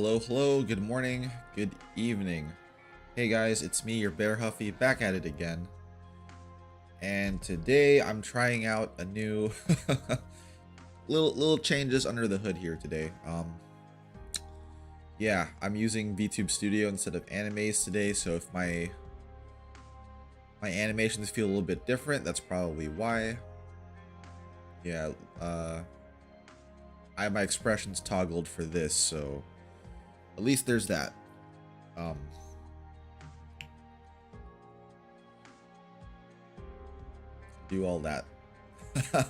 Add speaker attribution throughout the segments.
Speaker 1: Hello, hello, good morning, good evening. Hey guys, it's me, your Bear Huffy, back at it again. And today I'm trying out a new little changes under the hood here today. Yeah, I'm using VTube Studio instead of Animaze today, so if my animations feel a little bit different, that's probably why. Yeah, I have my expressions toggled for this, so at least there's that. Do all that. So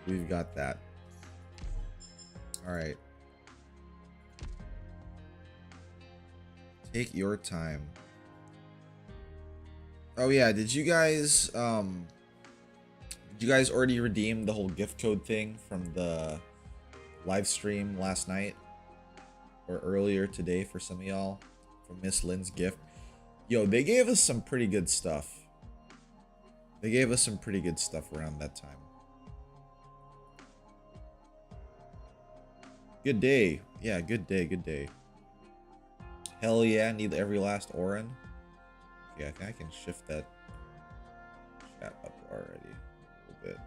Speaker 1: we've got that. All right. Take your time. Oh yeah, did you guys already redeem the whole gift code thing from the live stream last night or earlier today for some of y'all from Miss Lynn's gift? Yo, they gave us some pretty good stuff. They gave us some pretty good stuff around that time. Good day. Yeah, good day, good day. Hell yeah, need every last Orin. Yeah, I think I can shift that chat up already a little bit.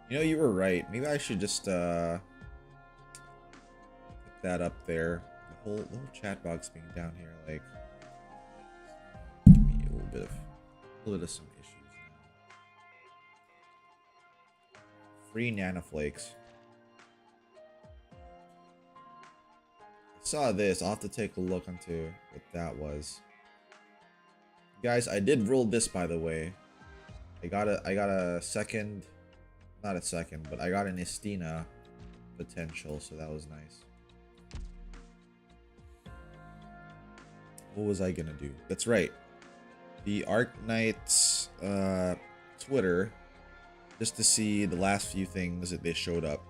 Speaker 1: You know, you were right. Maybe I should just put that up there. The whole chat box being down here, like, give me a little bit of some issues now. Free nanoflakes. I saw this. I'll have to take a look into what that was. Guys, I did roll this, by the way. I got a second, not a second, but I got an Estina potential, so that was nice. What was I gonna do? That's right. The Arknights Twitter, just to see the last few things that they showed up.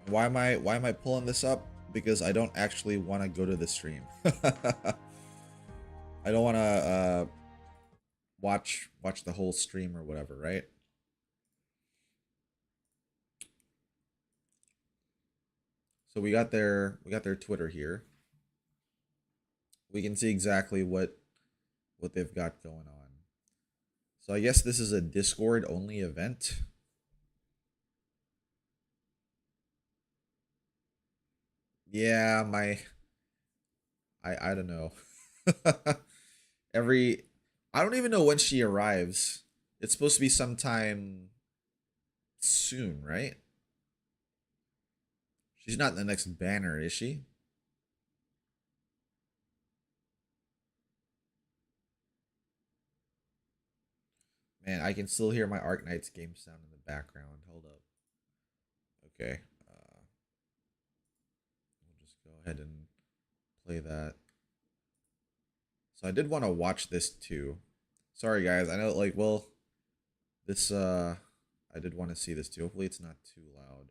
Speaker 1: Why am I pulling this up? Because I don't actually want to go to the stream. I don't want to watch the whole stream or whatever, right? So we got their Twitter here. We can see exactly what they've got going on. So I guess this is a Discord only event. Yeah, I don't know. I don't even know when she arrives. It's supposed to be sometime soon, right? She's not in the next banner, is she? Man, I can still hear my Arknights game sound in the background. Hold up. Okay. We'll just go ahead and play that. So I did want to watch this too. Sorry guys, I know like this I did want to see this too. Hopefully it's not too loud.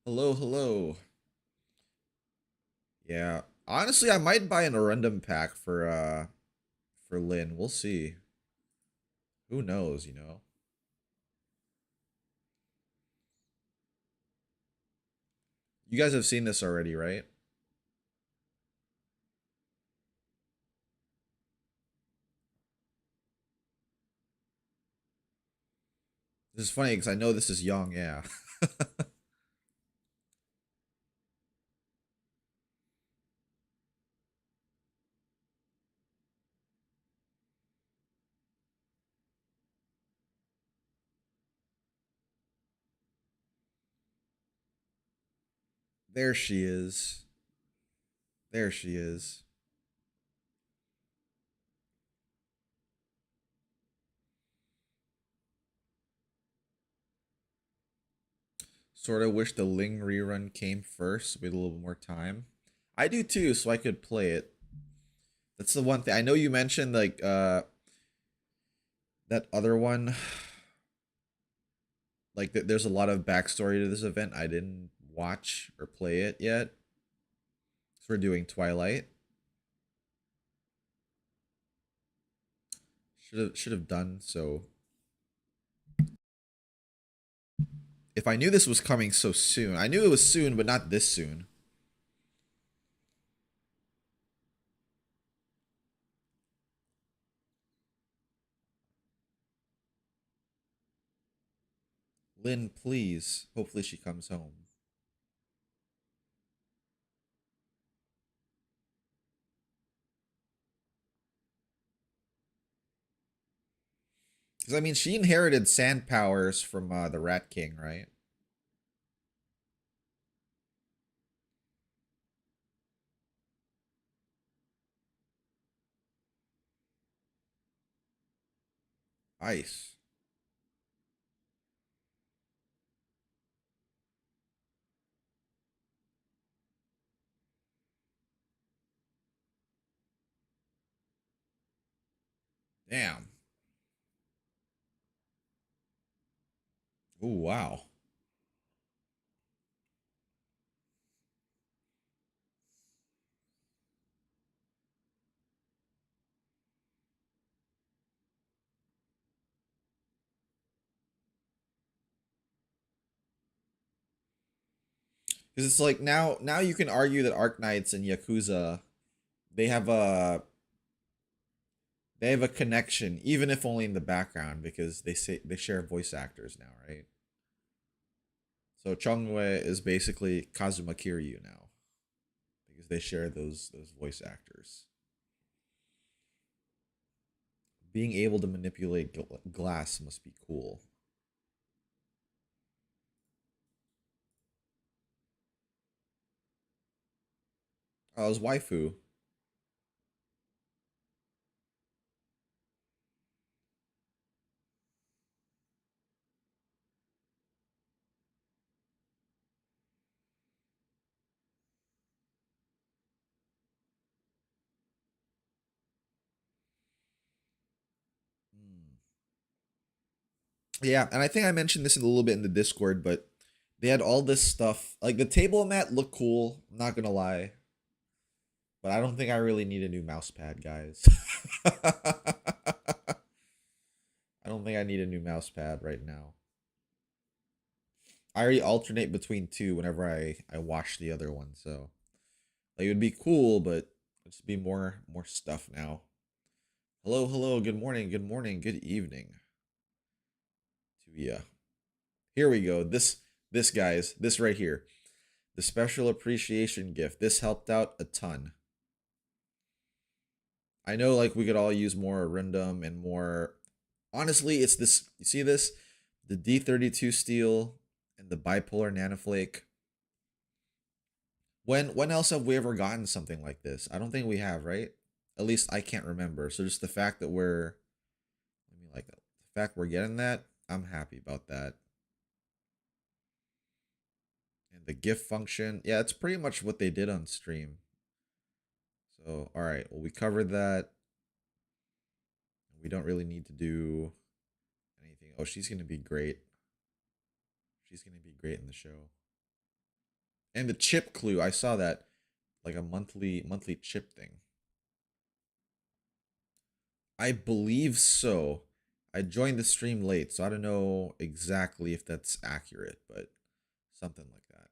Speaker 1: Hello, hello. Yeah. Honestly, I might buy an Arundum pack for Lynn. We'll see. Who knows, you know? You guys have seen this already, right? This is funny because I know this is young, yeah. There she is. There she is. Sort of wish the Ling rerun came first with a little more time. I do too, so I could play it. That's the one thing. I know you mentioned like that other one. Like there's a lot of backstory to this event. I didn't watch or play it yet. So we're doing Twilight. Should have done so. If I knew this was coming so soon. I knew it was soon, but not this soon. Lynn, please. Hopefully she comes home. Because, I mean, she inherited sand powers from the Rat King, right? Ice. Damn. Oh, wow. Because it's like now you can argue that Arknights and Yakuza they have a they have a connection, even if only in the background, because they share voice actors now, right? So Chongwei is basically Kazuma Kiryu now because they share those voice actors. Being able to manipulate glass must be cool. Oh, it was waifu. Hmm. Yeah, and I think I mentioned this a little bit in the Discord, but they had all this stuff. Like the table mat looked cool, I'm not gonna lie. But I don't think I really need a new mouse pad, guys. I don't think I need a new mouse pad right now. I already alternate between two whenever I wash the other one, so like it would be cool, but it's be more stuff now. Hello, hello, good morning, good evening to ya. Here we go. This guys, this right here. The special appreciation gift. This helped out a ton. I know like we could all use more Rundum and more. Honestly, it's this. You see this? The D32 steel and the bipolar nanoflake. When else have we ever gotten something like this? I don't think we have, right? At least I can't remember. So just the fact that we're, let me like that. The fact we're getting that, I'm happy about that. And the gift function, yeah, it's pretty much what they did on stream. So all right, well we covered that. We don't really need to do anything. Oh, she's gonna be great. She's gonna be great in the show. And the chip clue, I saw that like a monthly chip thing. I believe so. I joined the stream late, so I don't know exactly if that's accurate, but something like that.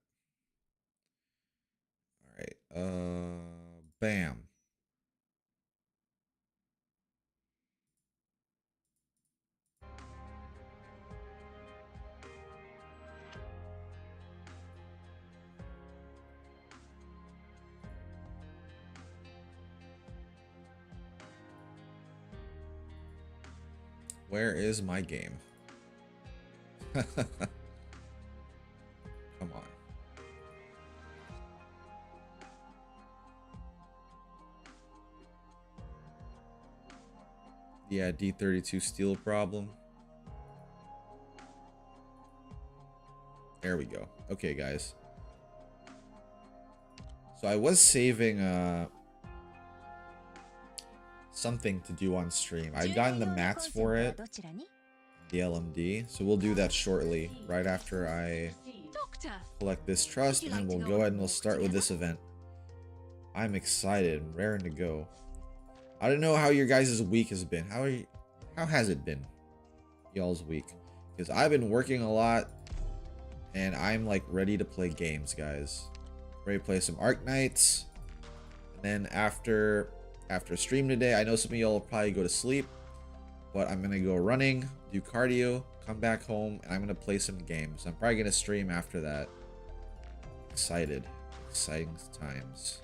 Speaker 1: All right. Bam. Where is my game? Come on. Yeah, D32 steel problem. There we go. Okay, guys. So I was saving something to do on stream. I'd gotten the mats for it, the LMD, so we'll do that shortly, right after I collect this trust, and then we'll go ahead and we'll start with this event. I'm excited, I'm raring to go. I don't know how your guys' week has been. How are you? How has it been? Y'all's week? Because I've been working a lot, and I'm like ready to play games, guys. Ready to play some Arknights. And then after stream today, I know some of y'all will probably go to sleep, but I'm gonna go running, do cardio, come back home, and I'm gonna play some games. I'm probably gonna stream after that. Excited. Exciting times.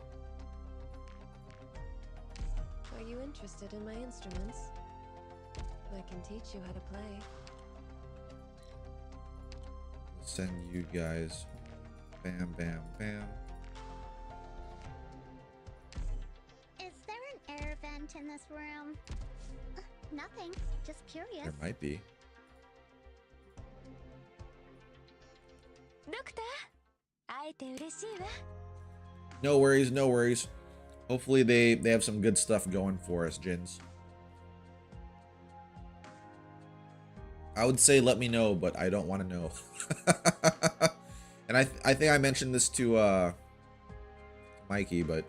Speaker 2: Are you interested in my instruments? I can teach you how to play.
Speaker 1: We'll send you guys. Bam, bam, bam.
Speaker 3: Is there an air vent in this room? Nothing. Just curious.
Speaker 1: There might be.
Speaker 3: Doctor,
Speaker 1: No worries, no worries. Hopefully they have some good stuff going for us, Jins. I would say let me know, but I don't want to know. And I think I mentioned this to Mikey, but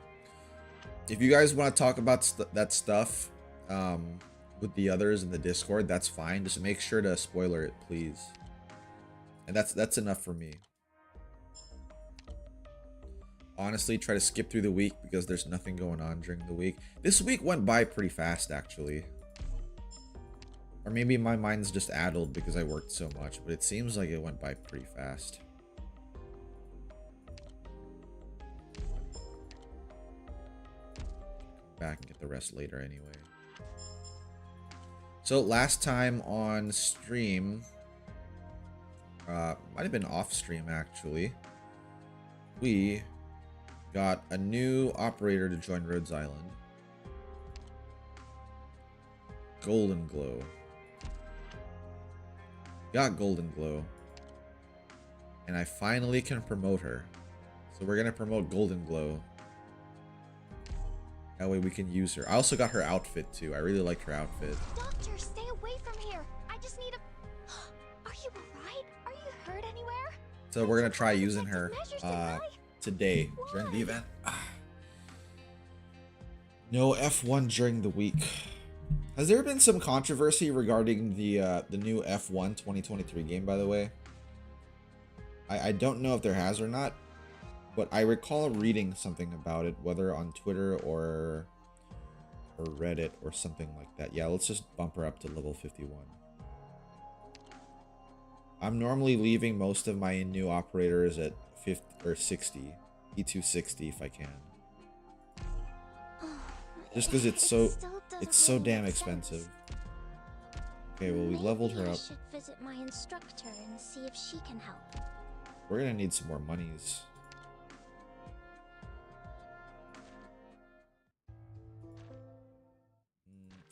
Speaker 1: if you guys want to talk about that stuff with the others in the Discord, that's fine. Just make sure to spoiler it, please. And that's enough for me. Honestly, try to skip through the week because there's nothing going on during the week. This week went by pretty fast, actually. Or maybe my mind's just addled because I worked so much, but it seems like it went by pretty fast. Back and get the rest later anyway. So last time on stream, might have been off stream actually, we got a new operator to join Rhodes Island. Golden Glow. Got Golden Glow. And I finally can promote her. So we're gonna promote Golden Glow. That way we can use her. I also got her outfit too. I really like her outfit.
Speaker 3: Doctor, stay away from here. I just need a... Are you alright? Are you hurt anywhere?
Speaker 1: So we're gonna try using her today during the event. No F1 during the week. Has there been some controversy regarding the new F1 2023 game, by the way? I don't know if there has or not, but I recall reading something about it, whether on Twitter or Reddit or something like that. Yeah, let's just bump her up to level 51. I'm normally leaving most of my new operators at 50 or 60, E260 if I can. Just because it's so damn expensive. Okay, well we leveled her up.
Speaker 3: I should visit my instructor and see if she can help.
Speaker 1: We're gonna need some more monies.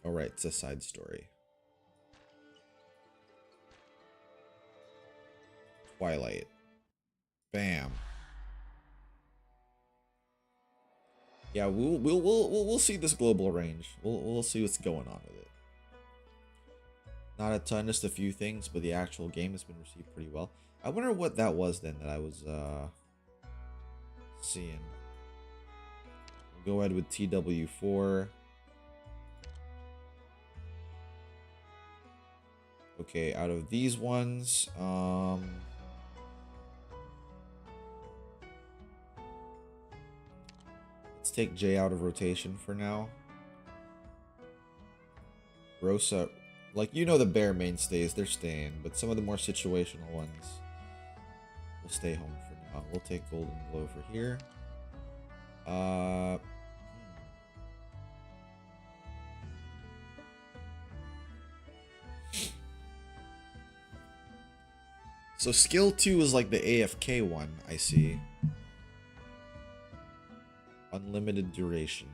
Speaker 1: Alright, it's a side story. Twilight. Bam. Yeah, we'll see this global range. We'll see what's going on with it. Not a ton, just a few things, but the actual game has been received pretty well. I wonder what that was then that I was seeing. We'll go ahead with TW4. Okay, out of these ones, let's take Jay out of rotation for now. Rosa, like, you know, the Bear mainstays, they're staying, but some of the more situational ones will stay home for now. We'll take Golden Glow for here. So skill 2 is like the AFK one, I see. Unlimited duration.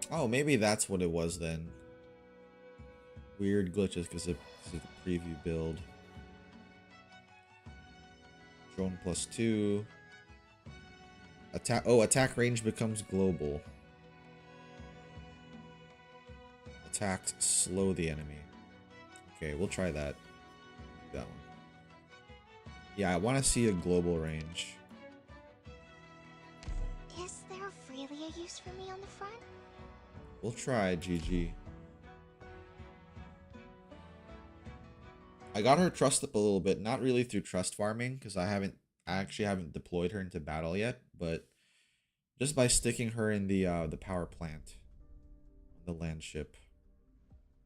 Speaker 1: Oh, maybe that's what it was then. Weird glitches because of the preview build. Drone +2. Attack. Oh, attack range becomes global. Attacks slow the enemy. Okay, we'll try that. That one. Yeah, I want to see a global range.
Speaker 3: Is there a use for me on the front?
Speaker 1: We'll try, GG. I got her trust up a little bit, not really through trust farming, because I actually haven't deployed her into battle yet, but just by sticking her in the power plant on the land ship.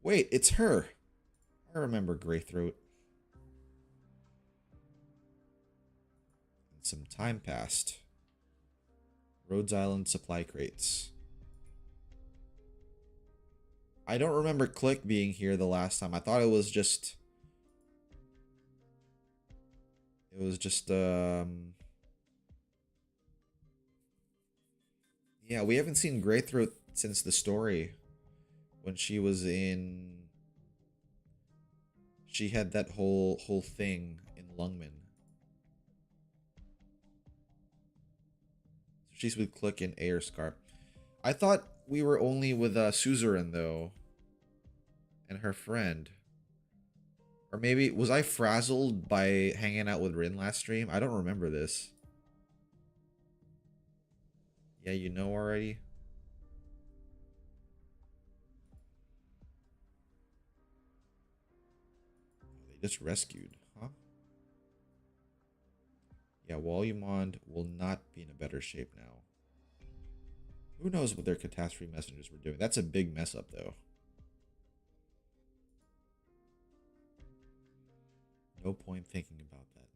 Speaker 1: Wait, it's her. I remember Greythroat. And some time passed. Rhodes Island supply crates. I don't remember Click being here the last time. I thought it was just yeah, we haven't seen Greythroat since the story when she was in, she had that whole thing in Lungman. She's with Click and Aerscarp. I thought we were only with Suzerain though and her friend. Or maybe, was I frazzled by hanging out with Rin last stream? I don't remember this. Yeah, you know already? They just rescued, huh? Yeah, Wolumonde will not be in a better shape now. Who knows what their catastrophe messengers were doing? That's a big mess up, though. No point thinking about that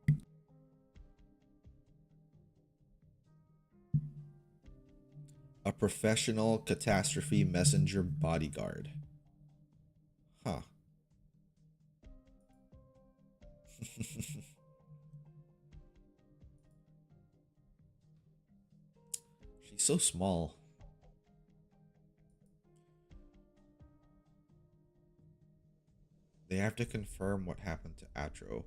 Speaker 1: now. A professional catastrophe messenger bodyguard. Huh. She's so small. They have to confirm what happened to Atro.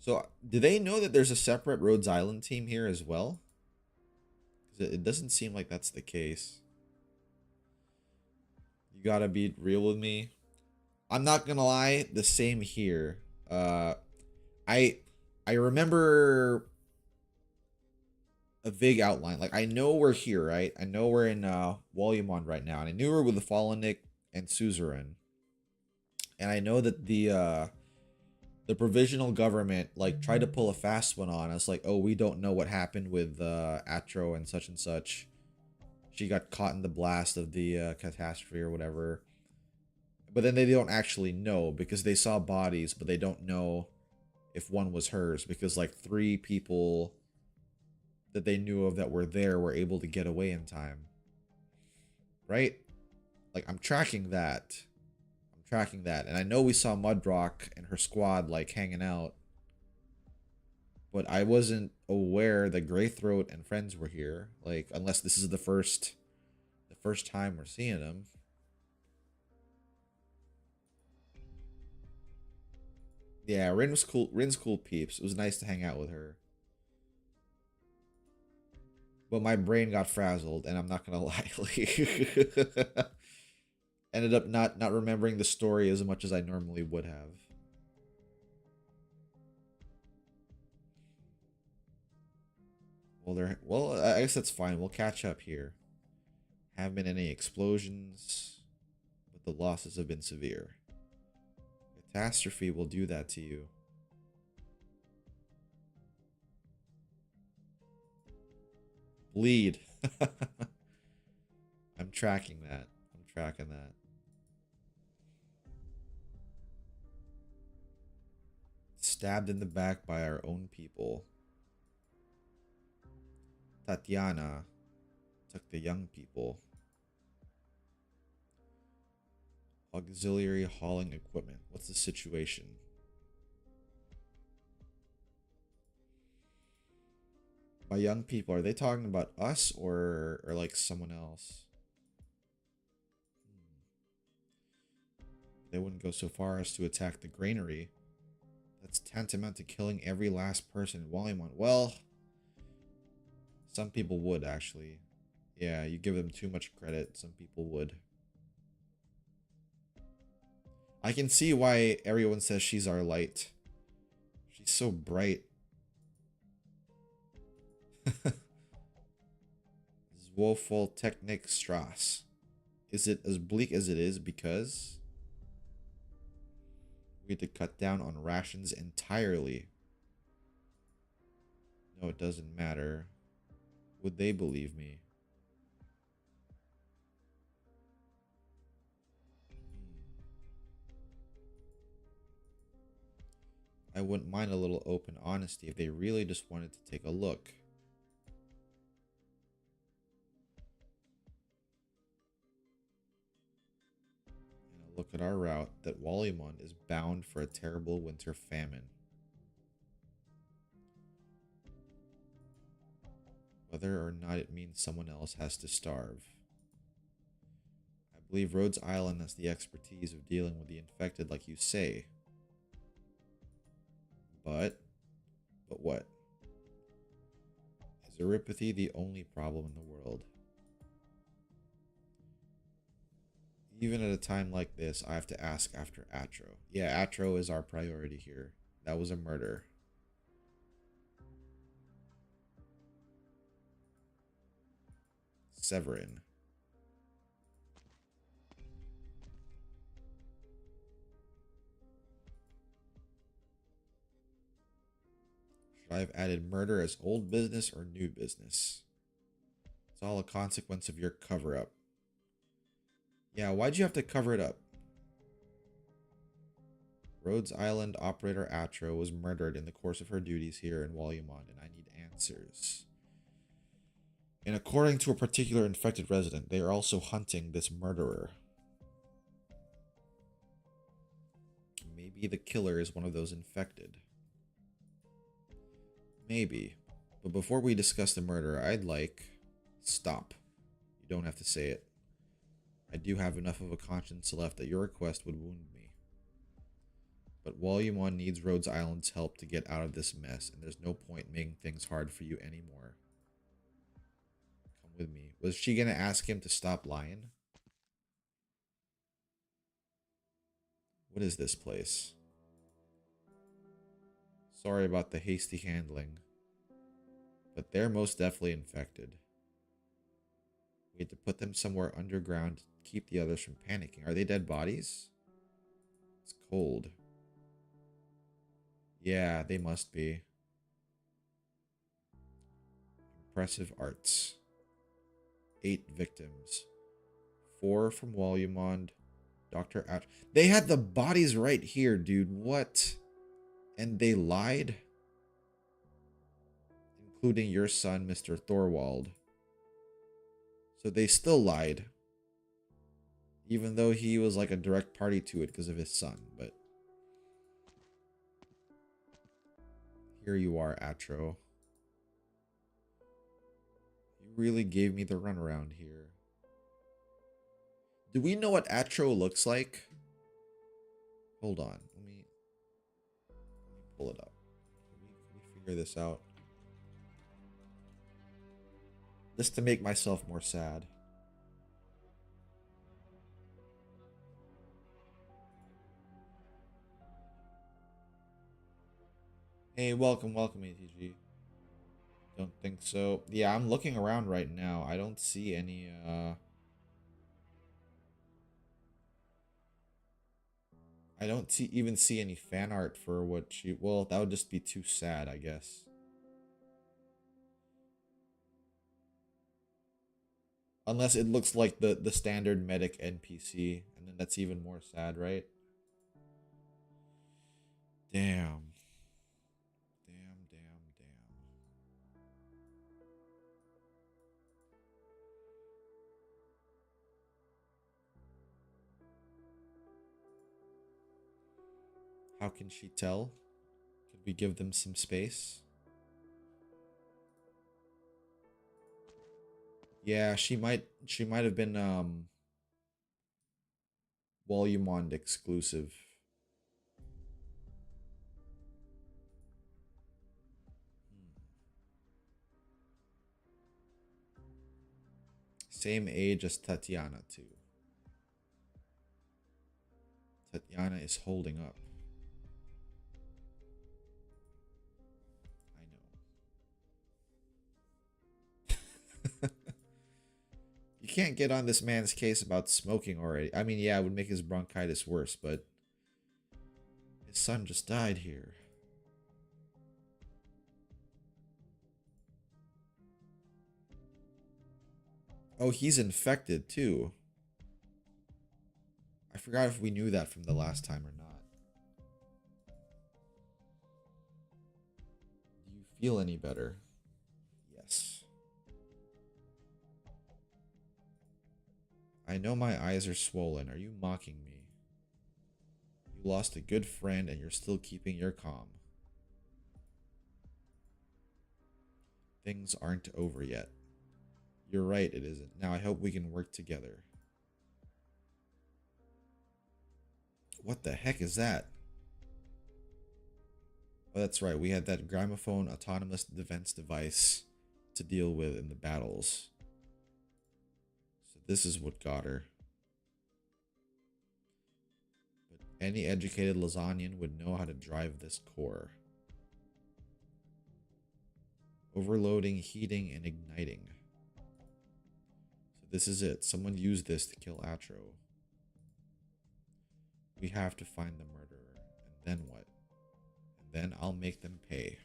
Speaker 1: So, do they know that there's a separate Rhodes Island team here as well? Because it doesn't seem like that's the case. You gotta be real with me. I'm not gonna lie, the same here. I remember a vague outline. Like, I know we're here, right? I know we're in Wolumonde right now, and I knew we were with the Fallen Nick and Suzerain. And I know that the provisional government like tried to pull a fast one on us, like, oh, we don't know what happened with Atro and such. She got caught in the blast of the catastrophe or whatever. But then they don't actually know because they saw bodies, but they don't know if one was hers because like 3 people that they knew of that were there were able to get away in time. Right? Like, I'm tracking that. And I know we saw Mudrock and her squad like hanging out, but I wasn't aware that Greythroat and friends were here, like, unless this is the first time we're seeing them. Yeah, Rin's cool peeps. It was nice to hang out with her, but my brain got frazzled, and I'm not gonna lie, like, ended up not remembering the story as much as I normally would have. Well, I guess that's fine. We'll catch up here. Haven't been any explosions, but the losses have been severe. Catastrophe will do that to you. Bleed. I'm tracking that. Stabbed in the back by our own people. Tatiana took the young people. Auxiliary hauling equipment. What's the situation? By young people, are they talking about us or like someone else? They wouldn't go so far as to attack the granary. That's tantamount to killing every last person in Wolumonde. Well, some people would actually. Yeah, you give them too much credit. Some people would. I can see why everyone says she's our light. He's so bright. Woeful Technic Strasse. Is it as bleak as it is because we had to cut down on rations entirely? No, it doesn't matter. Would they believe me? I wouldn't mind a little open honesty if they really just wanted to take a look. And a look at our route that Wolumonde is bound for a terrible winter famine. Whether or not it means someone else has to starve. I believe Rhodes Island has the expertise of dealing with the infected like you say. But what? Is erypathy the only problem in the world? Even at a time like this, I have to ask after Atro. Yeah, Atro is our priority here. That was a murder. Severin. Should I have added murder as old business or new business? It's all a consequence of your cover-up. Yeah, why'd you have to cover it up? Rhodes Island operator Atro was murdered in the course of her duties here in Wolumonde, and I need answers. And according to a particular infected resident, they are also hunting this murderer. Maybe the killer is one of those infected. Maybe. But before we discuss the murder, I'd like... Stop. You don't have to say it. I do have enough of a conscience left that your request would wound me. But Wolumonde needs Rhodes Island's help to get out of this mess, and there's no point making things hard for you anymore. Come with me. Was she gonna ask him to stop lying? What is this place? Sorry about the hasty handling, but they're most definitely infected. We had to put them somewhere underground to keep the others from panicking. Are they dead bodies? It's cold. Yeah, they must be. Impressive arts. 8 victims. 4 from Wolumonde. Dr. At. They had the bodies right here, dude. What? And they lied? Including your son, Mr. Thorwald. So they still lied. Even though he was like a direct party to it because of his son, but... Here you are, Atro. You really gave me the runaround here. Do we know what Atro looks like? Hold on. Let me pull it up. Can we figure this out? Just to make myself more sad. Hey, welcome, ATG. Don't think so. Yeah, I'm looking around right now. I don't see any, I don't even see any fan art for what she... Well, that would just be too sad, I guess. Unless it looks like the standard medic NPC, and then that's even more sad, right? Damn. How can she tell? Could we give them some space? Yeah, she might have been Wolumonde exclusive. Same age as Tatiana too. Tatiana is holding up. can't get on this man's case about smoking already. I mean, yeah, it would make his bronchitis worse, but his son just died here. Oh, he's infected too. I forgot if we knew that from the last time or not. Do you feel any better? Yes. I know my eyes are swollen. Are you mocking me? You lost a good friend and you're still keeping your calm. Things aren't over yet. You're right, it isn't. Now I hope we can work together. What the heck is that? Oh, that's right. We had that gramophone autonomous defense device to deal with in the battles. So this is what got her. But any educated Lasagnian would know how to drive this core. Overloading, heating, and igniting. So this is it. Someone used this to kill Atro. We have to find the murderer. And then what? And then I'll make them pay.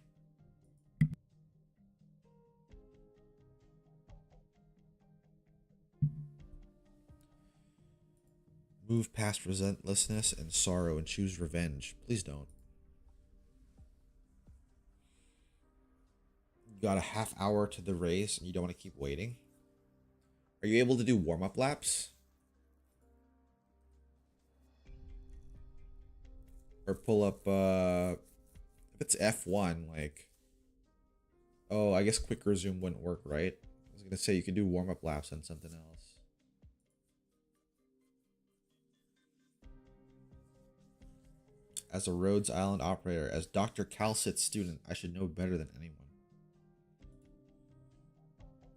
Speaker 1: Move past relentlessness and sorrow and choose revenge. Please don't. You got a half hour to the race and you don't want to keep waiting? Are you able to do warm-up laps? Or pull up, if it's F1, like, oh, I guess quick resume wouldn't work, right? I was gonna say you could do warm-up laps on something else. As a Rhodes Island operator, as Dr. Calcit's student, I should know better than anyone.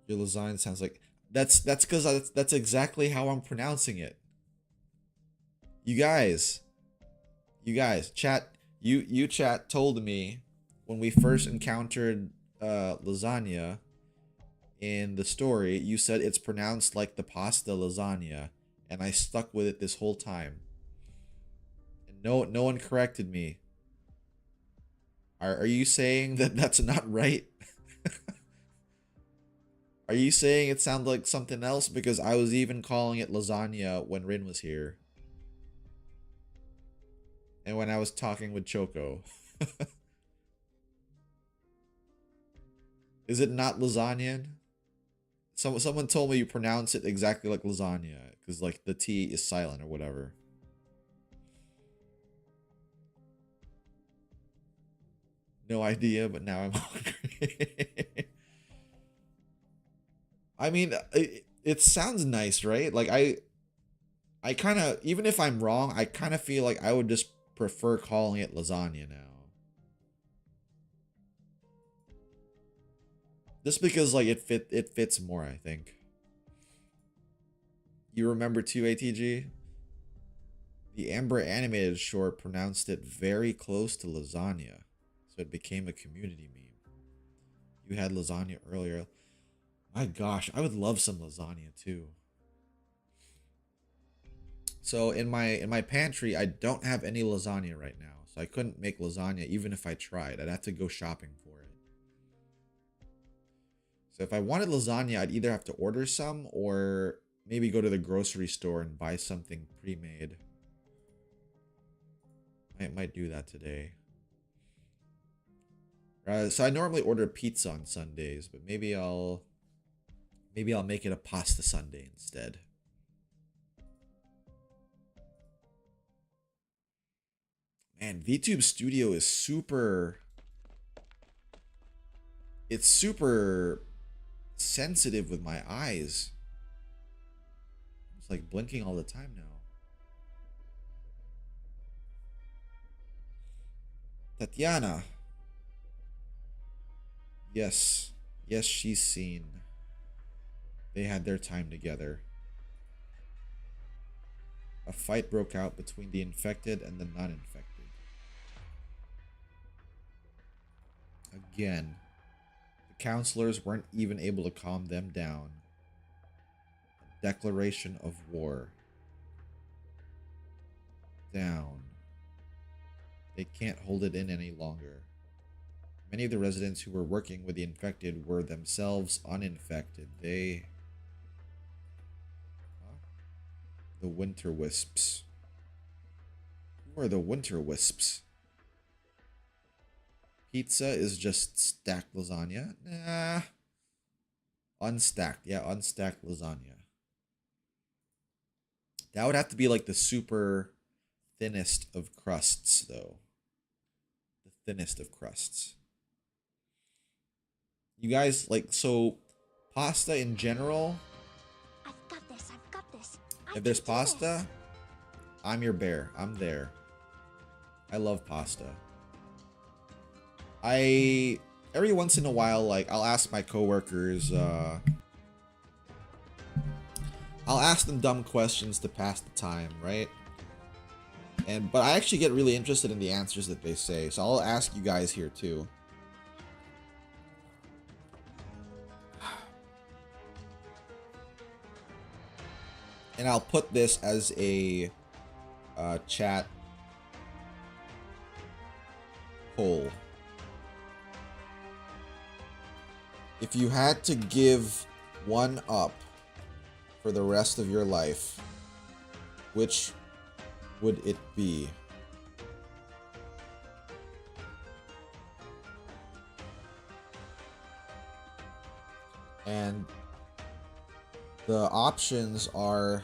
Speaker 1: Your lasagna sounds like that's because that's exactly how I'm pronouncing it. You guys, chat. You chat told me when we first encountered lasagna in the story, you said it's pronounced like the pasta lasagna, and I stuck with it this whole time. And no one corrected me. Are you saying that that's not right? Are you saying it sounds like something else? Because I was even calling it lasagna when Rin was here. And when I was talking with Choco. Is it not lasagna? Someone told me you pronounce it exactly like lasagna. Because like the T is silent or whatever. No idea, but now I'm hungry. I mean, it sounds nice, right? Like I kind of, even if I'm wrong, I kind of feel like I would just prefer calling it lasagna now. Just because like it fits more, I think. You remember too, ATG? The Amber animated short pronounced it very close to lasagna, so it became a community meme. You had lasagna earlier. My gosh, I would love some lasagna too. So in my pantry, I don't have any lasagna right now. So I couldn't make lasagna even if I tried. I'd have to go shopping for it. So if I wanted lasagna, I'd either have to order some or maybe go to the grocery store and buy something pre-made. I might do that today. So I normally order pizza on Sundays, but maybe I'll make it a pasta Sunday instead. Man, VTube Studio is super... It's super sensitive with my eyes. It's like blinking all the time now. Tatiana. Yes. Yes, she's seen. They had their time together. A fight broke out between the infected and the non-infected. Again, the counselors weren't even able to calm them down. A declaration of war. Down. They can't hold it in any longer. Many of the residents who were working with the infected were themselves uninfected. They... Huh? The Winter Wisps. Who are the Winter Wisps? Pizza is just stacked lasagna? Nah. Unstacked. Yeah, unstacked lasagna. That would have to be like the super thinnest of crusts, though. The thinnest of crusts. You guys, like, so pasta in general.
Speaker 3: I've got this. I've got this.
Speaker 1: If there's pasta, I'm your bear. I'm there. I love pasta. Every once in a while, like, I'll ask my coworkers, I'll ask them dumb questions to pass the time, right? But I actually get really interested in the answers that they say, so I'll ask you guys here too. And I'll put this as a chat poll. If you had to give one up for the rest of your life, which would it be? And the options are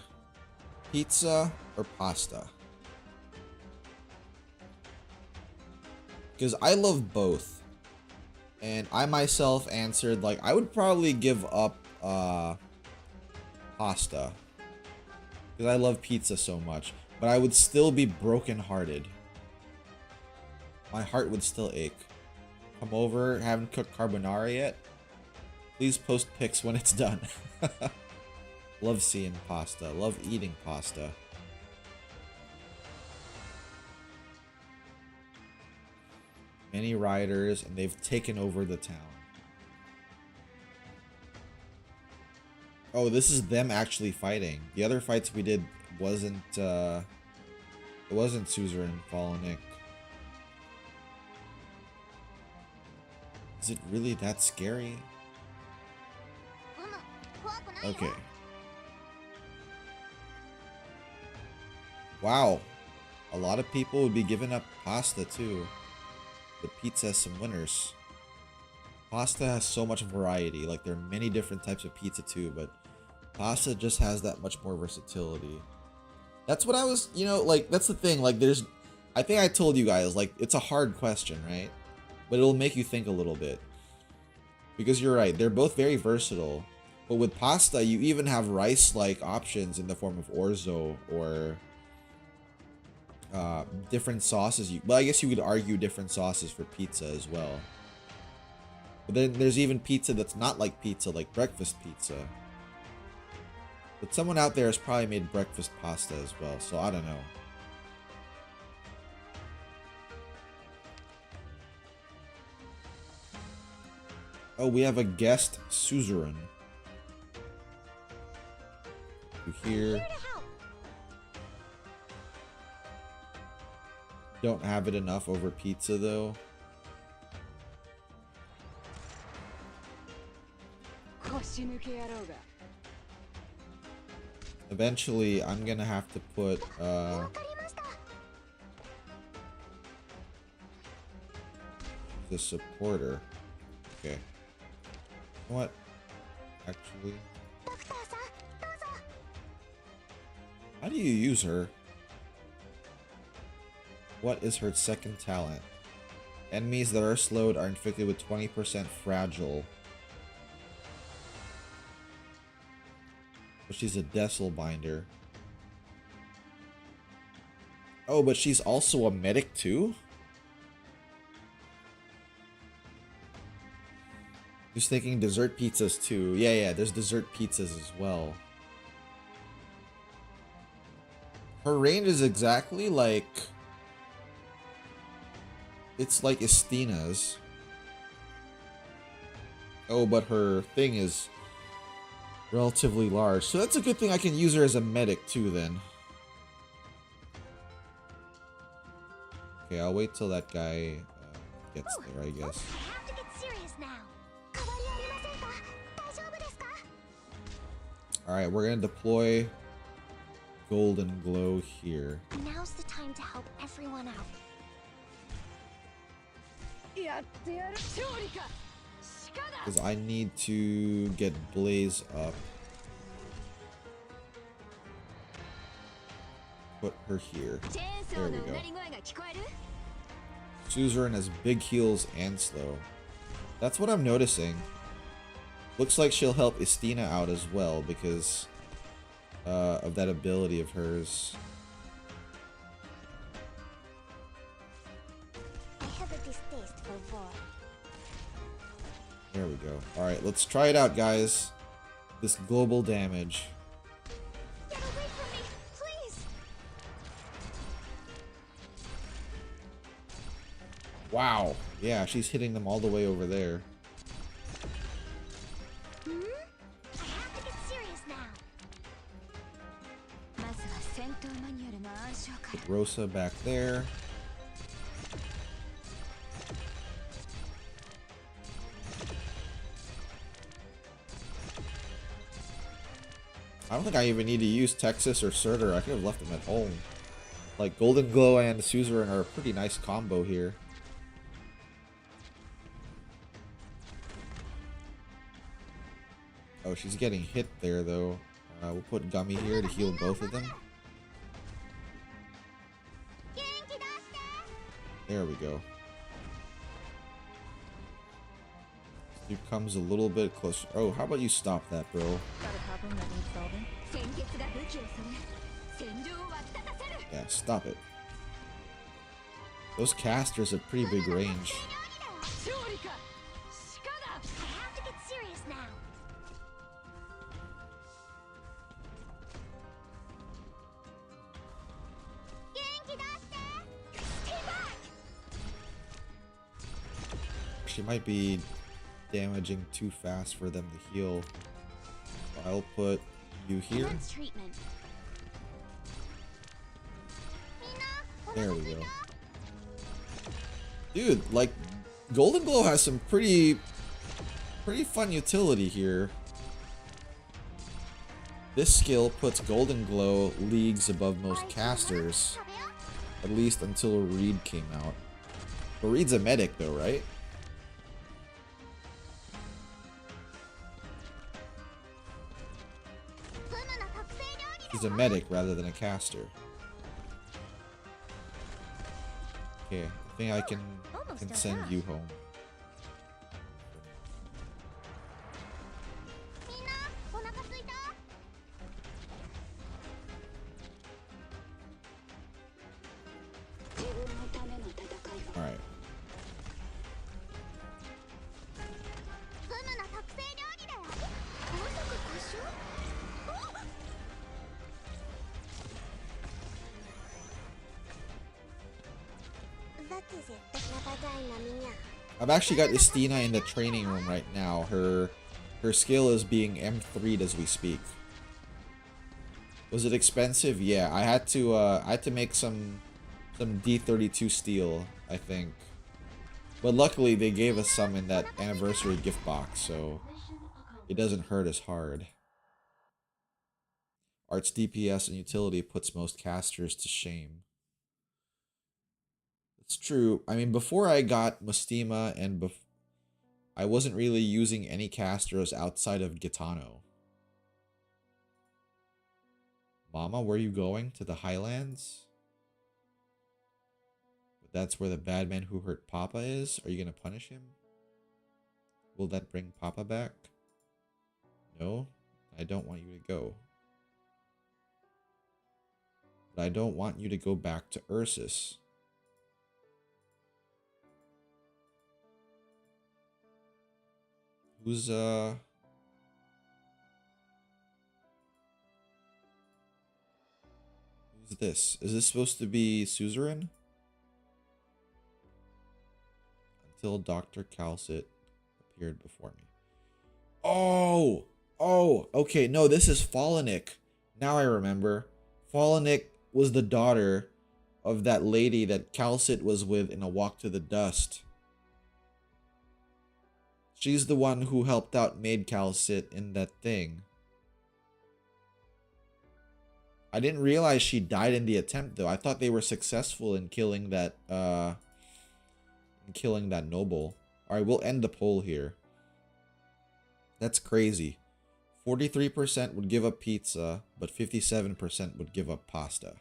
Speaker 1: pizza or pasta. Because I love both. And I myself answered, like, I would probably give up pasta. Because I love pizza so much. But I would still be brokenhearted. My heart would still ache. Come over, haven't cooked carbonara yet? Please post pics when it's done. Love seeing pasta. Love eating pasta. Many riders, and they've taken over the town. Oh, this is them actually fighting. The other fights we did wasn't, it wasn't Suzerain Fallen. Is it really that scary? Okay. Wow. A lot of people would be giving up pasta too. But pizza has some winners. Pasta has so much variety. Like, there are many different types of pizza too, but pasta just has that much more versatility. That's what I was, you know, like, that's the thing. Like, there's, I think I told you guys, like, it's a hard question, right? But it'll make you think a little bit. Because you're right, they're both very versatile. But with pasta, you even have rice-like options in the form of orzo or different sauces. Well, I guess you could argue different sauces for pizza as well. But then there's even pizza that's not like pizza, like breakfast pizza. But someone out there has probably made breakfast pasta as well, so I don't know. Oh, we have a guest suzerain. You hear? Don't have it enough over pizza though. Eventually, I'm gonna have to put the supporter. Okay. You know what? Actually, how do you use her? What is her second talent? Enemies that are slowed are inflicted with 20% fragile. But she's a Decil Binder. Oh, but she's also a medic too? Just thinking dessert pizzas too. Yeah, there's dessert pizzas as well. Her range is exactly like... It's like Estina's. Oh, but her thing is relatively large. So that's a good thing I can use her as a medic too then. Okay, I'll wait till that guy gets there, I guess.
Speaker 3: I have to get serious now.
Speaker 1: Alright, we're gonna deploy Golden Glow here.
Speaker 3: Now's the time to help everyone out.
Speaker 1: Because I need to get Blaze up. Put her here. There we go. Suzerain has big heals and slow. That's what I'm noticing. Looks like she'll help Estina out as well because of that ability of hers.
Speaker 3: I have a distaste for war.
Speaker 1: There we go. Alright, let's try it out, guys. This global damage.
Speaker 3: Get away from me, please!
Speaker 1: Wow. Yeah, she's hitting them all the way over there.
Speaker 3: I have to get serious now.
Speaker 1: Put Rosa back there. I don't think I even need to use Texas or Surtur. I could have left them at home. Like, Golden Glow and Suzerain are a pretty nice combo here. Oh, she's getting hit there, though. We'll put Gummy here to heal both of them. There we go. Dude comes a little bit closer. Oh, how about you stop that, bro?
Speaker 2: Got a problem that needs solving?
Speaker 1: Yeah, stop it. Those casters have pretty big range.
Speaker 3: I have to get serious now. Stay back!
Speaker 1: She might be damaging too fast for them to heal. I'll put you here.
Speaker 3: Commence treatment.
Speaker 1: There we go. Dude, like, Golden Glow has some pretty fun utility here. This skill puts Golden Glow leagues above most casters, at least until Reed came out. But Reed's a medic though, right? He's a medic rather than a caster. Okay, I think I can send you home. Alright. I've actually got Estina in the training room right now. Her skill is being M3'd as we speak. Was it expensive? Yeah, I had to make some D32 steel, I think. But luckily they gave us some in that anniversary gift box, so it doesn't hurt as hard. Art's DPS and utility puts most casters to shame. It's true. I mean, before I got Mustima and I wasn't really using any casters outside of Gitano. Mama, where are you going? To the Highlands? But that's where the bad man who hurt Papa is? Are you going to punish him? Will that bring Papa back? No, I don't want you to go. But I don't want you to go back to Ursus. Who's this? Is this supposed to be Suzerain? Until Dr. Calcit appeared before me. Oh! Oh, okay. No, this is Fallenik. Now I remember. Fallenik was the daughter of that lady that Calcit was with in A Walk to the Dust. She's the one who helped out Maid Calcit in that thing. I didn't realize she died in the attempt though. I thought they were successful in killing that noble. Alright, we'll end the poll here. That's crazy. 43% would give up pizza, but 57% would give up pasta.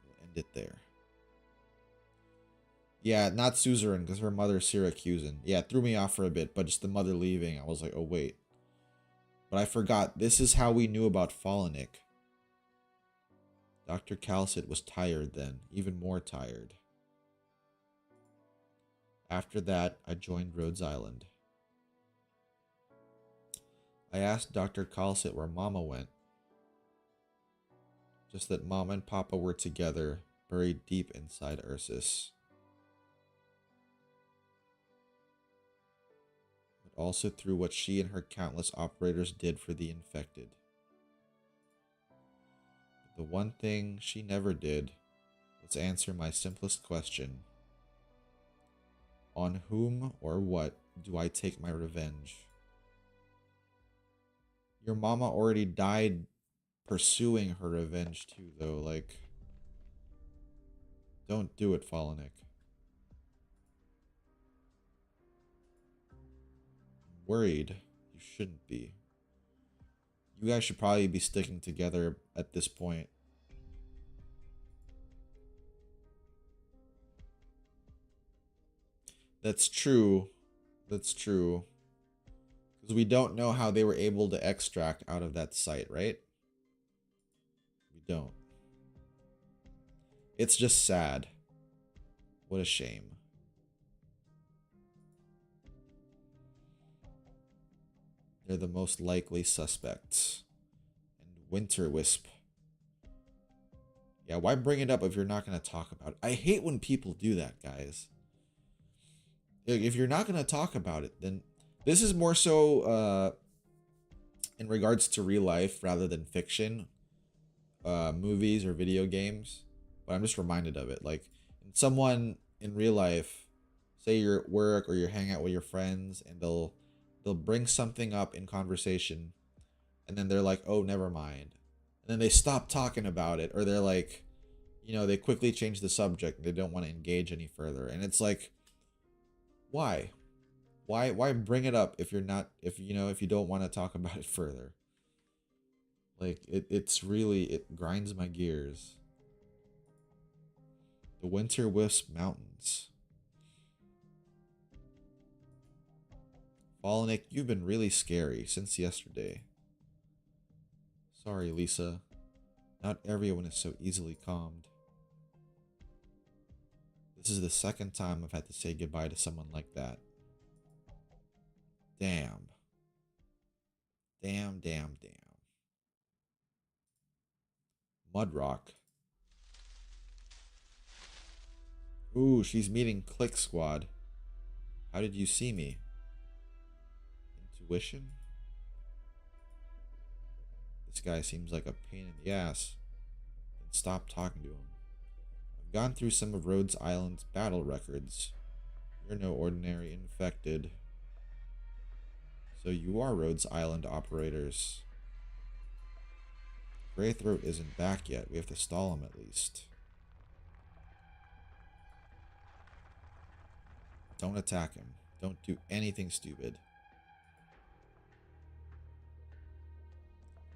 Speaker 1: We'll end it there. Yeah, not suzerain, because her mother's Syracusan. Yeah, it threw me off for a bit, but just the mother leaving, I was like, oh wait. But I forgot, this is how we knew about Fallenik. Dr. Calcit was tired then, even more tired. After that, I joined Rhodes Island. I asked Dr. Calcit where Mama went. Just that Mama and Papa were together, buried deep inside Ursus. But also through what she and her countless operators did for the infected. The one thing she never did was answer my simplest question. On whom or what do I take my revenge? Your mama already died pursuing her revenge too, though. Like, don't do it, Fallenik. I'm worried. You shouldn't be. You guys should probably be sticking together at this point. That's true. That's true. Because we don't know how they were able to extract out of that site, right? We don't. It's just sad. What a shame. They're the most likely suspects. And Winter Wisp. Yeah, why bring it up if you're not going to talk about it? I hate when people do that, guys. If you're not going to talk about it, then... This is more so in regards to real life rather than fiction, movies or video games. But I'm just reminded of it. Like, someone in real life, say you're at work or you're hanging out with your friends, and they'll bring something up in conversation, and then they're like, oh, never mind. And then they stop talking about it, or they're like, you know, they quickly change the subject. They don't want to engage any further. And it's like, why? Why bring it up if you're not, if you don't want to talk about it further? Like, it's really, it grinds my gears. The Winter Wisp Mountains. Fallenik, you've been really scary since yesterday. Sorry, Lisa. Not everyone is so easily calmed. This is the second time I've had to say goodbye to someone like that. Damn. Damn. Mudrock. Ooh, she's meeting Click Squad. How did you see me? Intuition? This guy seems like a pain in the ass. Then stop talking to him. I've gone through some of Rhodes Island's battle records. You're no ordinary infected. So you are Rhodes Island operators. Greythroat isn't back yet. We have to stall him at least. Don't attack him. Don't do anything stupid.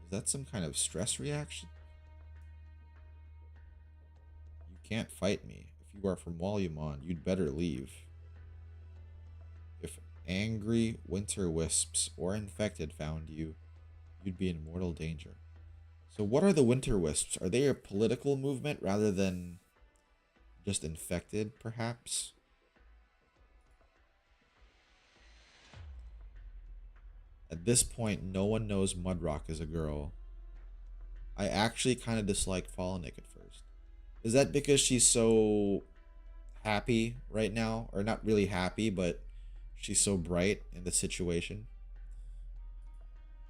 Speaker 1: Is that some kind of stress reaction? You can't fight me. If you are from Wolumonde, you'd better leave. If angry winter wisps or infected found you, you'd be in mortal danger. So what are the winter wisps? Are they a political movement rather than just infected, perhaps? At this point, no one knows Mudrock is a girl. I actually kind of dislike Fallenik at first. Is that because she's so happy right now? Or not really happy, but she's so bright in the situation.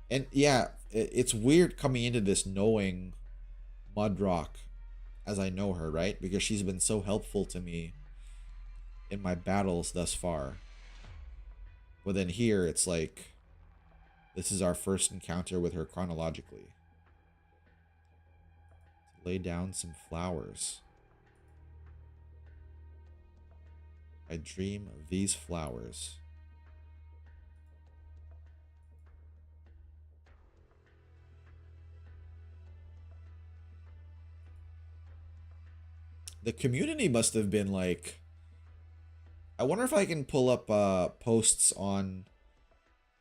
Speaker 1: And yeah, it's weird coming into this knowing Mudrock as I know her, right? Because she's been so helpful to me in my battles thus far. But then here, it's like, this is our first encounter with her chronologically. Lay down some flowers. I dream of these flowers. The community must have been like, I wonder if I can pull up posts on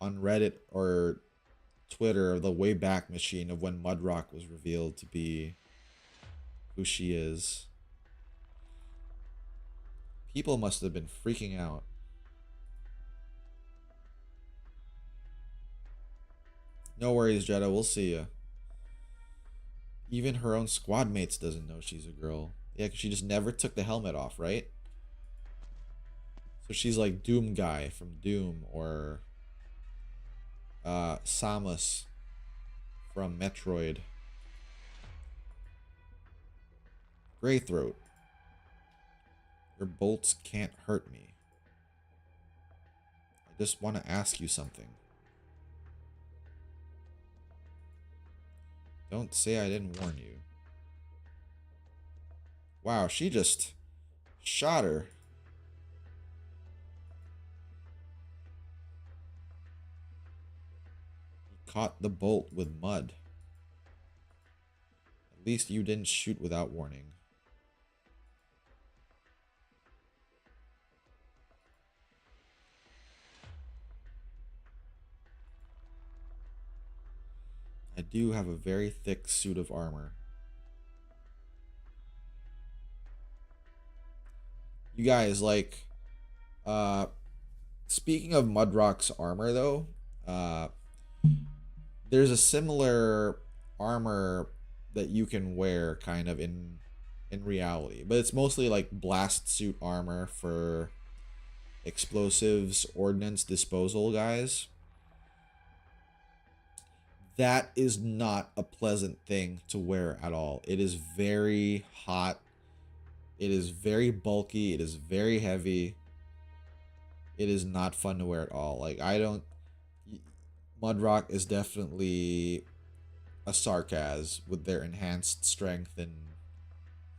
Speaker 1: Reddit or Twitter of the Wayback Machine of when Mudrock was revealed to be who she is. People must have been freaking out. No worries, Jeddah. We'll see ya. Even her own squad mates doesn't know she's a girl. Yeah, because she just never took the helmet off, right? So she's like Doom Guy from Doom, or Samus from Metroid. Greythroat. Your bolts can't hurt me. I just want to ask you something. Don't say I didn't warn you. Wow, she just shot her. He caught the bolt with mud. At least you didn't shoot without warning. I do have a very thick suit of armor. You guys, like, speaking of Mudrock's armor, though, there's a similar armor that you can wear, kind of, in reality. But it's mostly, like, blast suit armor for explosives, ordnance disposal guys. That is not a pleasant thing to wear at all. It is very hot. It is very bulky. It is very heavy. It is not fun to wear at all. Like, I don't... Mudrock is definitely a sarcasm with their enhanced strength and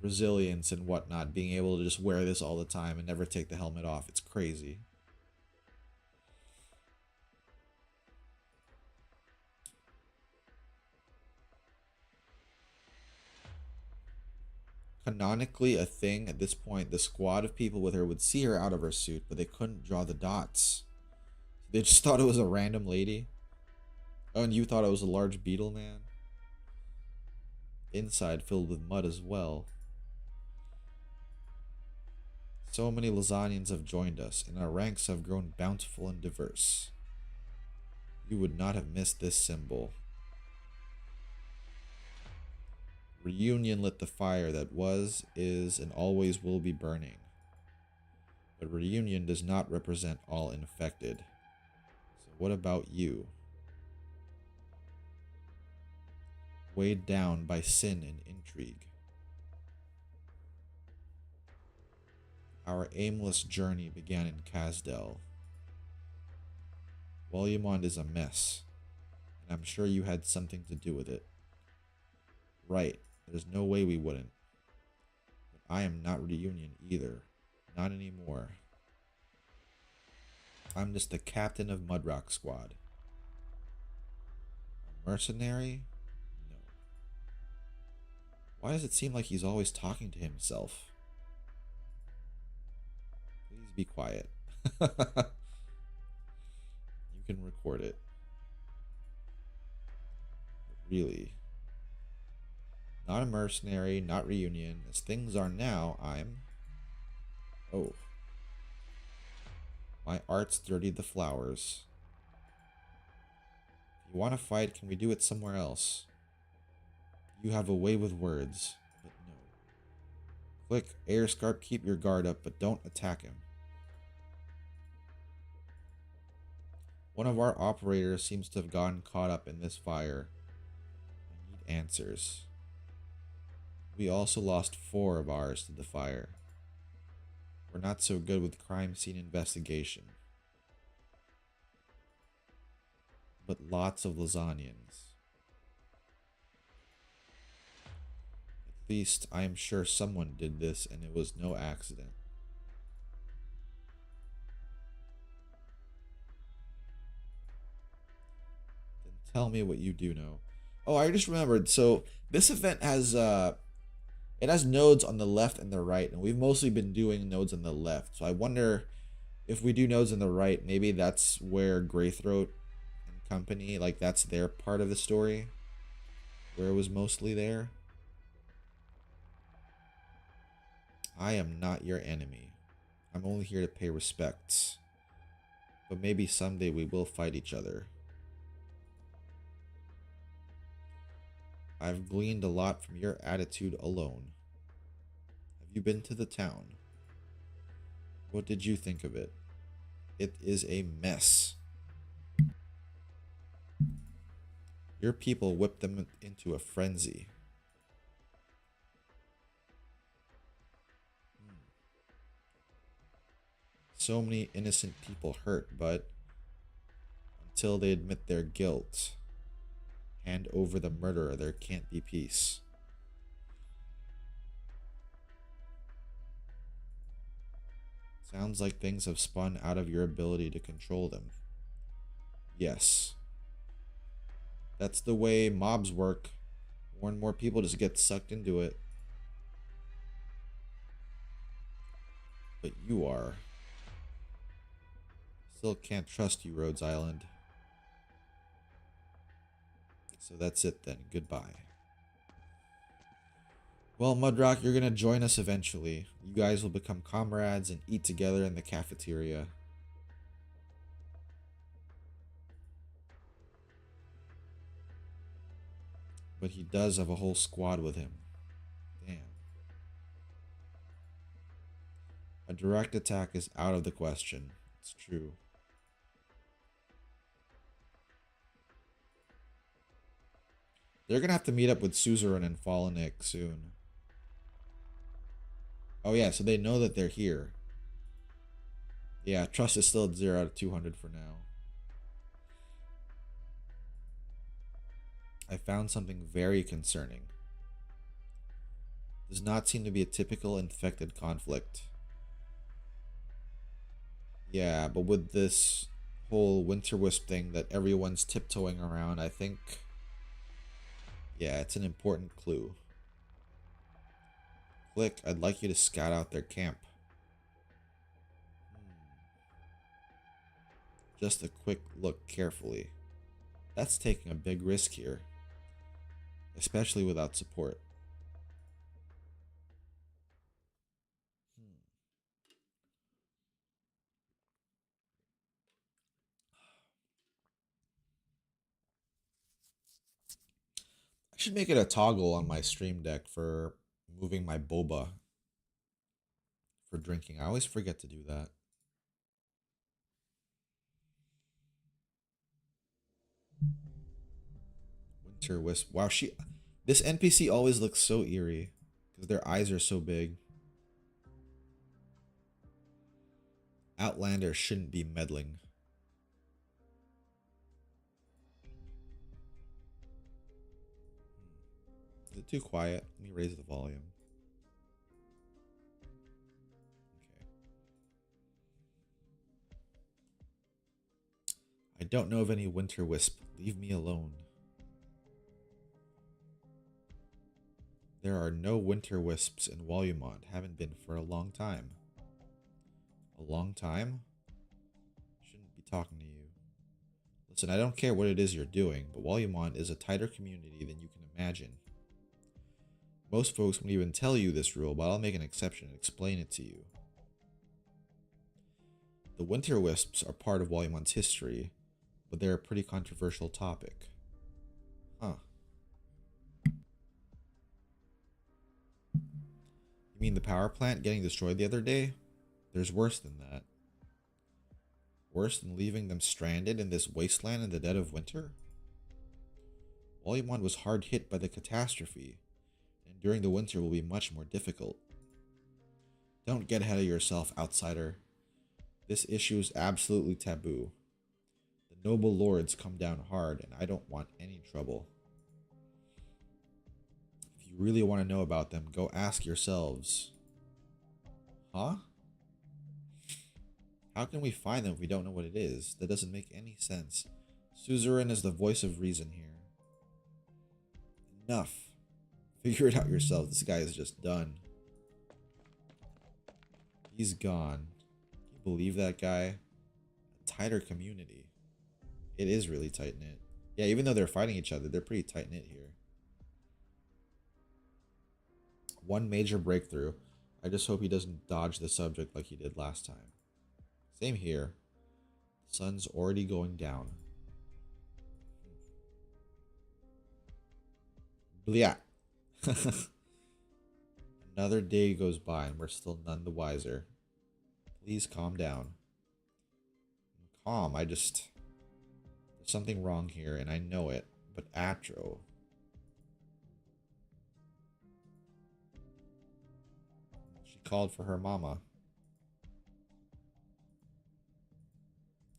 Speaker 1: resilience and whatnot. Being able to just wear this all the time and never take the helmet off. It's crazy. Canonically a thing at this point, the squad of people with her would see her out of her suit, but they couldn't draw the dots. They just thought it was a random lady. Oh, and you thought it was a large beetle man? Inside filled with mud as well. So many Lasagnians have joined us, and our ranks have grown bountiful and diverse. You would not have missed this symbol. Reunion lit the fire that was, is, and always will be burning. But reunion does not represent all infected. So what about you? Weighed down by sin and intrigue. Our aimless journey began in Kazdel. Wolumonde is a mess, and I'm sure you had something to do with it. Right. There's no way we wouldn't. But I am not Reunion either. Not anymore. I'm just the captain of Mudrock Squad. A mercenary? No. Why does it seem like he's always talking to himself? Please be quiet. You can record it. But really... Not a mercenary, not Reunion. As things are now, I'm... Oh. My art's dirtied the flowers. If you want to fight, can we do it somewhere else? You have a way with words, but no. Click, Airscarp, keep your guard up, but don't attack him. One of our operators seems to have gotten caught up in this fire. I need answers. We also lost 4 of ours to the fire. We're not so good with crime scene investigation. But lots of lasagnas. At least I am sure someone did this and it was no accident. Then tell me what you do know. Oh, I just remembered. So this event has it has nodes on the left and the right, and we've mostly been doing nodes on the left. So I wonder if we do nodes on the right, maybe that's where Greythroat and company, like that's their part of the story, where it was mostly there. I am not your enemy. I'm only here to pay respects. But maybe someday we will fight each other. I've gleaned a lot from your attitude alone. Have you been to the town? What did you think of it? It is a mess. Your people whipped them into a frenzy. So many innocent people hurt, but until they admit their guilt, hand over the murderer, there can't be peace. Sounds like things have spun out of your ability to control them. Yes. That's the way mobs work. More and more people just get sucked into it. But you are. Still can't trust you, Rhodes Island. So that's it then. Goodbye. Well, Mudrock, you're gonna join us eventually. You guys will become comrades and eat together in the cafeteria. But he does have a whole squad with him. Damn. A direct attack is out of the question. It's true. They're gonna have to meet up with Suzerain and Fallenik soon. Oh yeah, so they know that they're here. Yeah, trust is still at 0 out of 200 for now. I found something very concerning. Does not seem to be a typical infected conflict. Yeah, but with this whole Winter Wisp thing that everyone's tiptoeing around, I think... yeah, it's an important clue. Click, I'd like you to scout out their camp. Just a quick look carefully. That's taking a big risk here. Especially without support. I should make it a toggle on my stream deck for moving my boba for drinking. I always forget to do that. Winter Wisp. Wow, this NPC always looks so eerie because their eyes are so big. Outlander shouldn't be meddling. Is it too quiet? Let me raise the volume. Okay. I don't know of any Winter Wisp. Leave me alone. There are no Winter Wisps in Wolumonde. Haven't been for a long time. A long time? Shouldn't be talking to you. Listen, I don't care what it is you're doing, but Wolumonde is a tighter community than you can imagine. Most folks won't even tell you this rule, but I'll make an exception and explain it to you. The Winter Wisps are part of Wolumonde's history, but they're a pretty controversial topic. Huh. You mean the power plant getting destroyed the other day? There's worse than that. Worse than leaving them stranded in this wasteland in the dead of winter? Wolumonde was hard hit by the catastrophe, and during the winter will be much more difficult. Don't get ahead of yourself, outsider. This issue is absolutely taboo. The noble lords come down hard, and I don't want any trouble. If you really want to know about them, go ask yourselves. Huh? How can we find them if we don't know what it is? That doesn't make any sense. Suzerain is the voice of reason here. Enough. Figure it out yourself. This guy is just done. He's gone. Can you believe that guy? A tighter community. It is really tight-knit. Yeah, even though they're fighting each other, they're pretty tight-knit here. One major breakthrough. I just hope he doesn't dodge the subject like he did last time. Same here. The sun's already going down. Blia. Another day goes by and we're still none the wiser. Please calm down. I'm calm, there's something wrong here and I know it, but Atro. She called for her mama.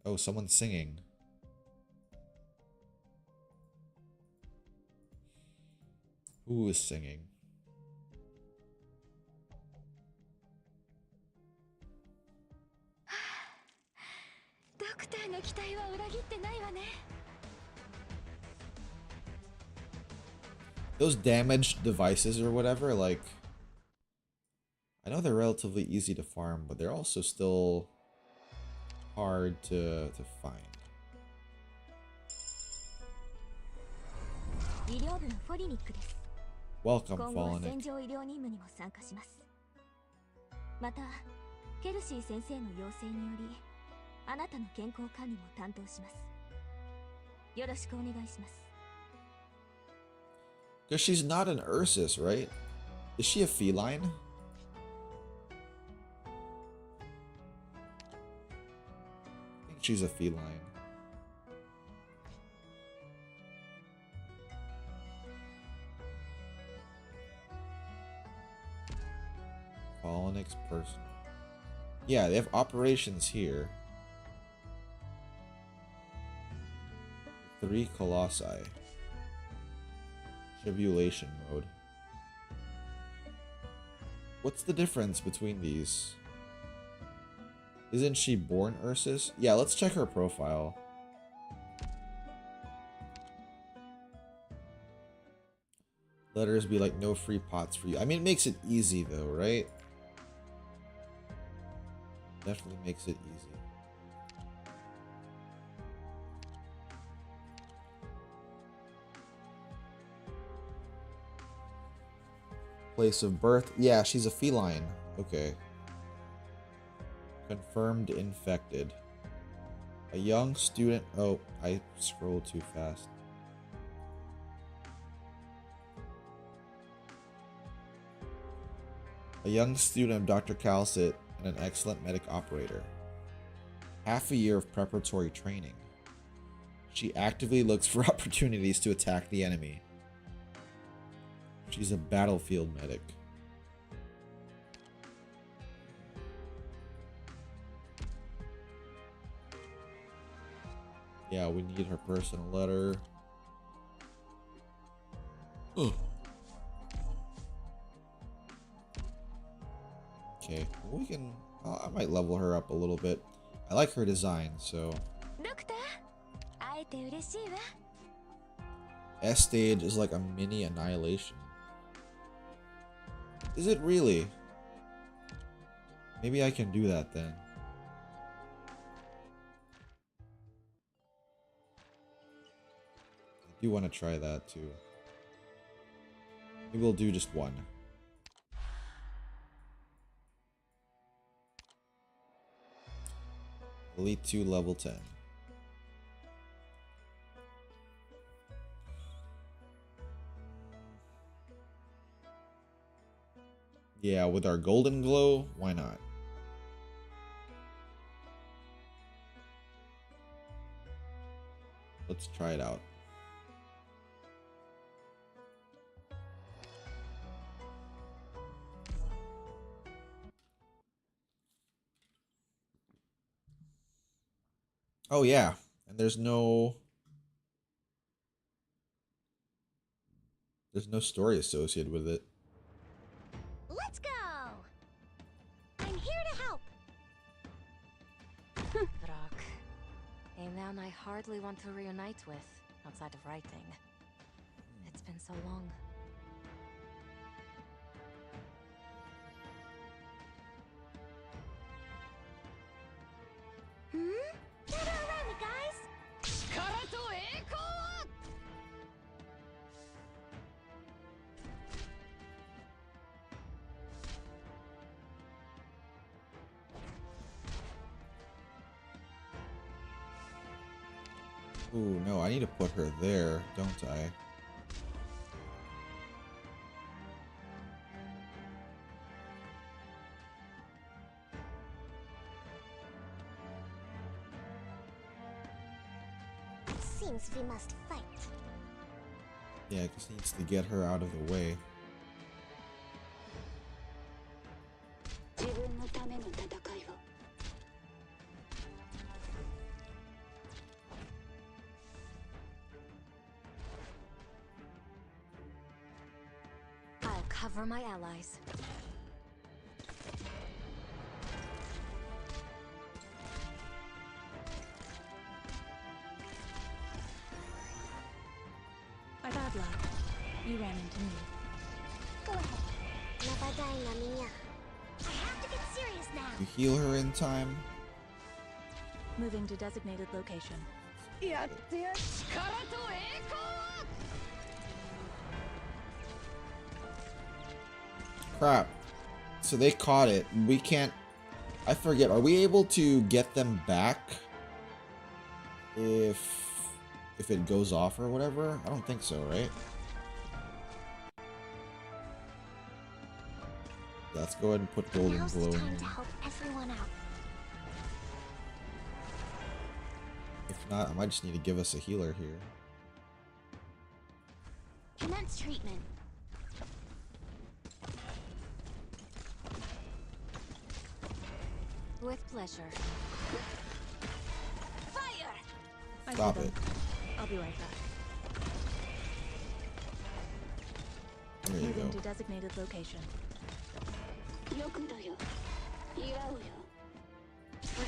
Speaker 1: Oh, someone's singing. Who is singing? Those damaged devices or whatever, like, I know they're relatively easy to farm, but they're also still hard to find. Welcome, Fallen. Because she's not an Ursus, right? Is she a feline? I think she's a feline. Pollinix person. Yeah, they have operations here. 3 colossi. Tribulation mode. What's the difference between these? Isn't she born Ursus? Yeah, let's check her profile. Letters be like, no free pots for you. I mean, it makes it easy though, right? Definitely makes it easy. Place of birth. Yeah, she's a feline. Okay. Confirmed infected. A young student. Oh, I scrolled too fast. A young student of Dr. Calcit and an excellent medic operator. Half a year of preparatory training. She actively looks for opportunities to attack the enemy. She's a battlefield medic. Yeah, we need her personal letter. Ugh. Okay, we can. I might level her up a little bit. I like her design, so. S stage is like a mini annihilation. Is it really? Maybe I can do that then. I do want to try that too. Maybe we'll do just one. Elite 2 level 10. Yeah, with our golden glow, why not? Let's try it out. Oh yeah, and there's no story associated with it.
Speaker 3: Let's go! I'm here to help!
Speaker 2: Brock. A man I hardly want to reunite with, outside of writing. It's been so long.
Speaker 3: Gather around me, guys!
Speaker 1: Ooh, no, I need to put her there, don't I?
Speaker 3: It seems we must fight.
Speaker 1: Yeah, I guess he needs to get her out of the way.
Speaker 2: I'll cover my allies.
Speaker 4: By bad luck, you ran into me.
Speaker 3: Go ahead. Nabaday na minya. I have to get serious now.
Speaker 1: You heal her in time.
Speaker 4: Moving to designated location.
Speaker 1: Crap. So they caught it. We can't... I forget. Are we able to get them back? If it goes off or whatever? I don't think so, right? Let's go ahead and put golden
Speaker 3: Now's
Speaker 1: glow
Speaker 3: the
Speaker 1: in
Speaker 3: time to
Speaker 1: here.
Speaker 3: help everyone out.
Speaker 1: If not, I might just need to give us a healer here.
Speaker 3: Commence treatment.
Speaker 2: With pleasure.
Speaker 3: Fire!
Speaker 4: I
Speaker 1: Stop
Speaker 4: see them.
Speaker 1: it.
Speaker 4: I'll be right back.
Speaker 1: There you
Speaker 4: Moving
Speaker 1: go.
Speaker 4: to designated location.
Speaker 3: We're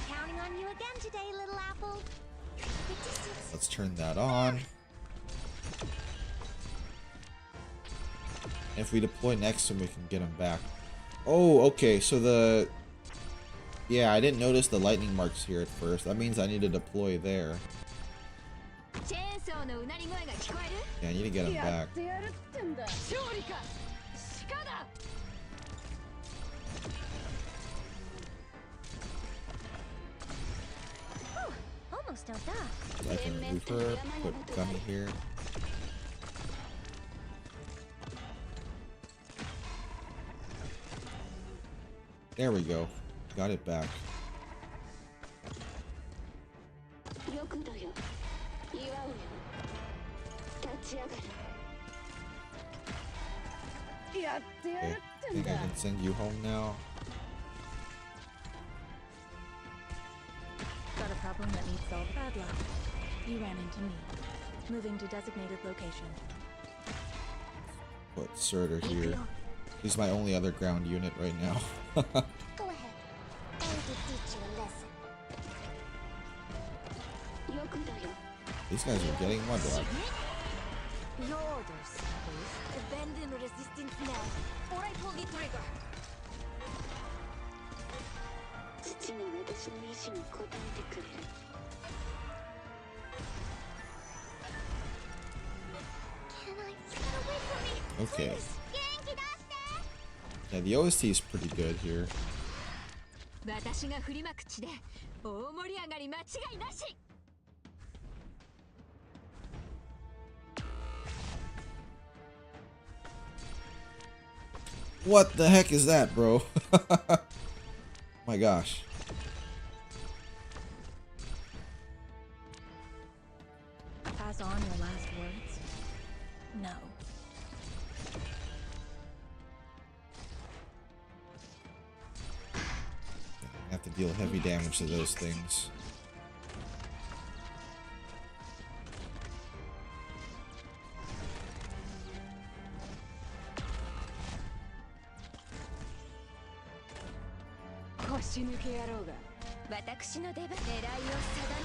Speaker 3: counting on you again today, little apple. The distance.
Speaker 1: Let's turn that on. If we deploy next to him, we can get him back. Oh, okay. So the... Yeah, I didn't notice the lightning marks here at first. That means I need to deploy there. Yeah, I need to get him back.
Speaker 3: Almost no duck.
Speaker 1: So I can remove her, put Gummy here. There we go. Got it back. Okay, I think I can send you home now.
Speaker 4: Got a problem that needs solved. Bad luck. You ran into me. Moving to designated location.
Speaker 1: Put Surtur here. He's my only other ground unit right now.
Speaker 3: Go ahead. Going to teach you a lesson.
Speaker 1: These guys are getting mud rock.
Speaker 2: Your orders, please. Abandon resistance now, or I pull the trigger.
Speaker 3: Can I get away from me?
Speaker 1: Okay.
Speaker 3: Please. Genki daste!
Speaker 1: Yeah, the OST is pretty good here.
Speaker 2: 私が振りまく地で大盛り上がり間違いなし。
Speaker 1: What the heck is that, bro? My gosh.
Speaker 4: last words? No.
Speaker 1: I have to deal heavy damage to those things.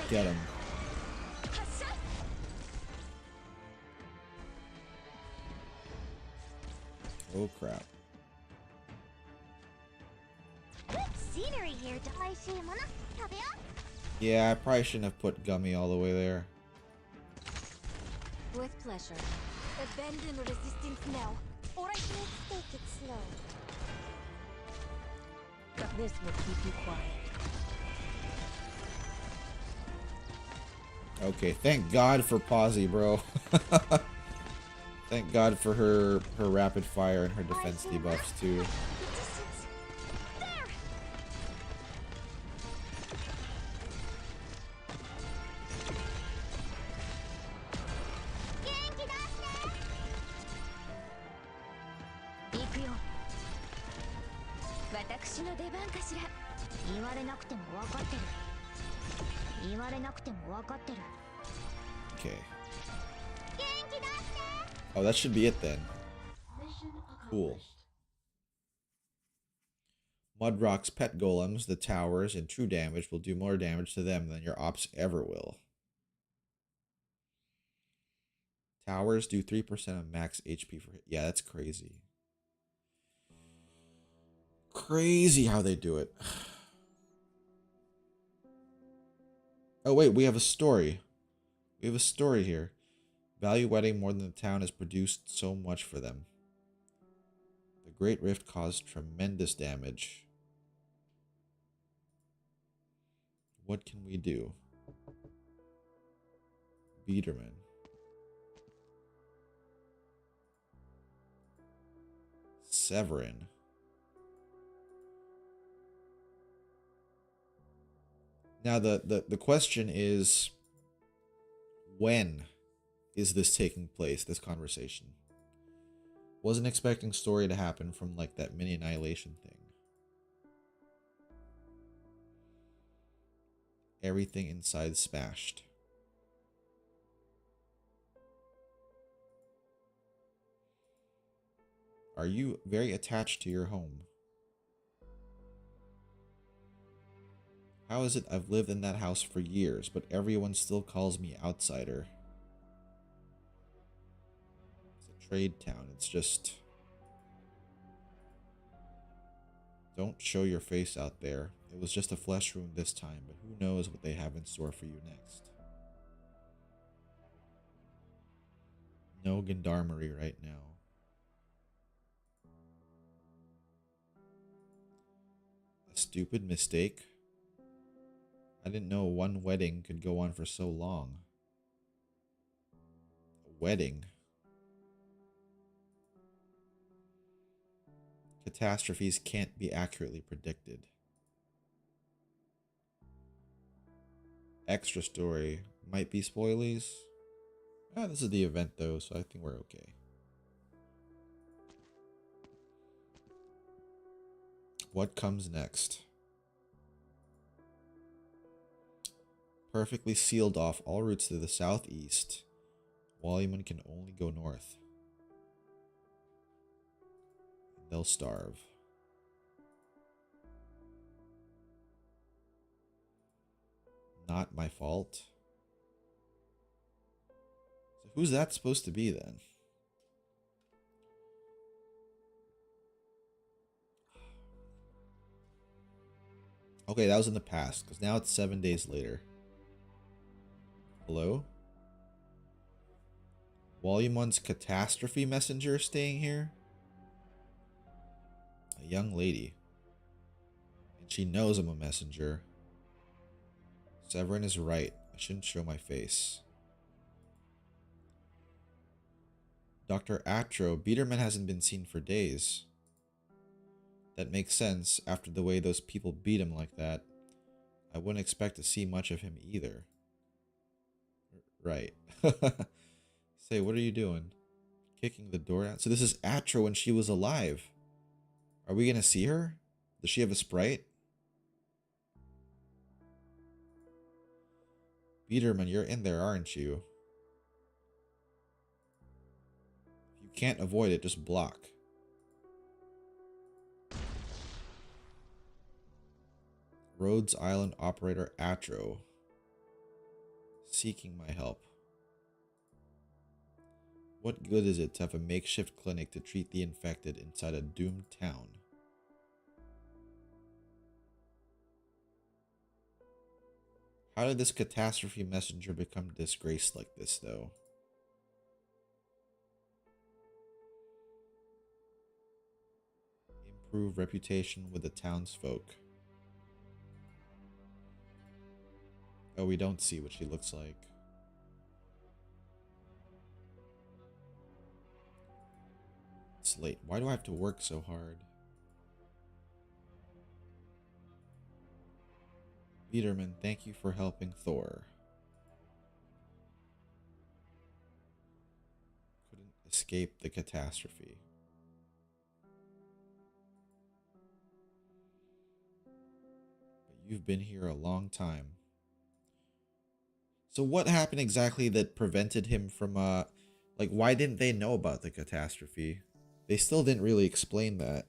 Speaker 1: Get him. Oh crap.
Speaker 3: Good scenery here.
Speaker 1: Yeah, I probably shouldn't have put Gummy all the way there.
Speaker 2: With pleasure.
Speaker 3: Abandon resistance now. Alright, let's take it slow.
Speaker 4: This will keep you quiet.
Speaker 1: Okay, thank God for Pawsey, bro. Thank God for her rapid fire and her defense debuffs too. Okay. Oh, that should be it then. Cool. Mudrock's pet golems, the towers, and true damage will do more damage to them than your ops ever will. Towers do 3% of max HP for hit. Yeah, that's crazy. Crazy how they do it. Oh wait, we have a story. We have a story here. Value wedding more than the town has produced so much for them. The Great Rift caused tremendous damage. What can we do? Biederman. Severin. Now the question is, when is this taking place, this conversation? Wasn't expecting story to happen from like that mini annihilation thing. Everything inside smashed. Are you very attached to your home? How is it I've lived in that house for years, but everyone still calls me outsider? It's a trade town. It's just... Don't show your face out there. It was just a flesh wound this time, but who knows what they have in store for you next. No gendarmerie right now. A stupid mistake? I didn't know one wedding could go on for so long. A wedding? Catastrophes can't be accurately predicted. Extra story might be spoilies. Ah, this is the event though, so I think we're okay. What comes next? Perfectly sealed off all routes to the southeast. Wolumonde can only go north. They'll starve. Not my fault. So who's that supposed to be then? Okay, that was in the past, because now it's 7 days later. Hello? Wolumonde's catastrophe messenger staying here? A young lady. And she knows I'm a messenger. Severin is right. I shouldn't show my face. Dr. Atro, Biederman hasn't been seen for days. That makes sense after the way those people beat him like that. I wouldn't expect to see much of him either. Right. Say, what are you doing? Kicking the door down? So this is Atra when she was alive. Are we gonna see her? Does she have a sprite? Biederman, you're in there, aren't you? If you can't avoid it, just block. Rhodes Island operator Atro. Seeking my help. What good is it to have a makeshift clinic to treat the infected inside a doomed town? How did this catastrophe messenger become disgraced like this, though? Improve reputation with the townsfolk. Oh, we don't see what she looks like. It's late. Why do I have to work so hard? Biederman, thank you for helping Thor. Couldn't escape the catastrophe. But you've been here a long time. So what happened exactly that prevented him from, like, why didn't they know about the catastrophe? They still didn't really explain that.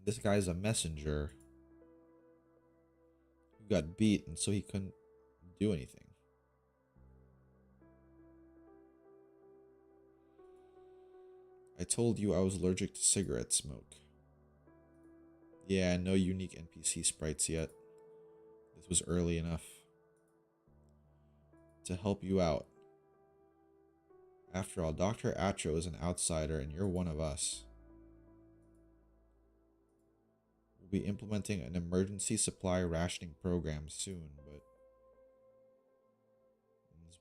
Speaker 1: This guy's a messenger who got beat, and so he couldn't do anything. I told you I was allergic to cigarette smoke. Yeah, no unique NPC sprites yet. This was early enough to help you out. After all, Dr. Atro is an outsider and you're one of us. We'll be implementing an emergency supply rationing program soon, but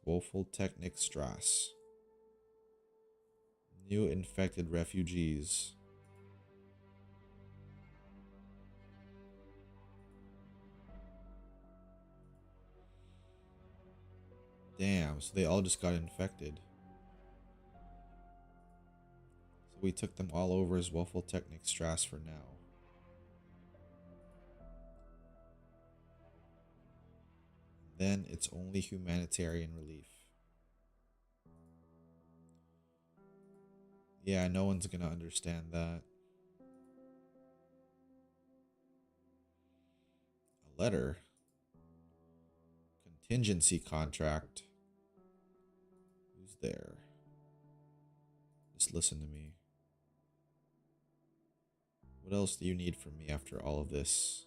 Speaker 1: Wofeltechnikstrasse. New infected refugees. Damn, so they all just got infected. So we took them all over as Wofeltechnikstrasse for now. Then it's only humanitarian relief. Yeah, no one's gonna understand that. A letter. Contingency contract. Who's there? Just listen to me. What else do you need from me after all of this?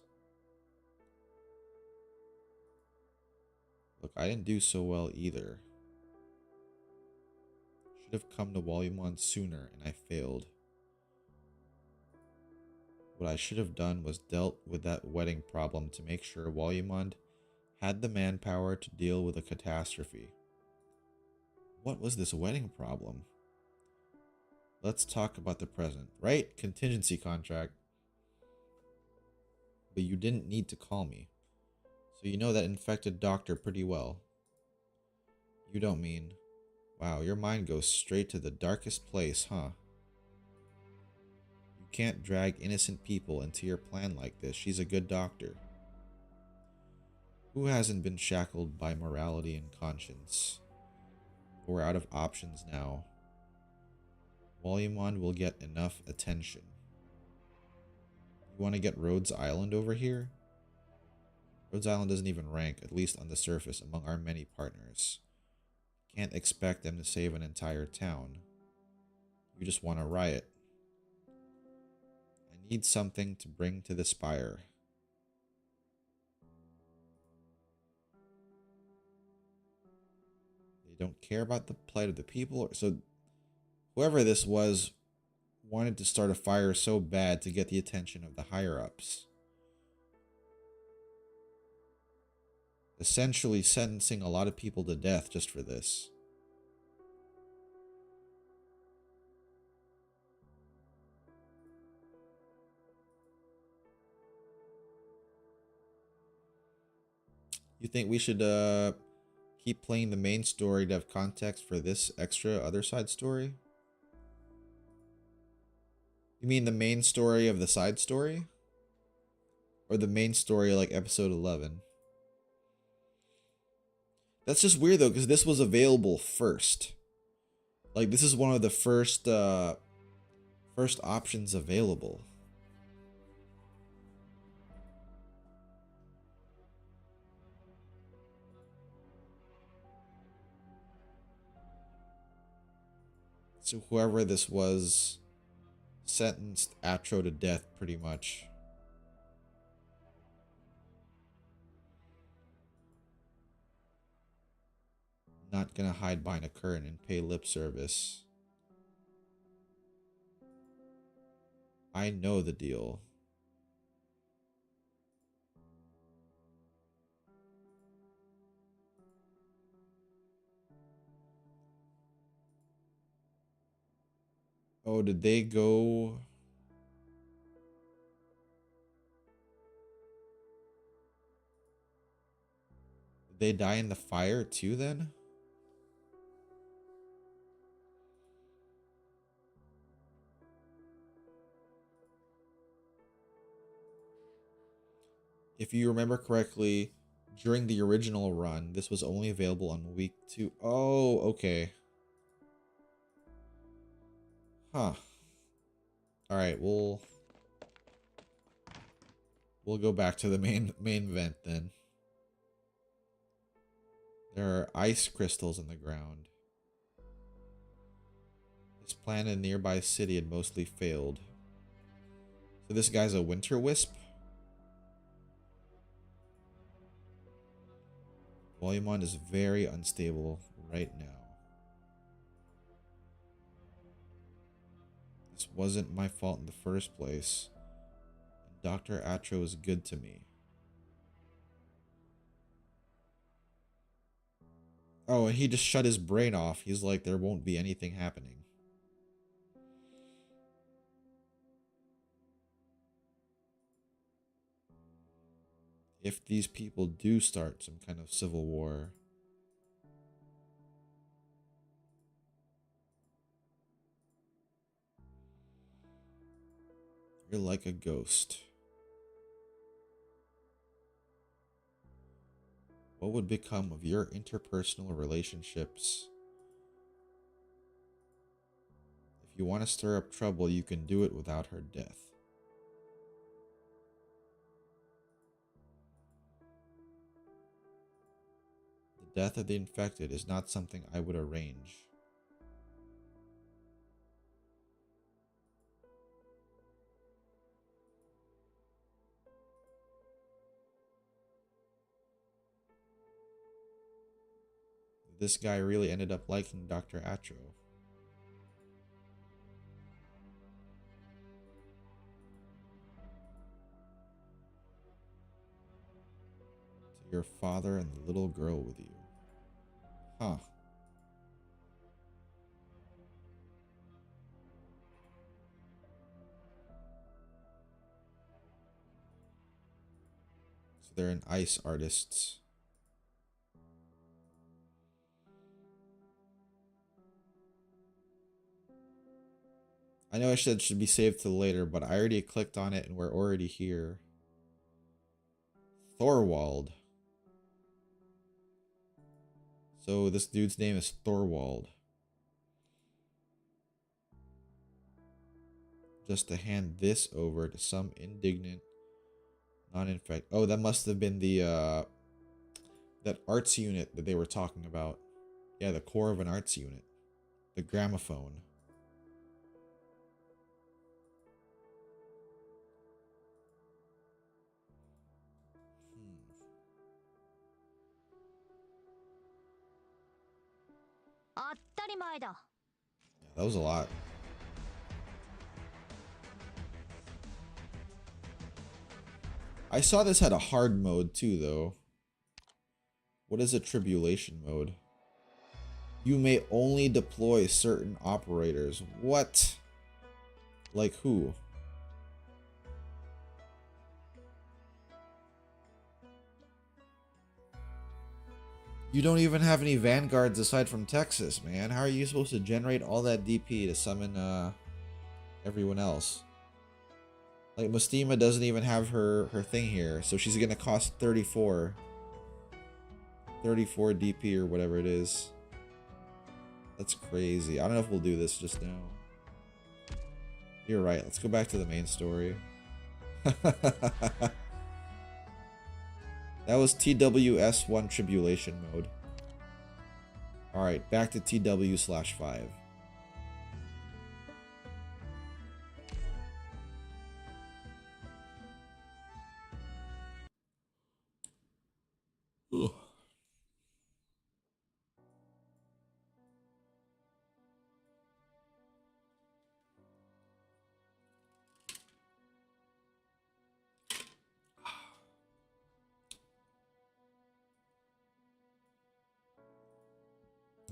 Speaker 1: Look, I didn't do so well either. Should have come to Wolumonde sooner, and I failed. What I should have done was dealt with that wedding problem to make sure Wolumonde had the manpower to deal with a catastrophe. What was this wedding problem? Let's talk about the present, right? Contingency contract. But you didn't need to call me. So you know that infected doctor pretty well. You don't mean... Wow, your mind goes straight to the darkest place, huh? You can't drag innocent people into your plan like this. She's a good doctor. Who hasn't been shackled by morality and conscience? We're out of options now. Wolumonde will get enough attention. You want to get Rhodes Island over here? Rhodes Island doesn't even rank, at least on the surface, among our many partners. Can't expect them to save an entire town. You just want to riot. I need something to bring to the Spire. They don't care about the plight of the people. So whoever this was wanted to start a fire so bad to get the attention of the higher-ups. Essentially sentencing a lot of people to death just for this. You think we should keep playing the main story to have context for this extra other side story? You mean the main story of the side story? Or the main story like episode 11? That's just weird though, because this was available first. Like, this is one of the first options available. So whoever this was sentenced Atro to death, pretty much. Not gonna hide behind a curtain and pay lip service. I know the deal. Oh, did they go? Did they die in the fire too then? If you remember correctly, during the original run, this was only available on week 2. Oh, okay. Huh. Alright, we'll go back to the main event then. There are ice crystals in the ground. This plan in a nearby city had mostly failed. So this guy's a winter wisp? Wolumonde is very unstable right now. This wasn't my fault in the first place. And Dr. Atro is good to me. Oh, and he just shut his brain off. He's like, there won't be anything happening. If these people do start some kind of civil war, you're like a ghost. What would become of your interpersonal relationships? If you want to stir up trouble, you can do it without her death. The death of the infected is not something I would arrange. This guy really ended up liking Dr. Atro. To your father and the little girl with you. Huh. So they're an ice artists. I know I said it should be saved to later, but I already clicked on it and we're already here. Thorwald. So this dude's name is Thorwald. Just to hand this over to some indignant non-infect. Oh, that must have been the that arts unit that they were talking about. Yeah, the core of an arts unit. The gramophone. Yeah, that was a lot. I saw this had a hard mode too, though. What is a tribulation mode? You may only deploy certain operators. What? Like who? You don't even have any vanguards aside from Texas, man. How are you supposed to generate all that DP to summon everyone else? Like, Mustima doesn't even have her thing here, so she's gonna cost 34 DP or whatever it is. That's crazy. I don't know if we'll do this just now. You're right. Let's go back to the main story. That was TWS1 Tribulation mode. Alright, back to TW/5. Ugh.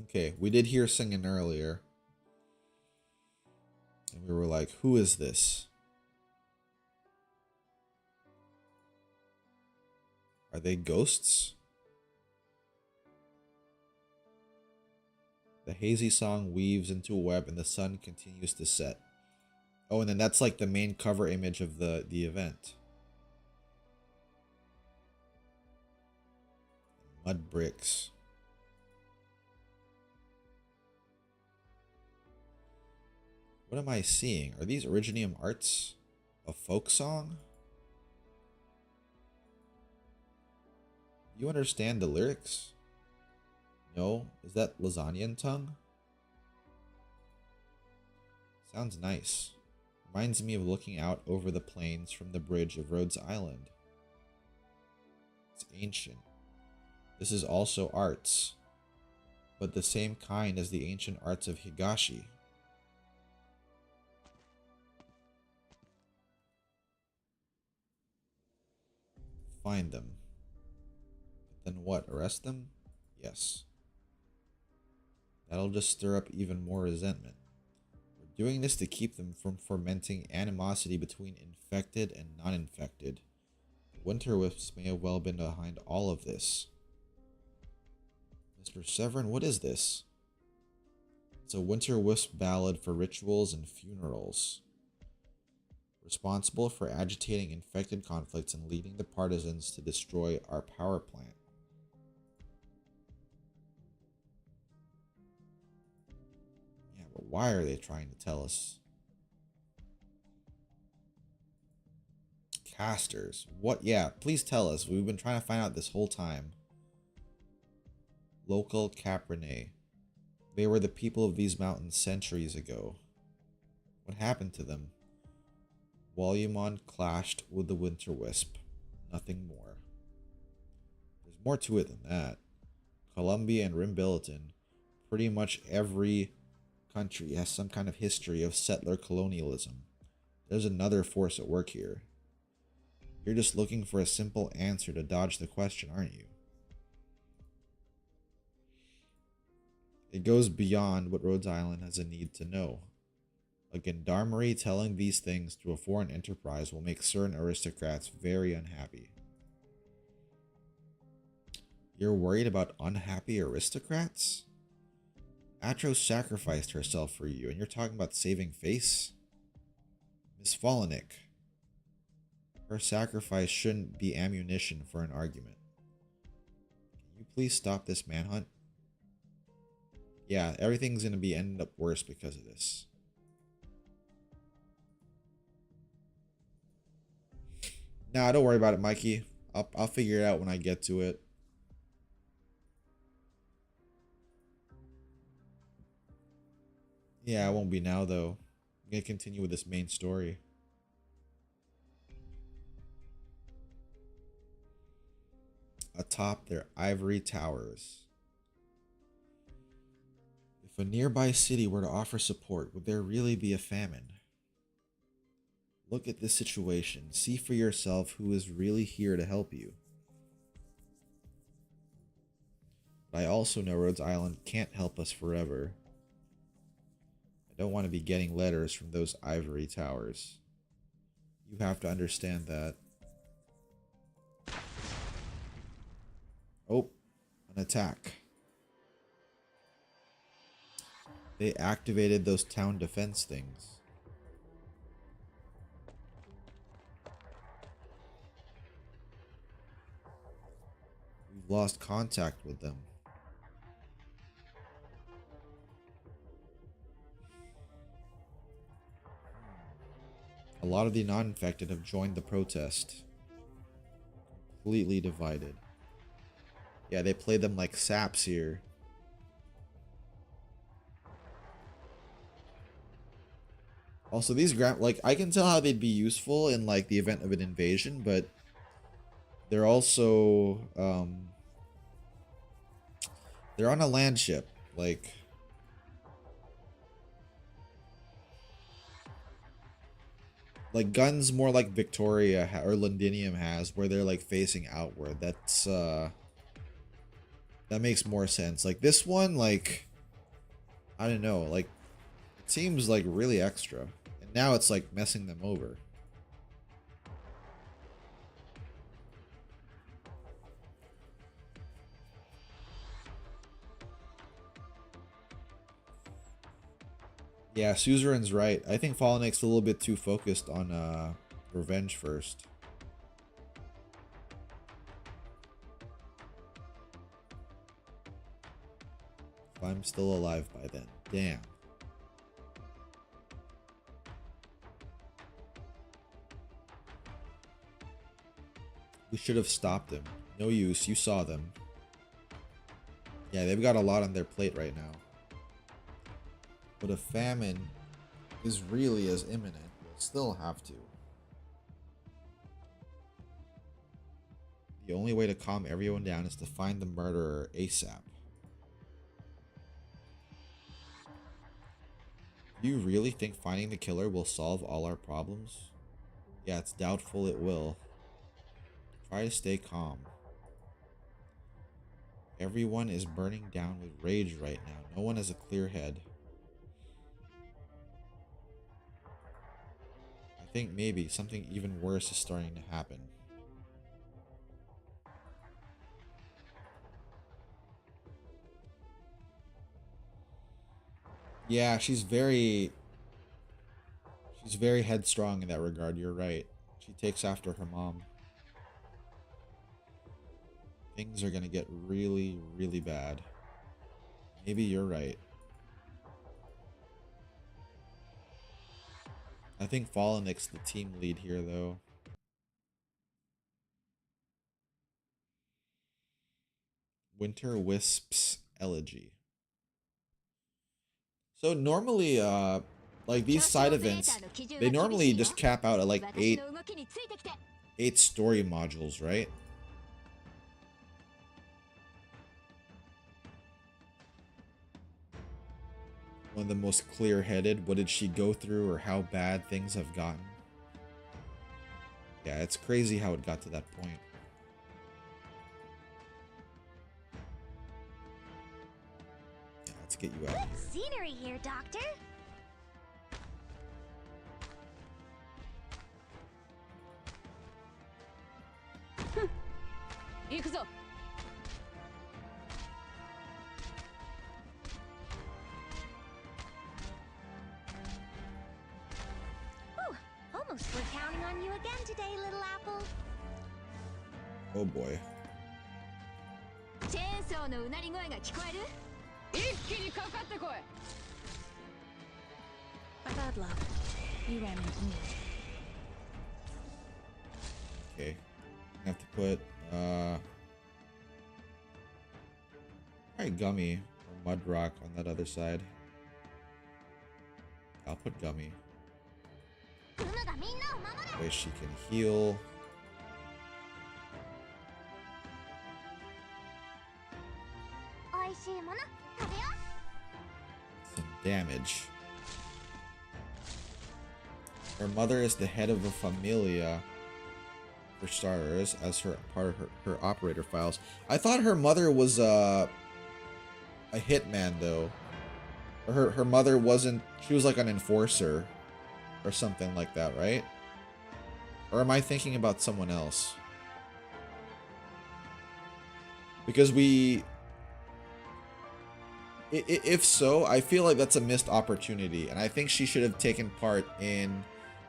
Speaker 1: Okay, we did hear singing earlier. And we were like, who is this? Are they ghosts? The hazy song weaves into a web and the sun continues to set. Oh, and then that's like the main cover image of the event. Mud bricks. What am I seeing? Are these Originium arts? A folk song? You understand the lyrics? No? Is that lasagna tongue? Sounds nice. Reminds me of looking out over the plains from the bridge of Rhodes Island. It's ancient. This is also arts, but the same kind as the ancient arts of Higashi. Find them. But then what? Arrest them? Yes. That'll just stir up even more resentment. We're doing this to keep them from fermenting animosity between infected and non-infected. The Winter Wisps may have well been behind all of this. Mr. Severin, what is this? It's a Winter Wisp ballad for rituals and funerals. Responsible for agitating infected conflicts and leading the partisans to destroy our power plant. Yeah, but why are they trying to tell us? Casters. What? Yeah, please tell us. We've been trying to find out this whole time. Local Caprine. They were the people of these mountains centuries ago. What happened to them? Wolumonde clashed with the Winter Wisp. Nothing more. There's more to it than that. Columbia and Rimbilliton, pretty much every country has some kind of history of settler colonialism. There's another force at work here. You're just looking for a simple answer to dodge the question, aren't you? It goes beyond what Rhodes Island has a need to know. A gendarmerie telling these things to a foreign enterprise will make certain aristocrats very unhappy. You're worried about unhappy aristocrats? Atros sacrificed herself for you, and you're talking about saving face? Miss Folinick. Her sacrifice shouldn't be ammunition for an argument. Can you please stop this manhunt? Yeah, everything's gonna be ended up worse because of this. Nah, don't worry about it, Mikey. I'll figure it out when I get to it. Yeah, it won't be now though. I'm gonna continue with this main story. Atop their ivory towers. If a nearby city were to offer support, would there really be a famine? Look at this situation. See for yourself who is really here to help you. But I also know Rhodes Island can't help us forever. I don't want to be getting letters from those ivory towers. You have to understand that. Oh, an attack. They activated those town defense things. We've lost contact with them. A lot of the non-infected have joined the protest. Completely divided. Yeah, they play them like saps here. Also, these like, I can tell how they'd be useful in like the event of an invasion, but they're also they're on a land ship, like guns more like Victoria or Londinium has, where they're like facing outward. That's that makes more sense. Like this one, like I don't know, like it seems like really extra, and now it's like messing them over. Yeah, Suzerain's right. I think Fallen Knights a little bit too focused on revenge first. If I'm still alive by then. Damn. We should have stopped them. No use, you saw them. Yeah, they've got a lot on their plate right now. But a famine is really as imminent. We'll still have to. The only way to calm everyone down is to find the murderer ASAP. Do you really think finding the killer will solve all our problems? Yeah, it's doubtful it will. Try to stay calm. Everyone is burning down with rage right now. No one has a clear head. I think maybe something even worse is starting to happen. Yeah, she's very headstrong in that regard. You're right. She takes after her mom. Things are gonna get really, really bad. Maybe you're right. I think Fallenik's the team lead here, though. Winter Wisp's Elegy. So normally, like these side events, they normally just cap out at like eight story modules, right? One of the most clear-headed. What did she go through, or how bad things have gotten? Yeah, it's crazy how it got to that point. Yeah, let's get you out of here.
Speaker 3: Scenery here, Doctor. Almost we're counting on you again today, little apple.
Speaker 1: Oh boy.
Speaker 4: Bad luck. You ran into me.
Speaker 1: Okay. I have to put probably Gummy or Mudrock on that other side. I'll put Gummy. That way she can heal. Some damage. Her mother is the head of a familia, for starters, as her part of her operator files. I thought her mother was a hitman, though. Her mother wasn't. She was like an enforcer or something like that, right? Or am I thinking about someone else? Because we If so, I feel like that's a missed opportunity, and I think she should have taken part in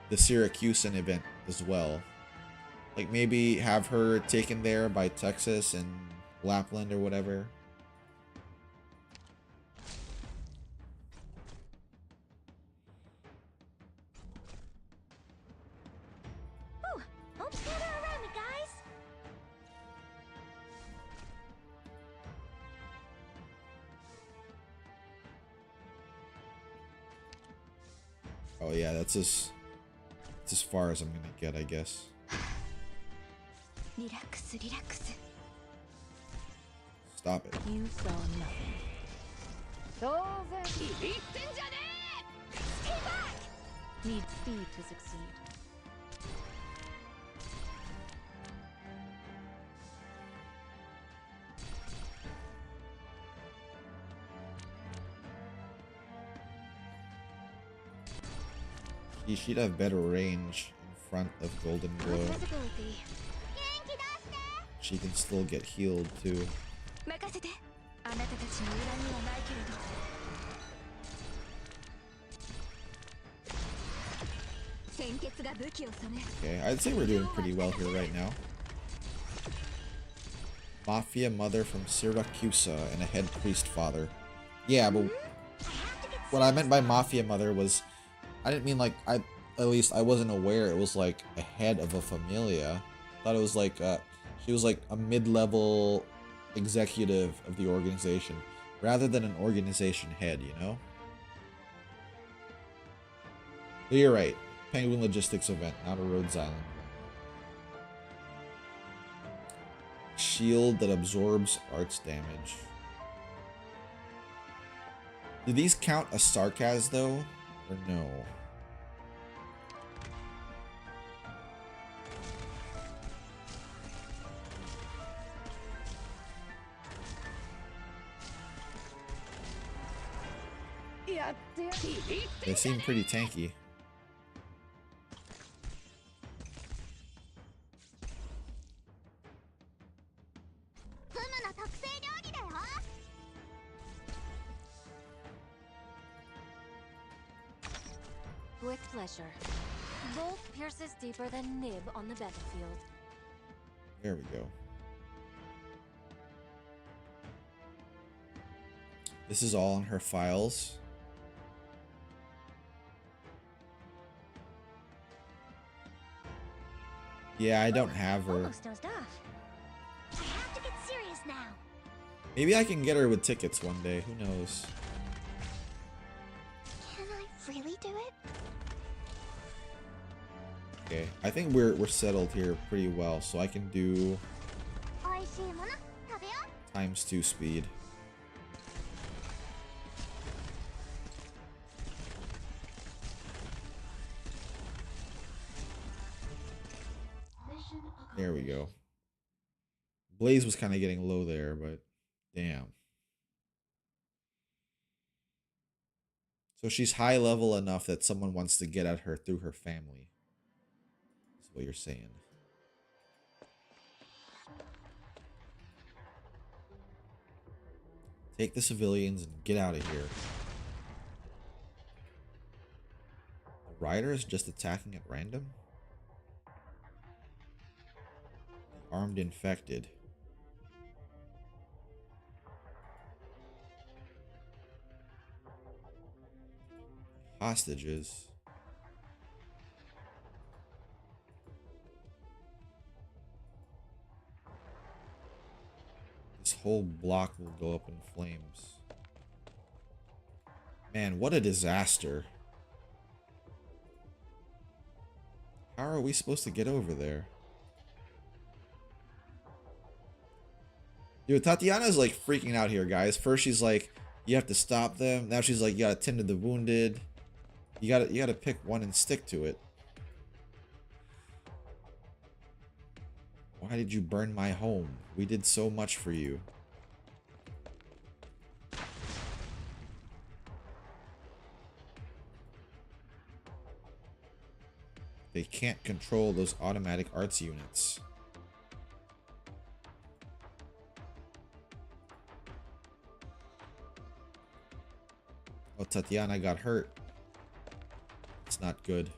Speaker 1: the Syracusan event as well. Like maybe have her taken there by Texas and Lapland or whatever.
Speaker 3: Ooh, don't gather around me, guys.
Speaker 1: Oh yeah, that's as far as I'm gonna get, I guess.
Speaker 3: Relax, relax.
Speaker 1: Stop it.
Speaker 4: You saw nothing.
Speaker 3: Stay back!
Speaker 4: Need speed to succeed.
Speaker 1: She'd have better range in front of Golden Glow.
Speaker 3: Visibility.
Speaker 1: She can still get healed too.
Speaker 3: 任せて。あなたたちの恨みはないけれど。鮮血が武器を染め。
Speaker 1: Okay, I'd say we're doing pretty well here right now. Mafia mother from Syracusa and a head priest father. Yeah, but what I meant by mafia mother was, I didn't mean like at least I wasn't aware it was like a head of a familia. I thought it was like she was like a mid-level executive of the organization rather than an organization head, you know? But you're right. Penguin Logistics event, not a Rhodes Island event. Shield that absorbs arts damage. Do these count as sarcasm though? Or no? They seem pretty tanky.
Speaker 2: With pleasure. Bolt pierces deeper than nib on the battlefield.
Speaker 1: There we go. This is all in her files. Yeah, I don't have her.
Speaker 3: Almost dozed off. I have to get serious now.
Speaker 1: Maybe I can get her with tickets one day. Who knows?
Speaker 3: Can I really do it?
Speaker 1: Okay, I think we're settled here pretty well, so I can do
Speaker 3: おいしいもの食べよう。
Speaker 1: ×2 speed. There we go. Blaze was kind of getting low there, but damn. So she's high level enough that someone wants to get at her through her family. That's what you're saying. Take the civilians and get out of here. The rider is just attacking at random? The armed infected. Hostages. This whole block will go up in flames. Man, what a disaster. How are we supposed to get over there? Dude, Tatiana's like freaking out here, guys. First she's like, you have to stop them. Now she's like, you gotta tend to the wounded. You gotta pick one and stick to it. Why did you burn my home? We did so much for you. They can't control those automatic arts units. Oh, Tatiana got hurt. It's not good.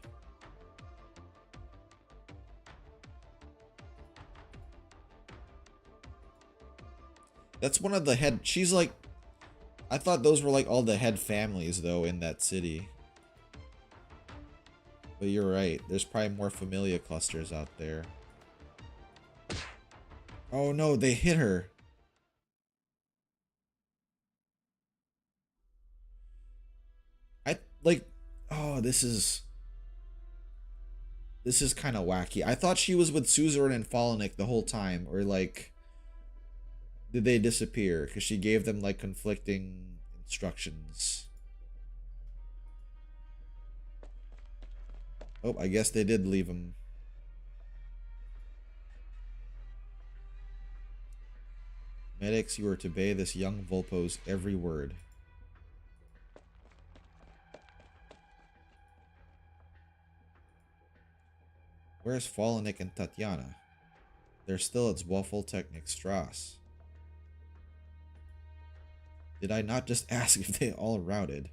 Speaker 1: That's one of the head... She's like... I thought those were like all the head families, though, in that city. But you're right. There's probably more familia clusters out there. Oh no, they hit her. I, like... Oh, this is kind of wacky. I thought she was with Suzerain and Falanic the whole time. Or like... Did they disappear? Because she gave them like conflicting instructions. Oh, I guess they did leave him. Medics, you are to obey this young Volpo's every word. Where's Falanic and Tatiana? They're still at Zwaffeltechnik Strasse. Did I not just ask if they all routed?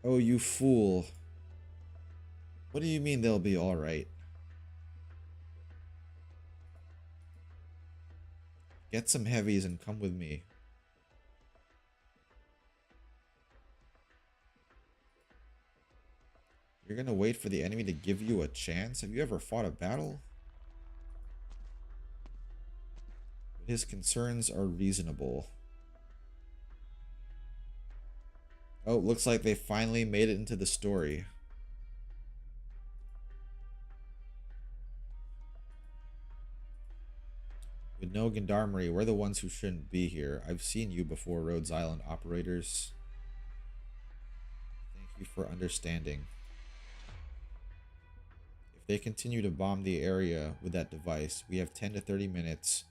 Speaker 1: Oh, you fool. What do you mean they'll be alright? Get some heavies and come with me. You're gonna wait for the enemy to give you a chance? Have you ever fought a battle? His concerns are reasonable. Oh, looks like they finally made it into the story. With no gendarmerie, we're the ones who shouldn't be here. I've seen you before, Rhodes Island operators. Thank you for understanding. If they continue to bomb the area with that device, we have 10 to 30 minutes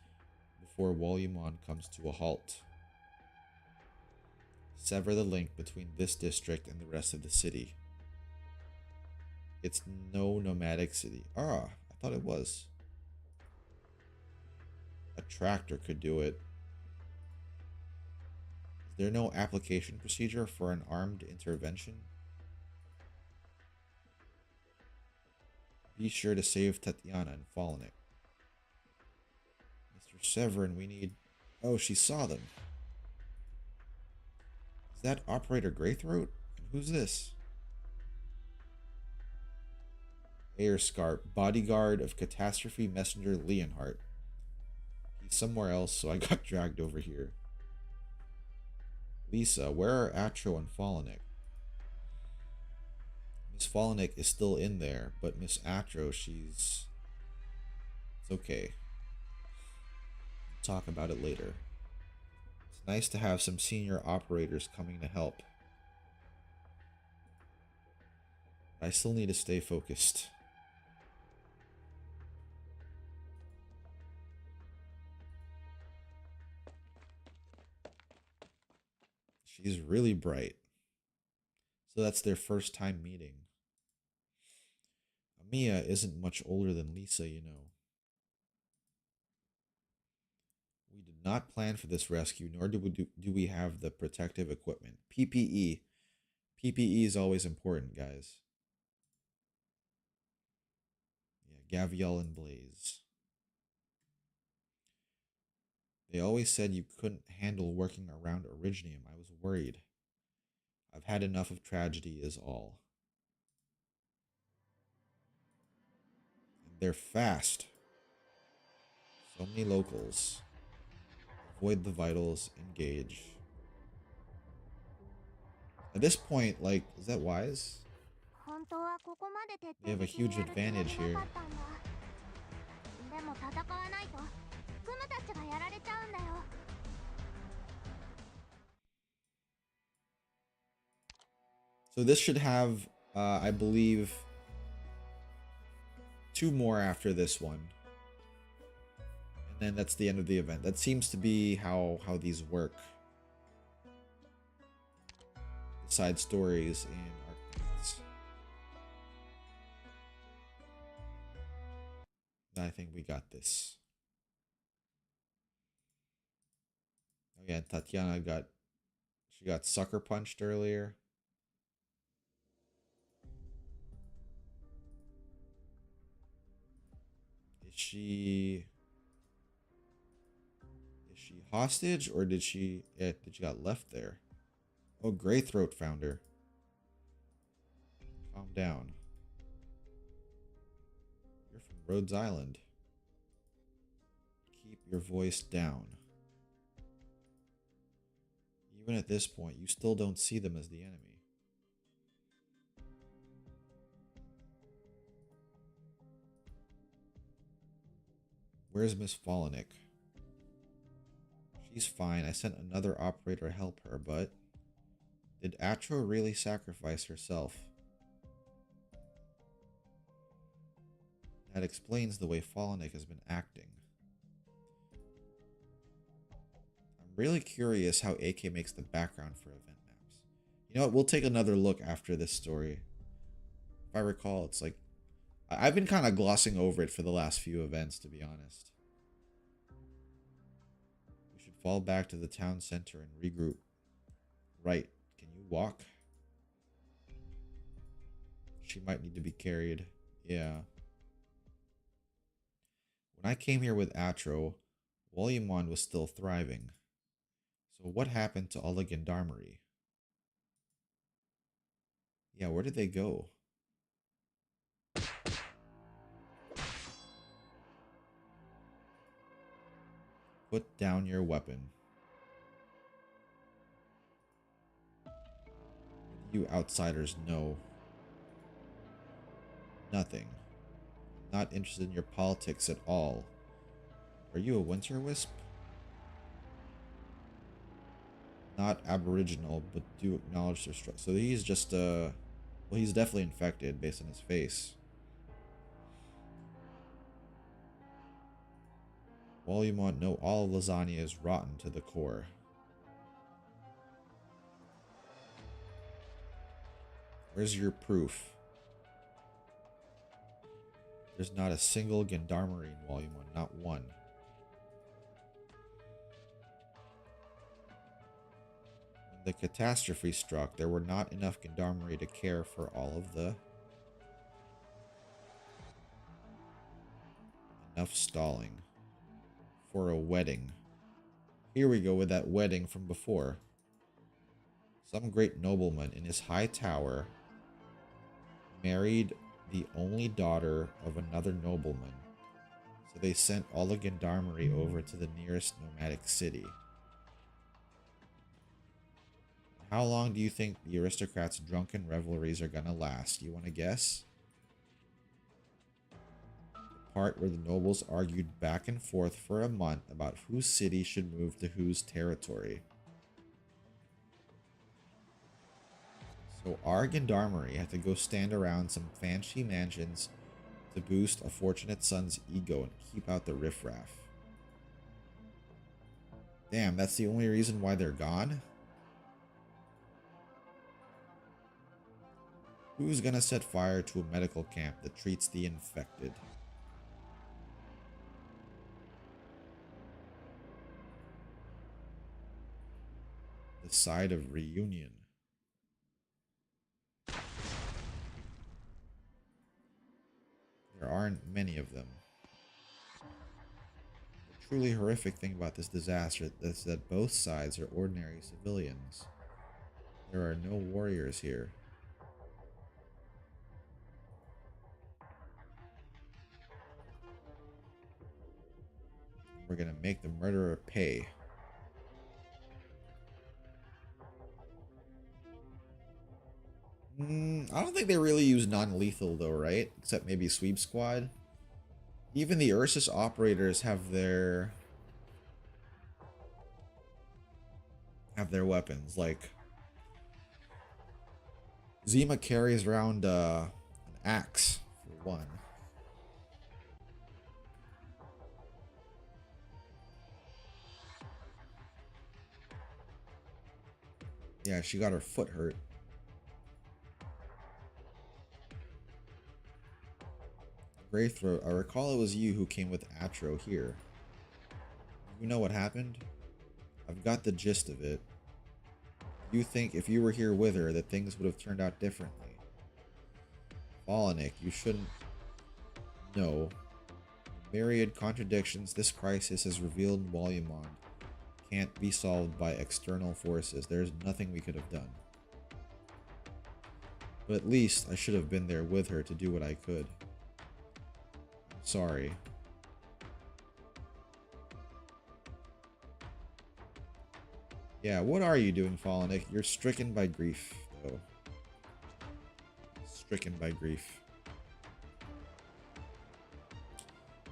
Speaker 1: before Wolumonde comes to a halt. Sever the link between this district and the rest of the city. It's no nomadic city. Ah, I thought it was. A tractor could do it. Is there no application procedure for an armed intervention? Be sure to save Tatiana and Falanic. Mr. Severin, we need... Oh, she saw them. Is that Operator Greythroat? And who's this? Ayerscarp, bodyguard of Catastrophe Messenger Leonhardt. He's somewhere else, so I got dragged over here. Lisa, where are Atro and Falanic? Miss Falanic is still in there, but Miss Atro, she's... It's okay. We'll talk about it later. It's nice to have some senior operators coming to help. I still need to stay focused. She's really bright. So that's their first time meeting. Mia isn't much older than Lisa, you know. We did not plan for this rescue, nor do we have the protective equipment. PPE. PPE is always important, guys. Yeah, Gaviel and Blaze. They always said you couldn't handle working around Originium. I was worried. I've had enough of tragedy is all. And they're fast. So many locals. Avoid the vitals. Engage. At this point, like, is that wise? They have a huge advantage here. So this should have, I believe, 2 more after this one. And then that's the end of the event. That seems to be how these work. The side stories in Arknights. I think we got this. Oh yeah, Tatiana got She got sucker punched earlier. Is she hostage, or did she got left there? Oh, Greythroat found her. Calm down. You're from Rhodes Island. Keep your voice down. Even at this point, you still don't see them as the enemy. Where's Miss Folinick? She's fine. I sent another operator to help her, but did Atro really sacrifice herself? That explains the way Folinick has been acting. I'm really curious how AK makes the background for event maps. You know what? We'll take another look after this story. If I recall, it's like I've been kind of glossing over it for the last few events, to be honest. We should fall back to the town center and regroup. Right. Can you walk? She might need to be carried. Yeah. When I came here with Atro, Wolumonde was still thriving. So what happened to all the gendarmerie? Yeah, where did they go? Put down your weapon. What do you outsiders know? Nothing. Not interested in your politics at all. Are you a winter wisp? Not aboriginal, but do acknowledge their struggle. So he's just well, he's definitely infected based on his face. Wolumonde know all of lasagna is rotten to the core. Where's your proof? There's not a single gendarmerie in Wolumonde, not one. When the catastrophe struck, there were not enough gendarmerie to care for all of the... Enough stalling. For a wedding. Here we go with that wedding from before. Some great nobleman in his high tower married the only daughter of another nobleman, so they sent all the gendarmerie over to the nearest nomadic city. How long do you think the aristocrats' drunken revelries are gonna last? You want to guess? The part where the nobles argued back and forth for a month about whose city should move to whose territory. So our gendarmerie had to go stand around some fancy mansions to boost a fortunate son's ego and keep out the riffraff. Damn, that's the only reason why they're gone? Who's gonna set fire to a medical camp that treats the infected? The side of reunion. There aren't many of them. The truly horrific thing about this disaster is that both sides are ordinary civilians. There are no warriors here. We're gonna make the murderer pay. I don't think they really use non-lethal though, right? Except maybe Sweep Squad. Even the Ursus operators have their weapons. Like Zima carries around an axe for one. Yeah, she got her foot hurt. Greythroat, I recall it was you who came with Atro here. You know what happened? I've got the gist of it. You think if you were here with her that things would have turned out differently. Volinic, you shouldn't know. Myriad contradictions this crisis has revealed in Wolumonde can't be solved by external forces. There's nothing we could have done. But at least I should have been there with her to do what I could. I'm sorry. Yeah, what are you doing, Volinic? You're stricken by grief, though. Stricken by grief.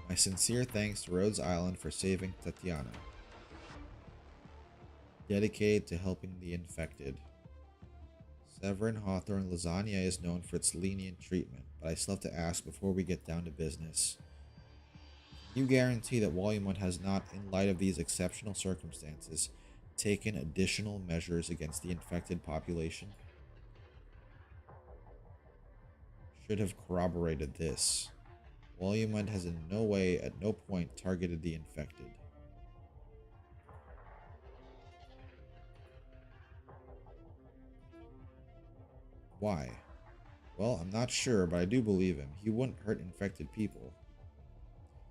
Speaker 1: My sincere thanks to Rhodes Island for saving Tatiana. Dedicated to helping the infected. Severin Hawthorne Lasagna is known for its lenient treatment, but I still have to ask before we get down to business. Can you guarantee that Wolumonde has not, in light of these exceptional circumstances, taken additional measures against the infected population? Should have corroborated this. Wolumonde has in no way, at no point, targeted the infected. Why? Well, I'm not sure, but I do believe him. He wouldn't hurt infected people.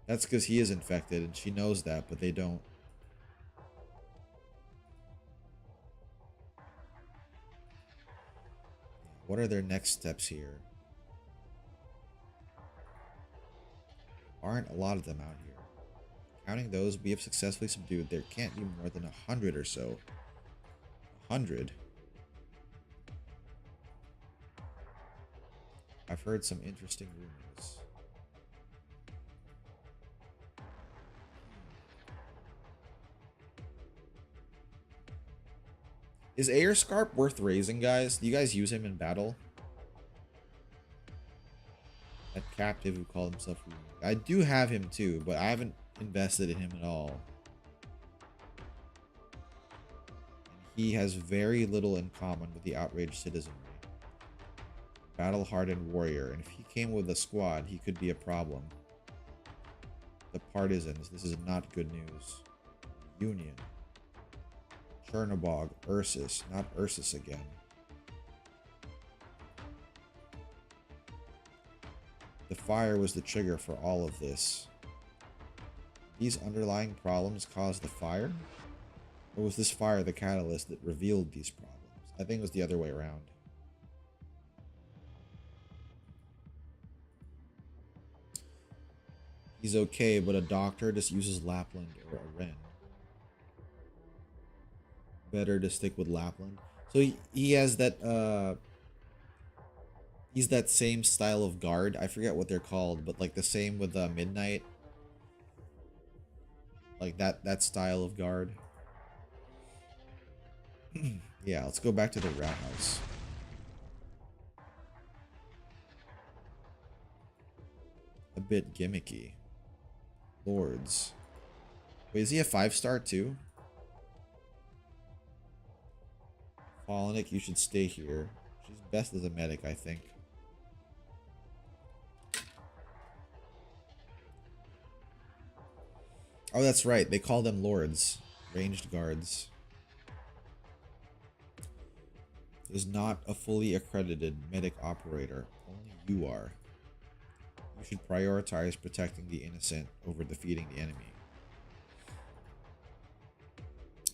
Speaker 1: That's because he is infected, and she knows that, but they don't. What are their next steps here? Aren't a lot of them out here. Counting those we have successfully subdued, there can't be more than 100 or so. 100? I've heard some interesting rumors. Is Aerscarp worth raising, guys? Do you guys use him in battle? That captive who called himself Rumour. I do have him too, but I haven't invested in him at all. And he has very little in common with the outraged citizenry. Battle-hardened warrior, and if he came with a squad, he could be a problem. The partisans, this is not good news. Union. Chernobog, Ursus, not Ursus again. The fire was the trigger for all of this. These underlying problems caused the fire? Or was this fire the catalyst that revealed these problems? I think it was the other way around. He's okay, but a doctor just uses Lapland or a Wren. Better to stick with Lapland. So he has that he's that same style of guard. I forget what they're called, but like the same with Midnight. Like that style of guard. Yeah, let's go back to the rat house. A bit gimmicky. Lords. Wait, is he a 5-star too? Volinic, you should stay here. She's best as a medic, I think. Oh, that's right. They call them lords. Ranged guards. Is not a fully accredited medic operator. Only you are. You should prioritize protecting the innocent over defeating the enemy.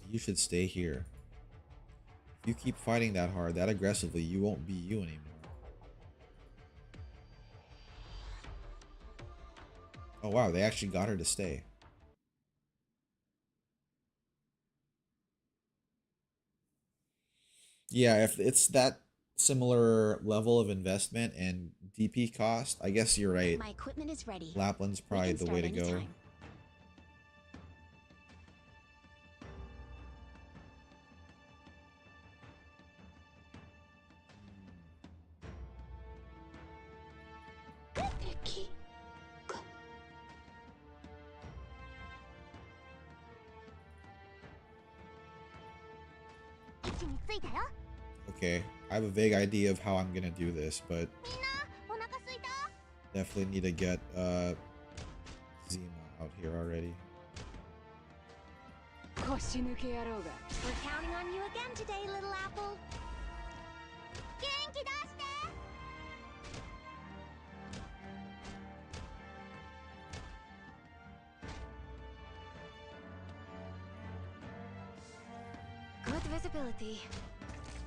Speaker 1: You should stay here. If you keep fighting that hard, that aggressively, you won't be you anymore. Oh wow, they actually got her to stay. Yeah, if it's that similar level of investment and DP cost, I guess you're right.
Speaker 3: My equipment is ready.
Speaker 1: Lapland's probably the way to go.
Speaker 3: Anytime.
Speaker 1: Okay, I have a vague idea of how I'm gonna do this, but definitely need to get Zima out here already.
Speaker 3: We're counting on you again today, little apple. Genki dashite!
Speaker 2: Good visibility.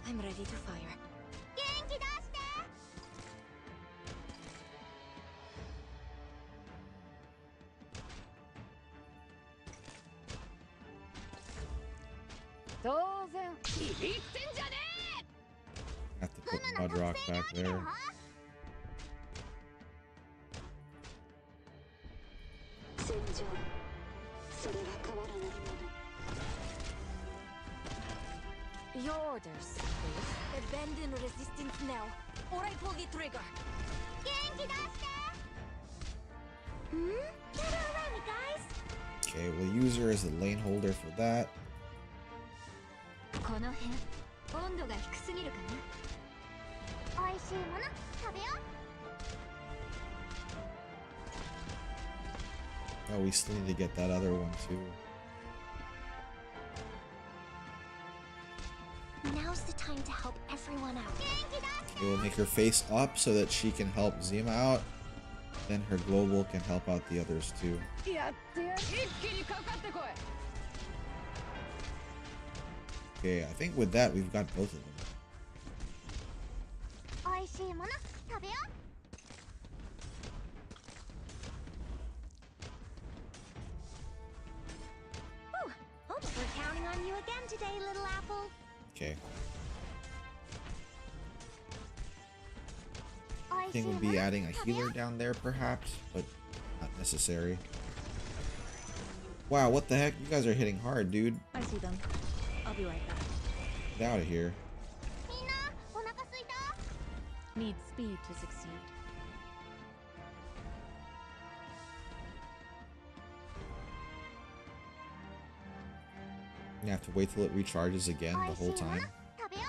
Speaker 2: I'm ready to fire.
Speaker 3: Genki dashite!
Speaker 2: 当然ビビってんじゃね
Speaker 1: Have to put Mudrock back there.
Speaker 5: 戦場それは変わらないもの
Speaker 2: Your orders, please. Abandon resistance now, or I pull the trigger.
Speaker 3: Genki dashite! Hmm? Get around me, guys!
Speaker 1: Okay, we'll use her as the lane holder for that.
Speaker 3: この辺温度が低すぎるかな。美味しいもの食べよう。
Speaker 1: Oh, we still need to get that other one too.
Speaker 3: Now's the time to help everyone out.
Speaker 1: Okay, we'll make her face up so that she can help Zima out. Then her global can help out the others too. Okay, I think with that we've got both of them.
Speaker 3: 美味しいもの食べよう。 We're counting on you again today, little apple.
Speaker 1: Okay. I
Speaker 3: 美味しい
Speaker 1: think
Speaker 3: も
Speaker 1: we'll
Speaker 3: の
Speaker 1: be adding a
Speaker 3: 食べよ
Speaker 1: healer
Speaker 3: う。
Speaker 1: down there perhaps, but not necessary. Wow, what the heck? You guys are hitting hard, dude.
Speaker 4: I see them. I'll be right back.
Speaker 1: Get out of here.
Speaker 3: みんなお腹すいた？
Speaker 4: Need speed to succeed.
Speaker 1: You have to wait till it recharges again the whole time.
Speaker 3: 食べよう。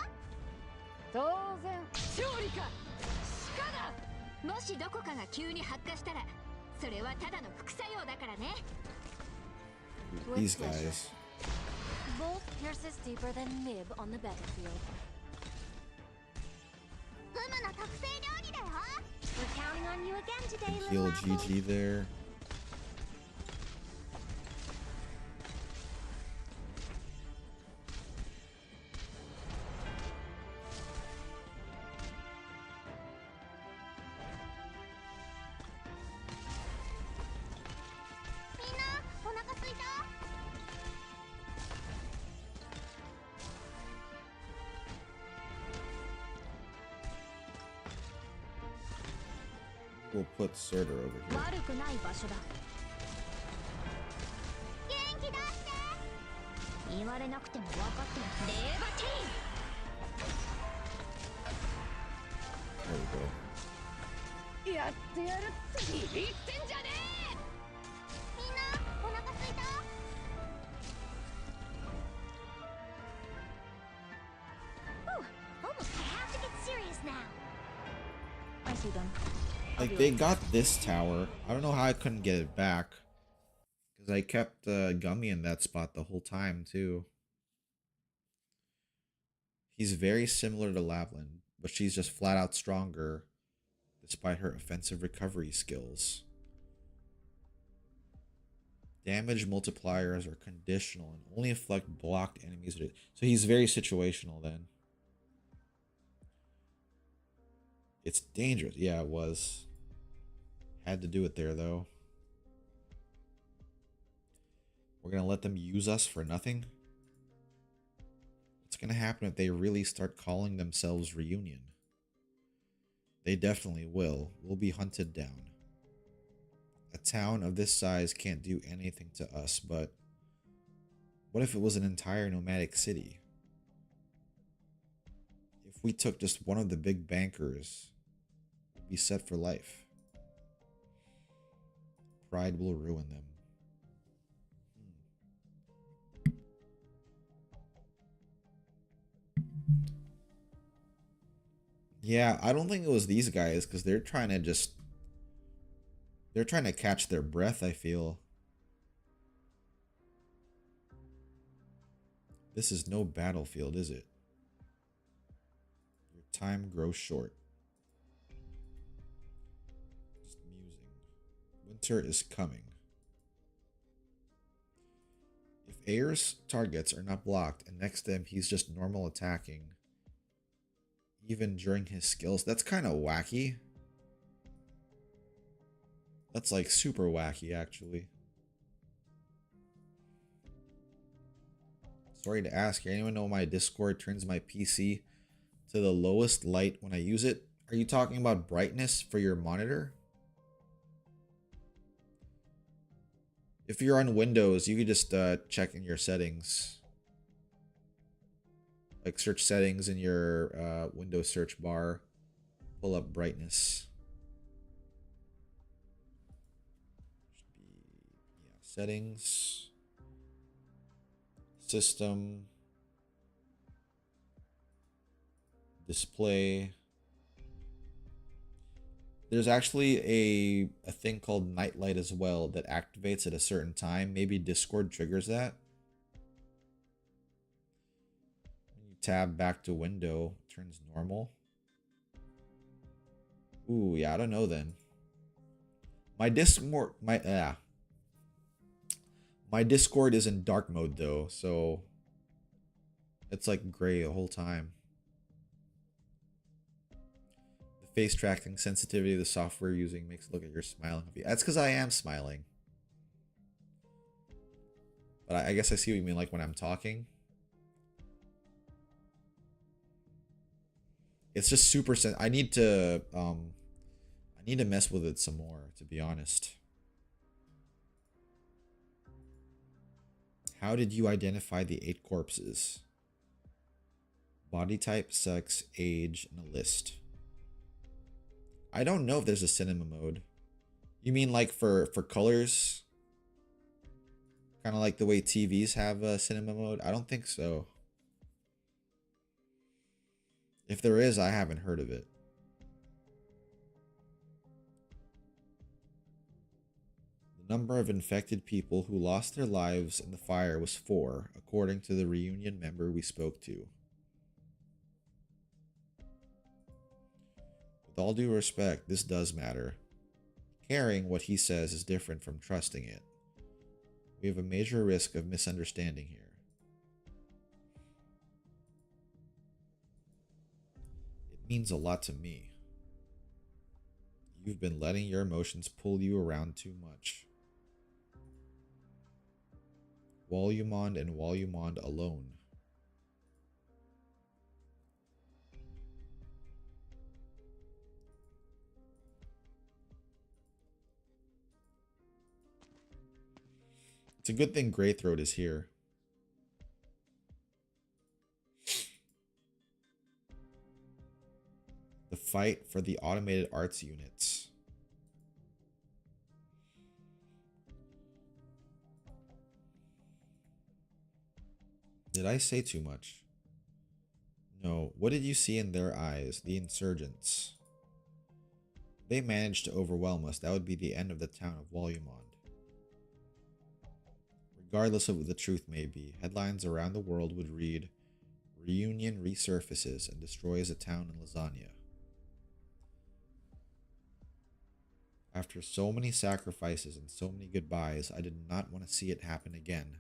Speaker 2: 当然勝利か
Speaker 3: 鹿だ。もしどこかが急に発火したら、それはただの副作用だからね。
Speaker 1: These guys.
Speaker 2: Bolt pierces deeper than nib on the battlefield.
Speaker 3: フムの特製料理だよ。We're counting on you again today,
Speaker 1: Heal
Speaker 3: little apple.
Speaker 1: GG there. We'll put Surtur over here.
Speaker 3: 悪くない場所だ。元気出して。言われなくても分かってる。レーバティーン。
Speaker 1: There we go.
Speaker 2: やってやるってビビってんじゃね
Speaker 3: みんなお腹すいた？ Almost have to get serious now.
Speaker 4: I see them.
Speaker 1: Like, they got this tower. I don't know how I couldn't get it back. Because I kept Gummy in that spot the whole time, too. He's very similar to Lavlin, but she's just flat out stronger, despite her offensive recovery skills. Damage multipliers are conditional and only affect blocked enemies. So he's very situational then. It's dangerous. Yeah, it was. Had to do it there, though. We're gonna let them use us for nothing? What's gonna happen if they really start calling themselves Reunion? They definitely will. We'll be hunted down. A town of this size can't do anything to us, but what if it was an entire nomadic city? If we took just one of the big bankers, we'd be set for life. Pride will ruin them. Yeah, I don't think it was these guys because they're trying to catch their breath, I feel. This is no battlefield, is it? Your time grows short. Just musing. Winter is coming. If Ayer's targets are not blocked and next to him he's just normal attacking, even during his skills, that's kind of wacky. That's like super wacky, actually. Sorry to ask, anyone know my Discord turns my PC to the lowest light when I use it? Are you talking about brightness for your monitor? If you're on Windows, you could just check in your settings. Like search settings in your Windows search bar. Pull up brightness. Yeah, settings. System. Display. There's actually a thing called nightlight as well that activates at a certain time. Maybe Discord triggers that. When you tab back to window, it turns normal. Ooh, yeah, I don't know then. My Discord is in dark mode though, so it's like gray the whole time. Face tracking sensitivity of the software using makes it look like you're smiling. That's because I am smiling. But I guess I see what you mean, like when I'm talking. It's just super I need to mess with it some more, to be honest. How did you identify the 8 corpses? Body type, sex, age, and a list. I don't know if there's a cinema mode. You mean like for colors? Kind of like the way TVs have a cinema mode? I don't think so. If there is, I haven't heard of it. The number of infected people who lost their lives in the fire was 4, according to the reunion member we spoke to. With all due respect, this does matter. Caring what he says is different from trusting it. We have a major risk of misunderstanding here. It means a lot to me. You've been letting your emotions pull you around too much. Wolumonde and Wolumonde alone. It's a good thing Greythroat is here. The fight for the automated arts units. Did I say too much? No. What did you see in their eyes? The insurgents. If they managed to overwhelm us, that would be the end of the town of Wolumonde. Regardless of what the truth may be, headlines around the world would read, "Reunion resurfaces and destroys a town in Lasagna." After so many sacrifices and so many goodbyes, I did not want to see it happen again.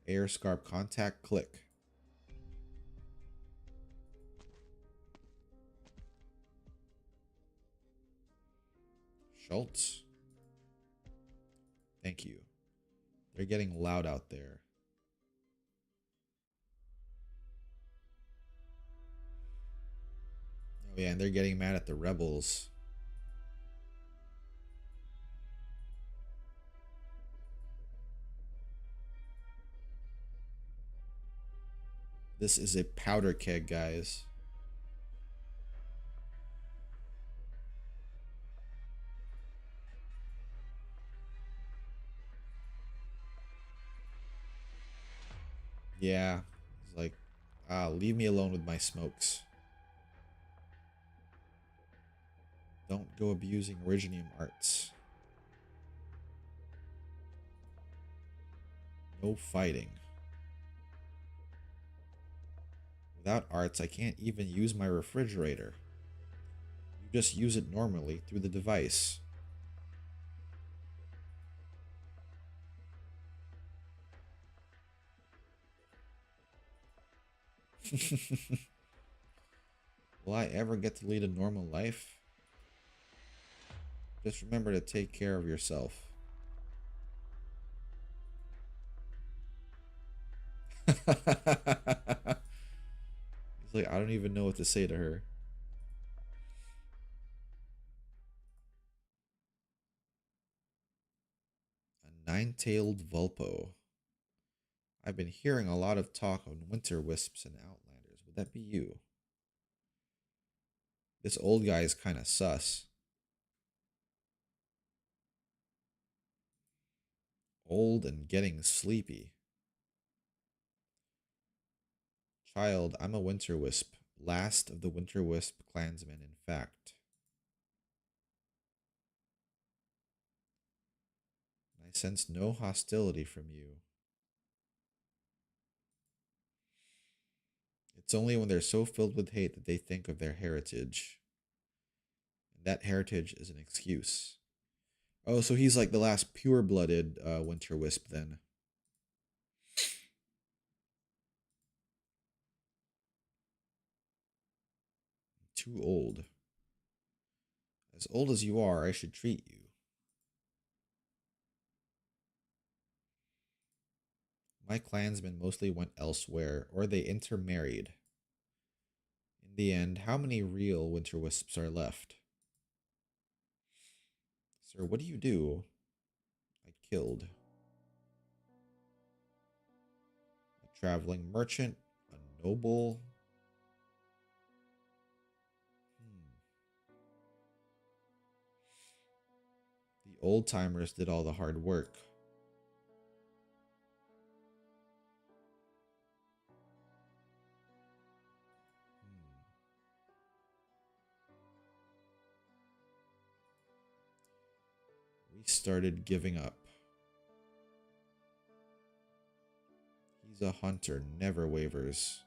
Speaker 1: Airscarp contact click. Schultz. Thank you. They're getting loud out there. Oh yeah, and they're getting mad at the rebels. This is a powder keg, guys. Yeah, it's like, leave me alone with my smokes. Don't go abusing Originium arts. No fighting. Without arts, I can't even use my refrigerator. You just use it normally through the device. Will I ever get to lead a normal life? Just remember to take care of yourself. He's like, I don't even know what to say to her. A nine-tailed Vulpo. I've been hearing a lot of talk on winter wisps and outlanders. Would that be you? This old guy is kind of sus. Old and getting sleepy. Child, I'm a winter wisp. Last of the winter wisp clansmen, in fact. I sense no hostility from you. It's only when they're so filled with hate that they think of their heritage. And that heritage is an excuse. Oh, so he's like the last pure-blooded winter wisp then. Too old. As old as you are, I should treat you. My clansmen mostly went elsewhere, or they intermarried. In the end, how many real winter wisps are left? Sir, what do you do? I killed. A traveling merchant, a noble. The old timers did all the hard work. We started giving up. He's a hunter, never wavers.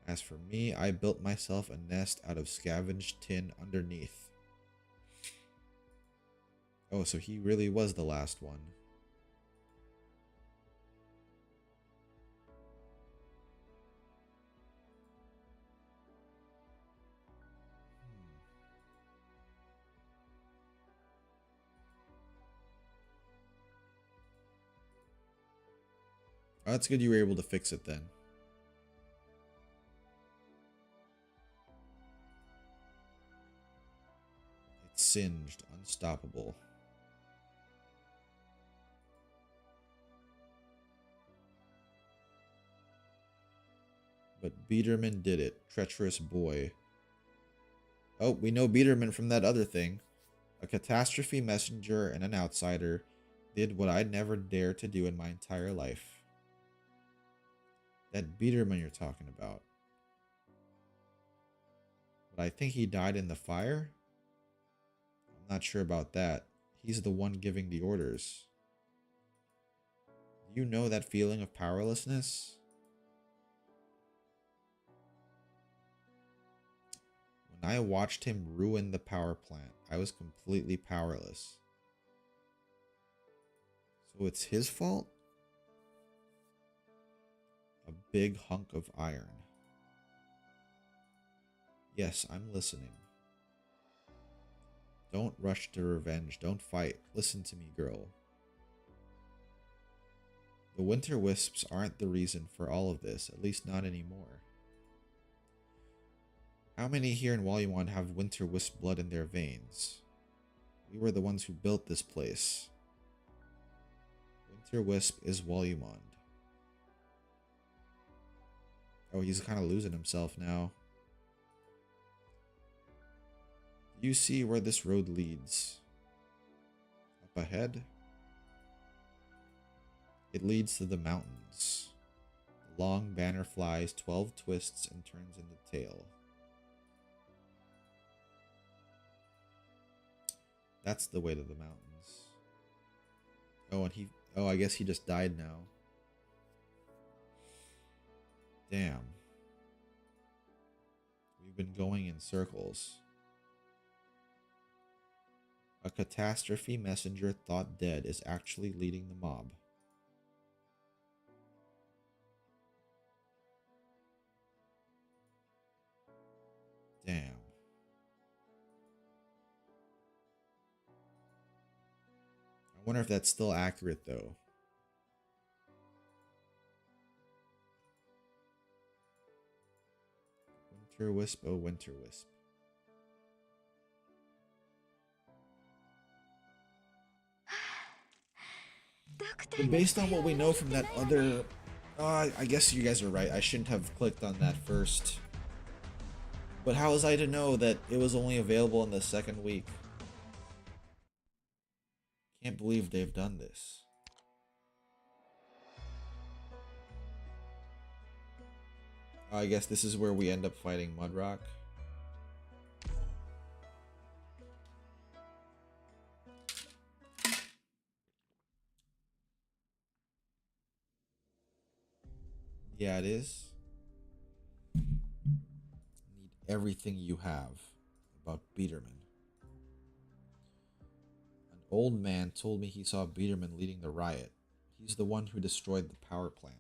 Speaker 1: As for me, I built myself a nest out of scavenged tin underneath. Oh, so he really was the last one. Oh, that's good you were able to fix it then. It's singed, unstoppable. But Biederman did it. Treacherous boy. Oh, we know Biederman from that other thing. A catastrophe messenger and an outsider did what I'd never dared to do in my entire life. That Biederman you're talking about. But I think he died in the fire? I'm not sure about that. He's the one giving the orders. Do you know that feeling of powerlessness? When I watched him ruin the power plant, I was completely powerless. So it's his fault? A big hunk of iron. Yes, I'm listening. Don't rush to revenge. Don't fight. Listen to me, girl. The winter wisps aren't the reason for all of this, at least not anymore. How many here in Wolumonde have winter wisp blood in their veins? We were the ones who built this place. Winter wisp is Wolumonde. Oh, he's kind of losing himself now. Do you see where this road leads? Up ahead? It leads to the mountains. The long banner flies 12 twists and turns in the tail. That's the way to the mountains. Oh, and he... Oh, I guess he just died now. Damn. We've been going in circles. A catastrophe messenger thought dead is actually leading the mob. Damn. I wonder if that's still accurate though. Winter Wisp, oh Winter Wisp. But based on what we know from that other... I guess you guys are right. I shouldn't have clicked on that first. But how was I to know that it was only available in the second week? Can't believe they've done this. I guess this is where we end up fighting Mudrock. Yeah, it is. Need everything you have about Biederman. An old man told me he saw Biederman leading the riot. He's the one who destroyed the power plant.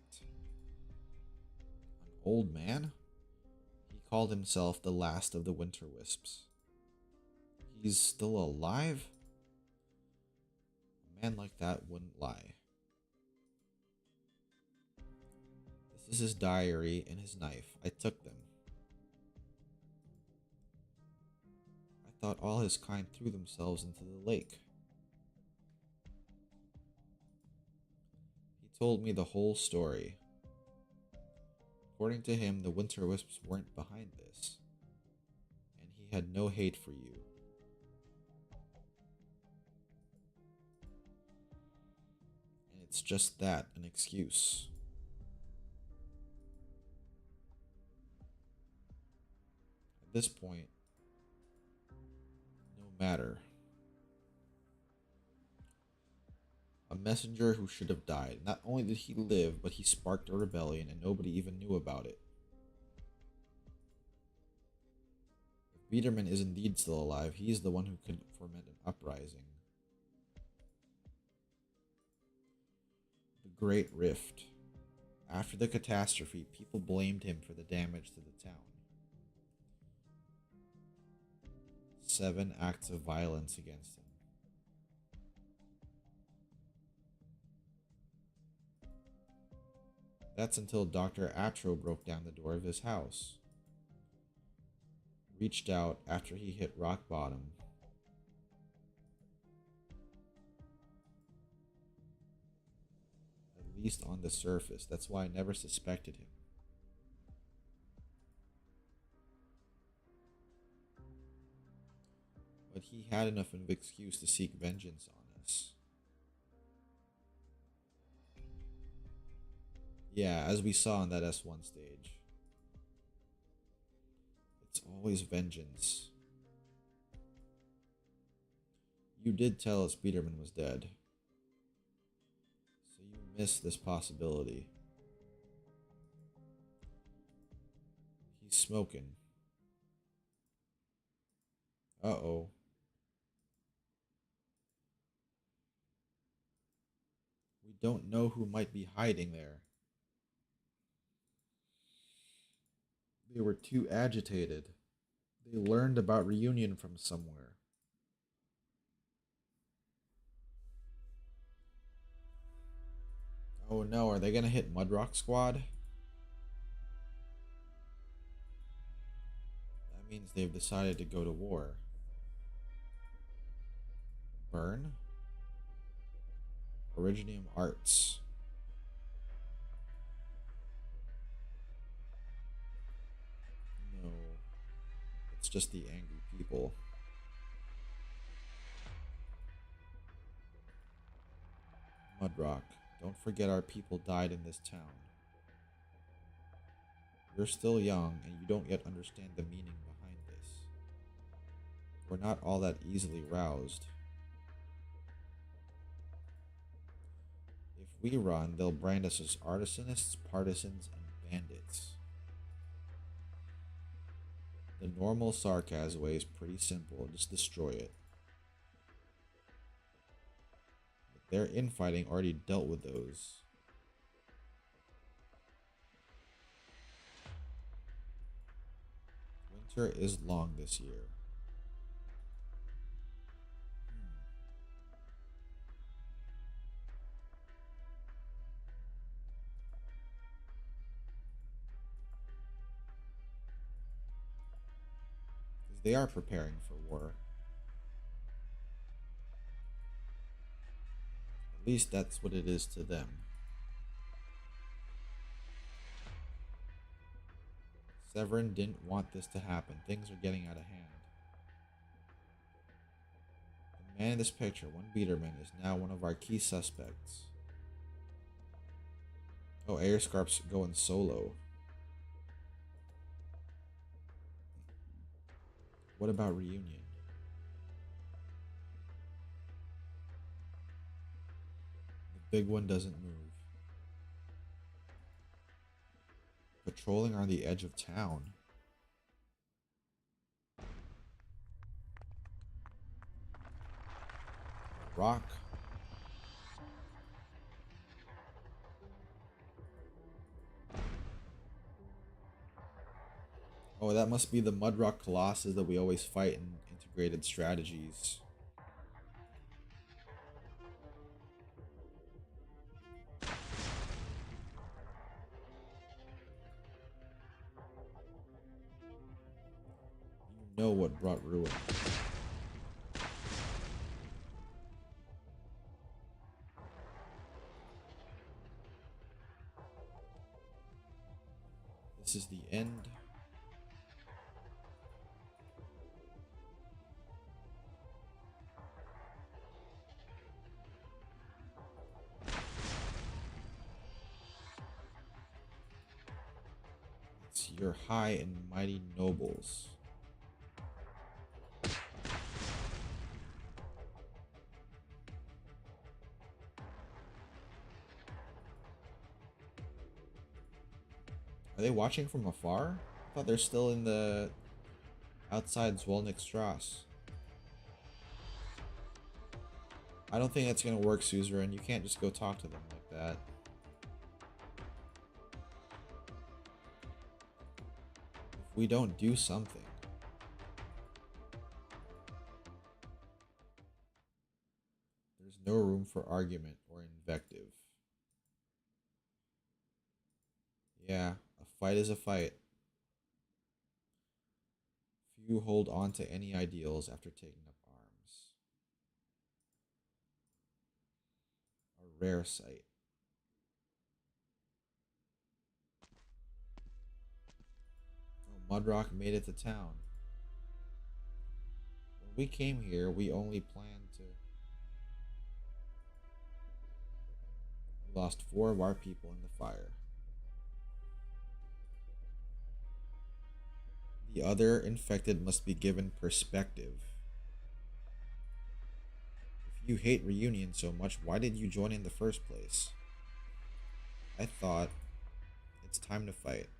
Speaker 1: An old man? He called himself the last of the Winter Wisps. He's still alive? A man like that wouldn't lie. This is his diary and his knife. I took them. I thought all his kind threw themselves into the lake. He told me the whole story. According to him, the Winter Wisps weren't behind this, and he had no hate for you. And it's just that, an excuse. At this point, no matter. A messenger who should have died. Not only did he live, but he sparked a rebellion and nobody even knew about it. If Biederman is indeed still alive, he's the one who could foment an uprising. The Great Rift. After the catastrophe, people blamed him for the damage to the town. 7 acts of violence against him. That's until Dr. Atro broke down the door of his house. Reached out after he hit rock bottom. At least on the surface. That's why I never suspected him. But he had enough of an excuse to seek vengeance on us. Yeah, as we saw in that S1 stage. It's always vengeance. You did tell us Biederman was dead. So you missed this possibility. He's smoking. Uh-oh. We don't know who might be hiding there. They were too agitated. They learned about reunion from somewhere. Oh no, are they gonna hit Mudrock Squad? That means they've decided to go to war. Burn? Originium Arts. No. It's just the angry people. Mudrock. Don't forget our people died in this town. You're still young and you don't yet understand the meaning behind this. We're not all that easily roused. If we run, they'll brand us as artisanists, partisans, and bandits. The normal sarcasm way is pretty simple. Just destroy it. But their infighting already dealt with those. Winter is long this year. They are preparing for war. At least that's what it is to them. Severin didn't want this to happen. Things are getting out of hand. The man in this picture, one Biederman, is now one of our key suspects. Oh, Airscarp's going solo. What about reunion? The big one doesn't move. Patrolling on the edge of town. Rock. Oh, that must be the Mudrock Colossus that we always fight in integrated strategies. You know what brought ruin. This is the end. It's your high and mighty nobles. Are they watching from afar? I thought they're still in the outside Zwolnickstrasse. I don't think that's gonna work, Suzerain. You can't just go talk to them like that. If we don't do something. There's no room for argument or invective. Yeah, a fight is a fight. Few hold on to any ideals after taking up arms. A rare sight. Oh, Mudrock made it to town. When we came here, we only planned to... We lost 4 of our people in the fire. The other infected must be given perspective. If you hate reunion so much, why did you join in the first place? I thought it's time to fight.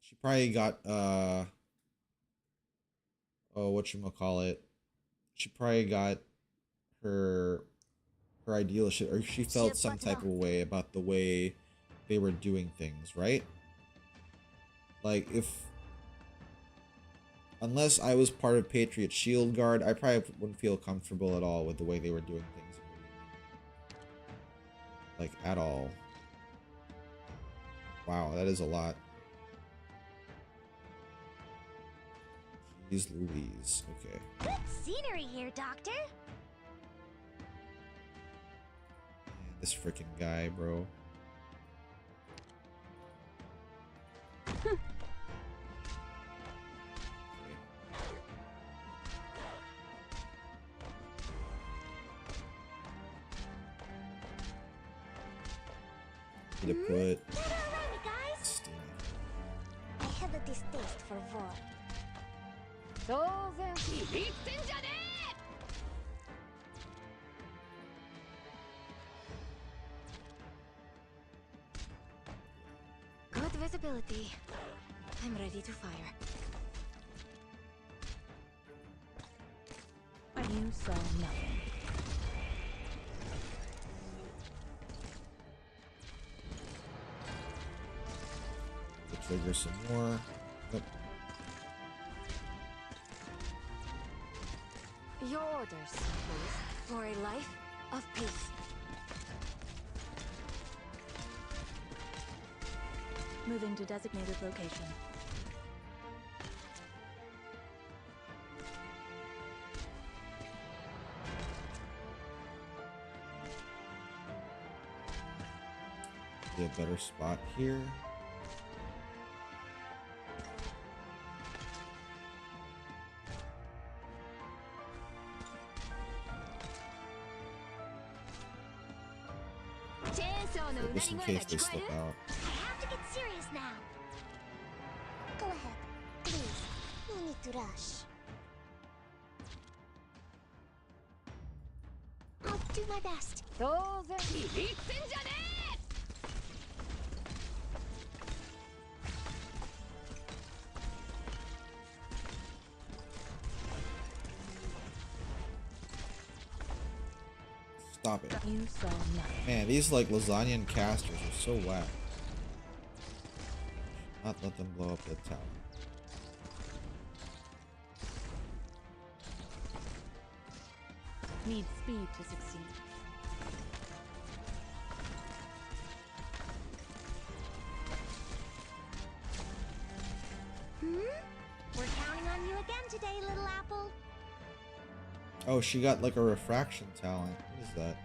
Speaker 1: She probably got oh, whatchamacallit. She probably got her ideal shit, or she felt some type of way about the way they were doing things, right? Like, unless I was part of Patriot Shield Guard, I probably wouldn't feel comfortable at all with the way they were doing things. Like, at all. Wow, that is a lot. Jeez Louise. Okay.
Speaker 3: Good scenery here, Doctor.
Speaker 1: Man, this freaking guy, bro. To put Sting.
Speaker 3: I have a distaste for war.
Speaker 2: visibility. I'm ready to fire.
Speaker 4: You saw nothing.
Speaker 1: Trigger some more. Nope.
Speaker 2: Your orders, please, for a life of peace.
Speaker 4: Moving to designated location.
Speaker 1: Be a better spot here. Just in case they slip out.
Speaker 3: I have to get serious now. Go ahead, please. No need to rush. I'll do my best.
Speaker 1: Stop it.
Speaker 4: You saw nothing.
Speaker 1: Man, these like lasagna casters are so whack. Not let them blow up the tower.
Speaker 4: Need speed to succeed.
Speaker 3: We're counting on you again today, little apple.
Speaker 1: Oh, she got like a refraction talent. What is that?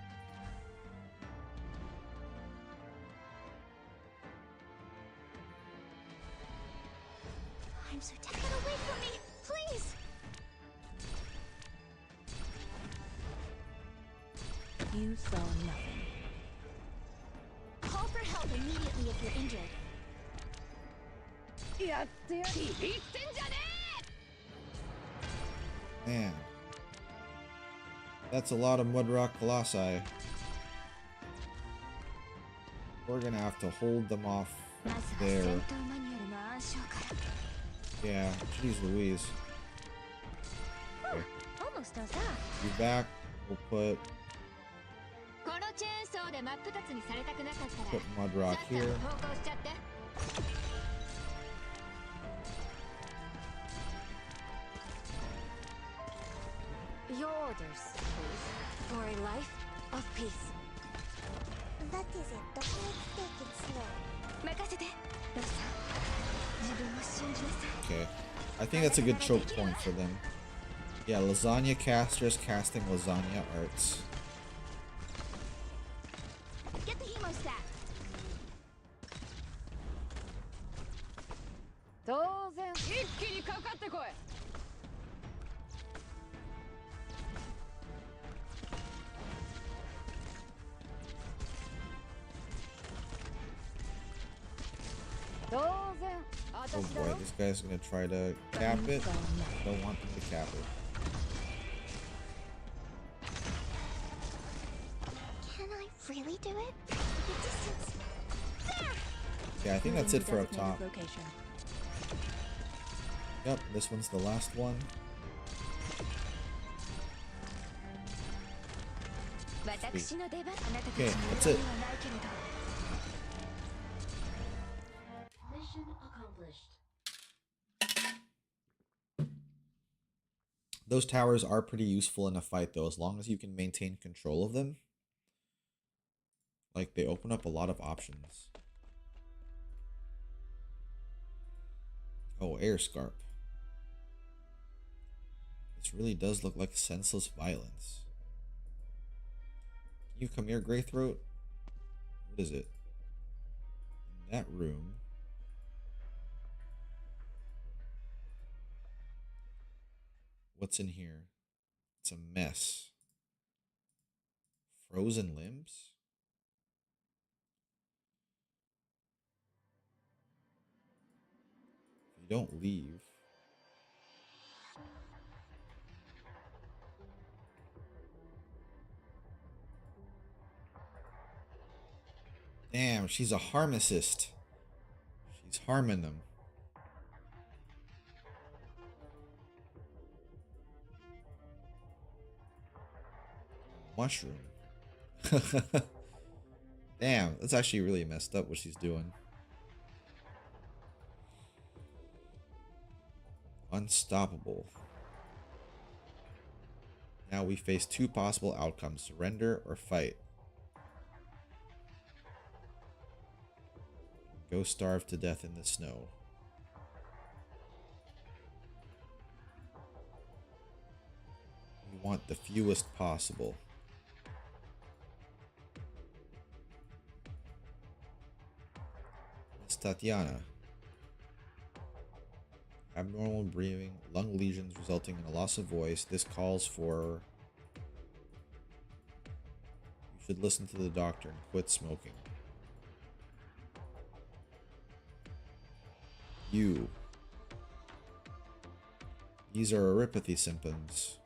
Speaker 3: I'm so tired. Get away from me, please.
Speaker 4: You saw nothing.
Speaker 3: Call for help immediately if you're injured.
Speaker 1: Man. That's a lot of Mudrock Colossi. We're gonna have to hold them off there. Yeah, jeez Louise. Okay.
Speaker 3: Almost does that.
Speaker 1: You back, we'll put Mudrock here.
Speaker 2: Your orders, please, for a life of peace.
Speaker 3: That is it. Let's take it slow.
Speaker 1: Okay. I think that's a good choke point for them. Yeah, lasagna casters casting lasagna arts.
Speaker 3: Get the hemostat.
Speaker 1: Oh boy, this guy's gonna try to cap it. Don't want him to cap it.
Speaker 3: Can I really do it? The distance.
Speaker 1: Yeah, I think that's it for up top.
Speaker 4: Location.
Speaker 1: Yep, this one's the last one. Sweet. Okay, that's it.
Speaker 5: Mission accomplished.
Speaker 1: Those towers are pretty useful in a fight though, as long as you can maintain control of them. Like, they open up a lot of options. Oh, air scarp. This really does look like senseless violence. Can you come here, Greythroat? What is it? In that room. What's in here? It's a mess. Frozen limbs? If you don't leave. Damn, she's a pharmacist. He's harming them. Mushroom. Damn, that's actually really messed up what she's doing. Unstoppable. Now we face two possible outcomes, surrender or fight. Go starve to death in the snow. We want the fewest possible. Miss Tatiana. Abnormal breathing, lung lesions resulting in a loss of voice. This calls for... You should listen to the doctor and quit smoking. You. These are oropathy symptoms.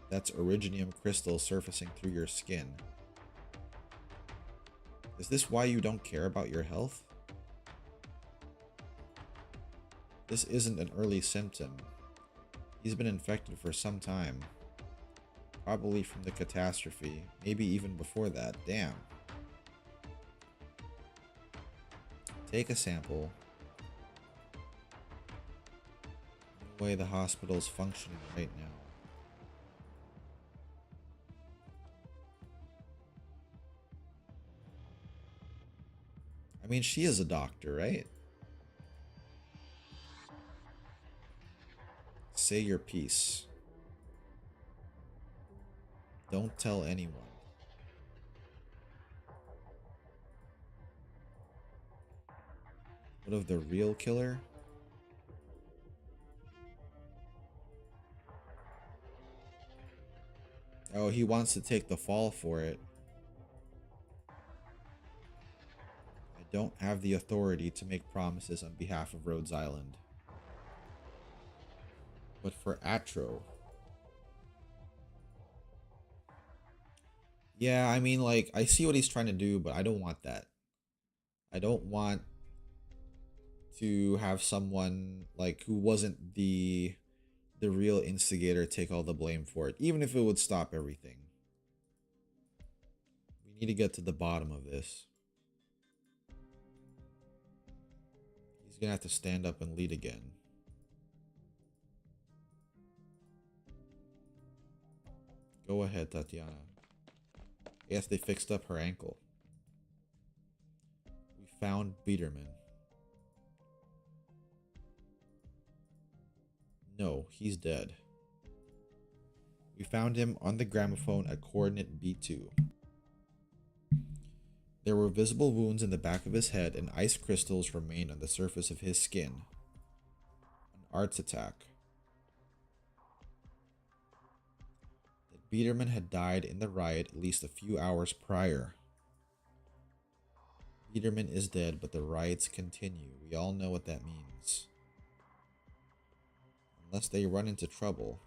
Speaker 1: That's originium crystal surfacing through your skin. Is this why you don't care about your health? This isn't an early symptom. He's been infected for some time. Probably from the catastrophe. Maybe even before that. Damn. Take a sample. No way the hospital's functioning right now. I mean, she is a doctor, right? Say your piece. Don't tell anyone. What of the real killer? Oh, he wants to take the fall for it. I don't have the authority to make promises on behalf of Rhodes Island. But for Atro. Yeah, I mean, like, I see what he's trying to do, but I don't want that. I don't want to have someone, like, who wasn't the real instigator take all the blame for it, even if it would stop everything. We need to get to the bottom of this. He's gonna have to stand up and lead again. Go ahead, Tatiana. Yes, they fixed up her ankle. We found Biederman. No, he's dead. We found him on the gramophone at coordinate B2. There were visible wounds in the back of his head and ice crystals remained on the surface of his skin. An arts attack. That Biederman had died in the riot at least a few hours prior. Biederman is dead, but the riots continue. We all know what that means. Unless they run into trouble.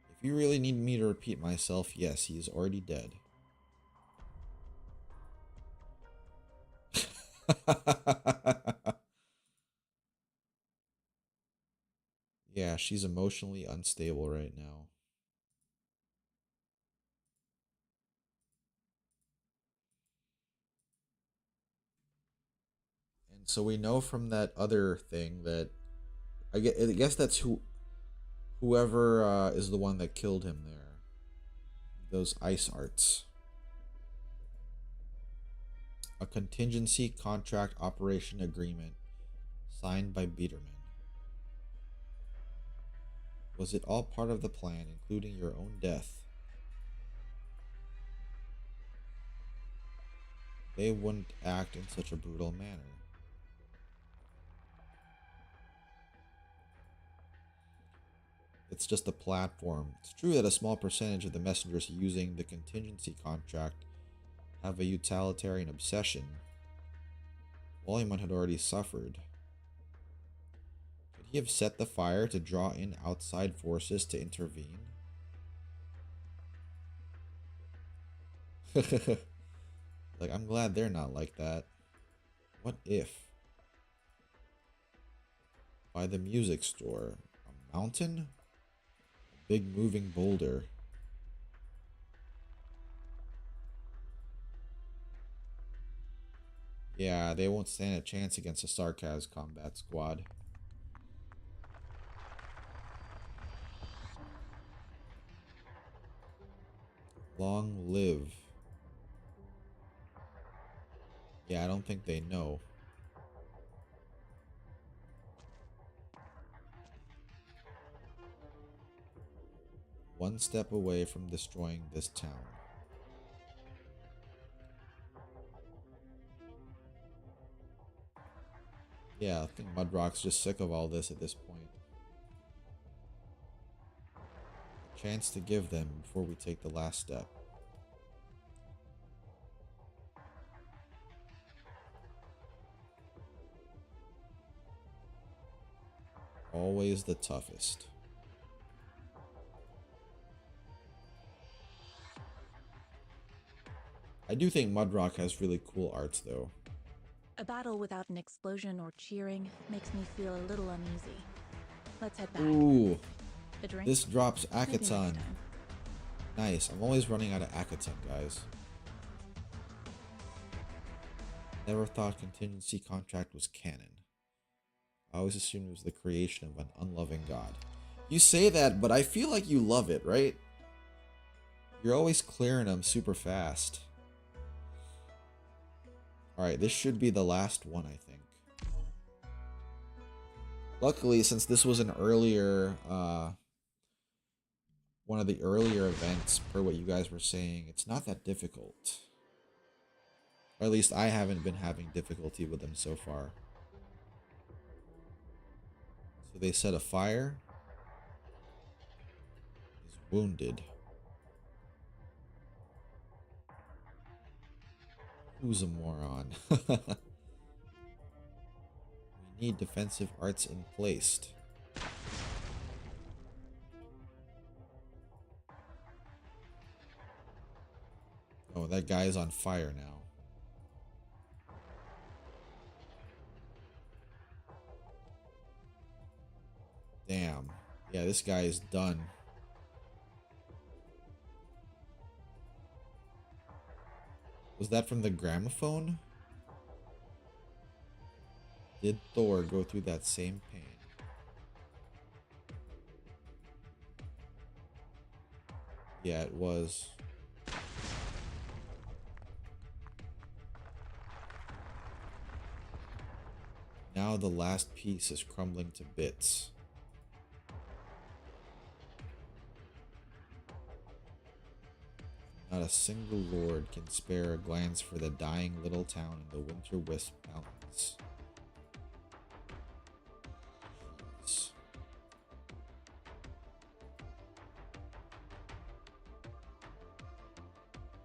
Speaker 1: If you really need me to repeat myself, yes, he is already dead. Yeah, she's emotionally unstable right now. And so we know from that other thing that I guess that's whoever is the one that killed him there. Those ice arts. A contingency contract operation agreement signed by Biederman. Was it all part of the plan, including your own death? They wouldn't act in such a brutal manner. It's just a platform. It's true that a small percentage of the messengers using the contingency contract have a utilitarian obsession. Wolumonde had already suffered. Could he have set the fire to draw in outside forces to intervene? Like, I'm glad they're not like that. What if? By the music store. A mountain? Big moving boulder. Yeah, they won't stand a chance against a Sarkaz combat squad. Long live. Yeah, I don't think they know. One step away from destroying this town. Yeah, I think Mudrock's just sick of all this at this point. A chance to give them before we take the last step. Always the toughest. I do think Mudrock has really cool arts though.
Speaker 4: A battle without an explosion or cheering makes me feel a little uneasy. Let's head back.
Speaker 1: Ooh,
Speaker 4: A drink?
Speaker 1: this drops
Speaker 4: Maybe next
Speaker 1: Akaton.
Speaker 4: time.
Speaker 1: Nice, I'm always running out of Akaton, guys. Never thought contingency contract was canon. I always assumed it was the creation of an unloving god. You say that, but I feel like you love it, right? You're always clearing them super fast. Alright, this should be the last one, I think. Luckily, since this was an earlier, one of the earlier events, per what you guys were saying, it's not that difficult. Or at least I haven't been having difficulty with them so far. So they set a fire. Is wounded. Who's a moron? We need defensive arts in place. Oh, that guy's on fire now. Damn. Yeah, this guy is done. Was that from the gramophone? Did Thor go through that same pain? Yeah, it was. Now the last piece is crumbling to bits. Not a single lord can spare a glance for the dying little town in the Winter Wisp Mountains. Jeez.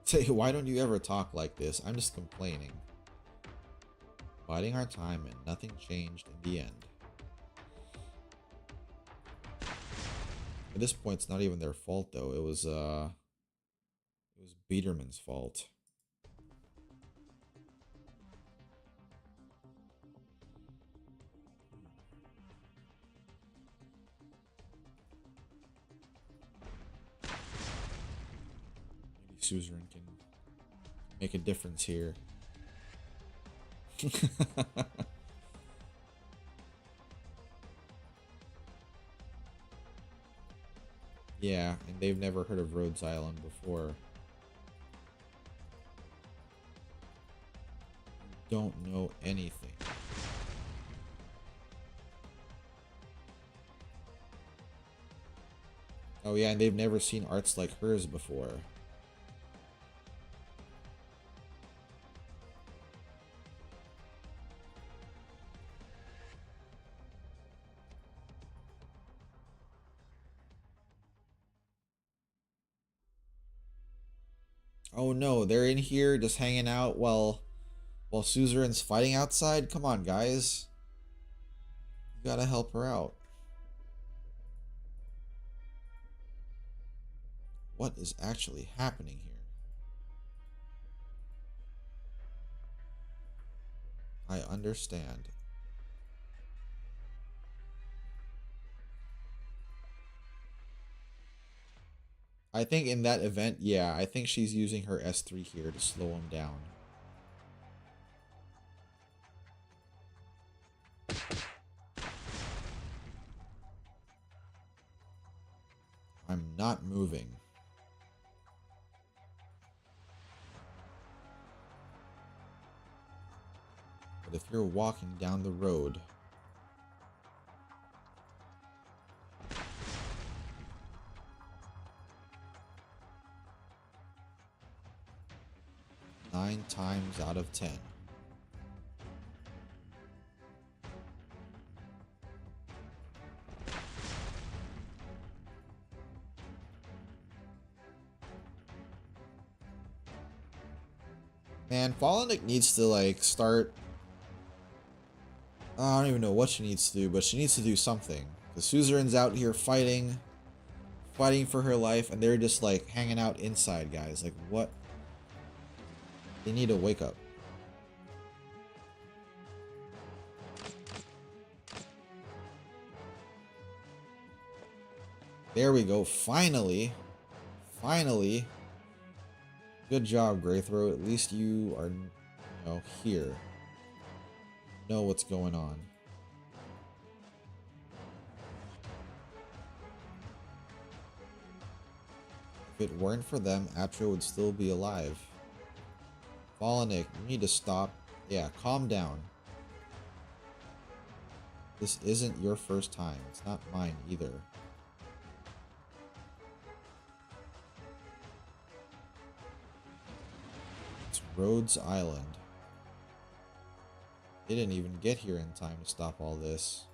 Speaker 1: Say, why don't you ever talk like this? I'm just complaining. Biding our time and nothing changed in the end. At this point, it's not even their fault though. It was Biederman's fault. Maybe Suzerain can make a difference here. Yeah, and they've never heard of Rhodes Island before. Don't know anything. Oh yeah, and they've never seen arts like hers before. Oh no, they're in here just hanging out while Suzerain's fighting outside? Come on, guys. You gotta help her out. What is actually happening here? I understand. I think in that event, yeah, I think she's using her S3 here to slow him down. I'm not moving. But if you're walking down the road, nine times out of 10. Man, Fallen needs to like start. I don't even know what she needs to do, but she needs to do something. The suzerain's out here fighting for her life, and they're just like hanging out inside, guys. Like, what? They need to wake up. There we go. Finally. Finally. Good job, Greythrow. At least you are, you know, here. Know what's going on. If it weren't for them, Atro would still be alive. Volinic, you need to stop. Yeah, calm down. This isn't your first time. It's not mine either. It's Rhodes Island. They didn't even get here in time to stop all this.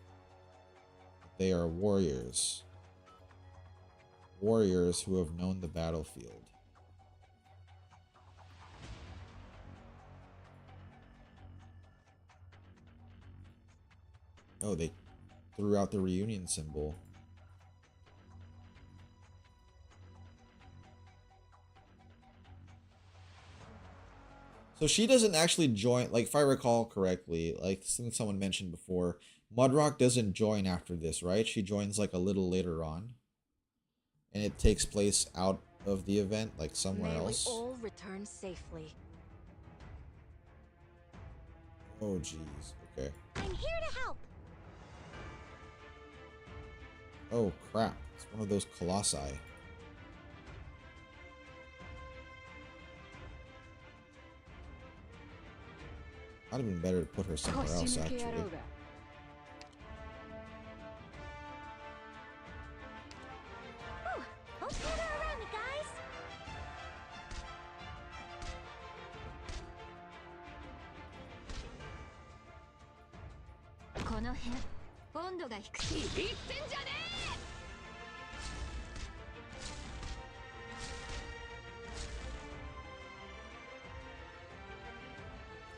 Speaker 1: They are warriors. Warriors who have known the battlefield. Oh, they threw out the reunion symbol. So she doesn't actually join, like if I recall correctly, like someone mentioned before, Mudrock doesn't join after this, right? She joins like a little later on. And it takes place out of the event, like somewhere else.
Speaker 2: May we all return safely.
Speaker 1: Oh jeez, okay.
Speaker 3: I'm here to help.
Speaker 1: Oh crap, it's one of those colossi. Might have been better to put her somewhere else, actually.
Speaker 3: Don't gather around me, guys.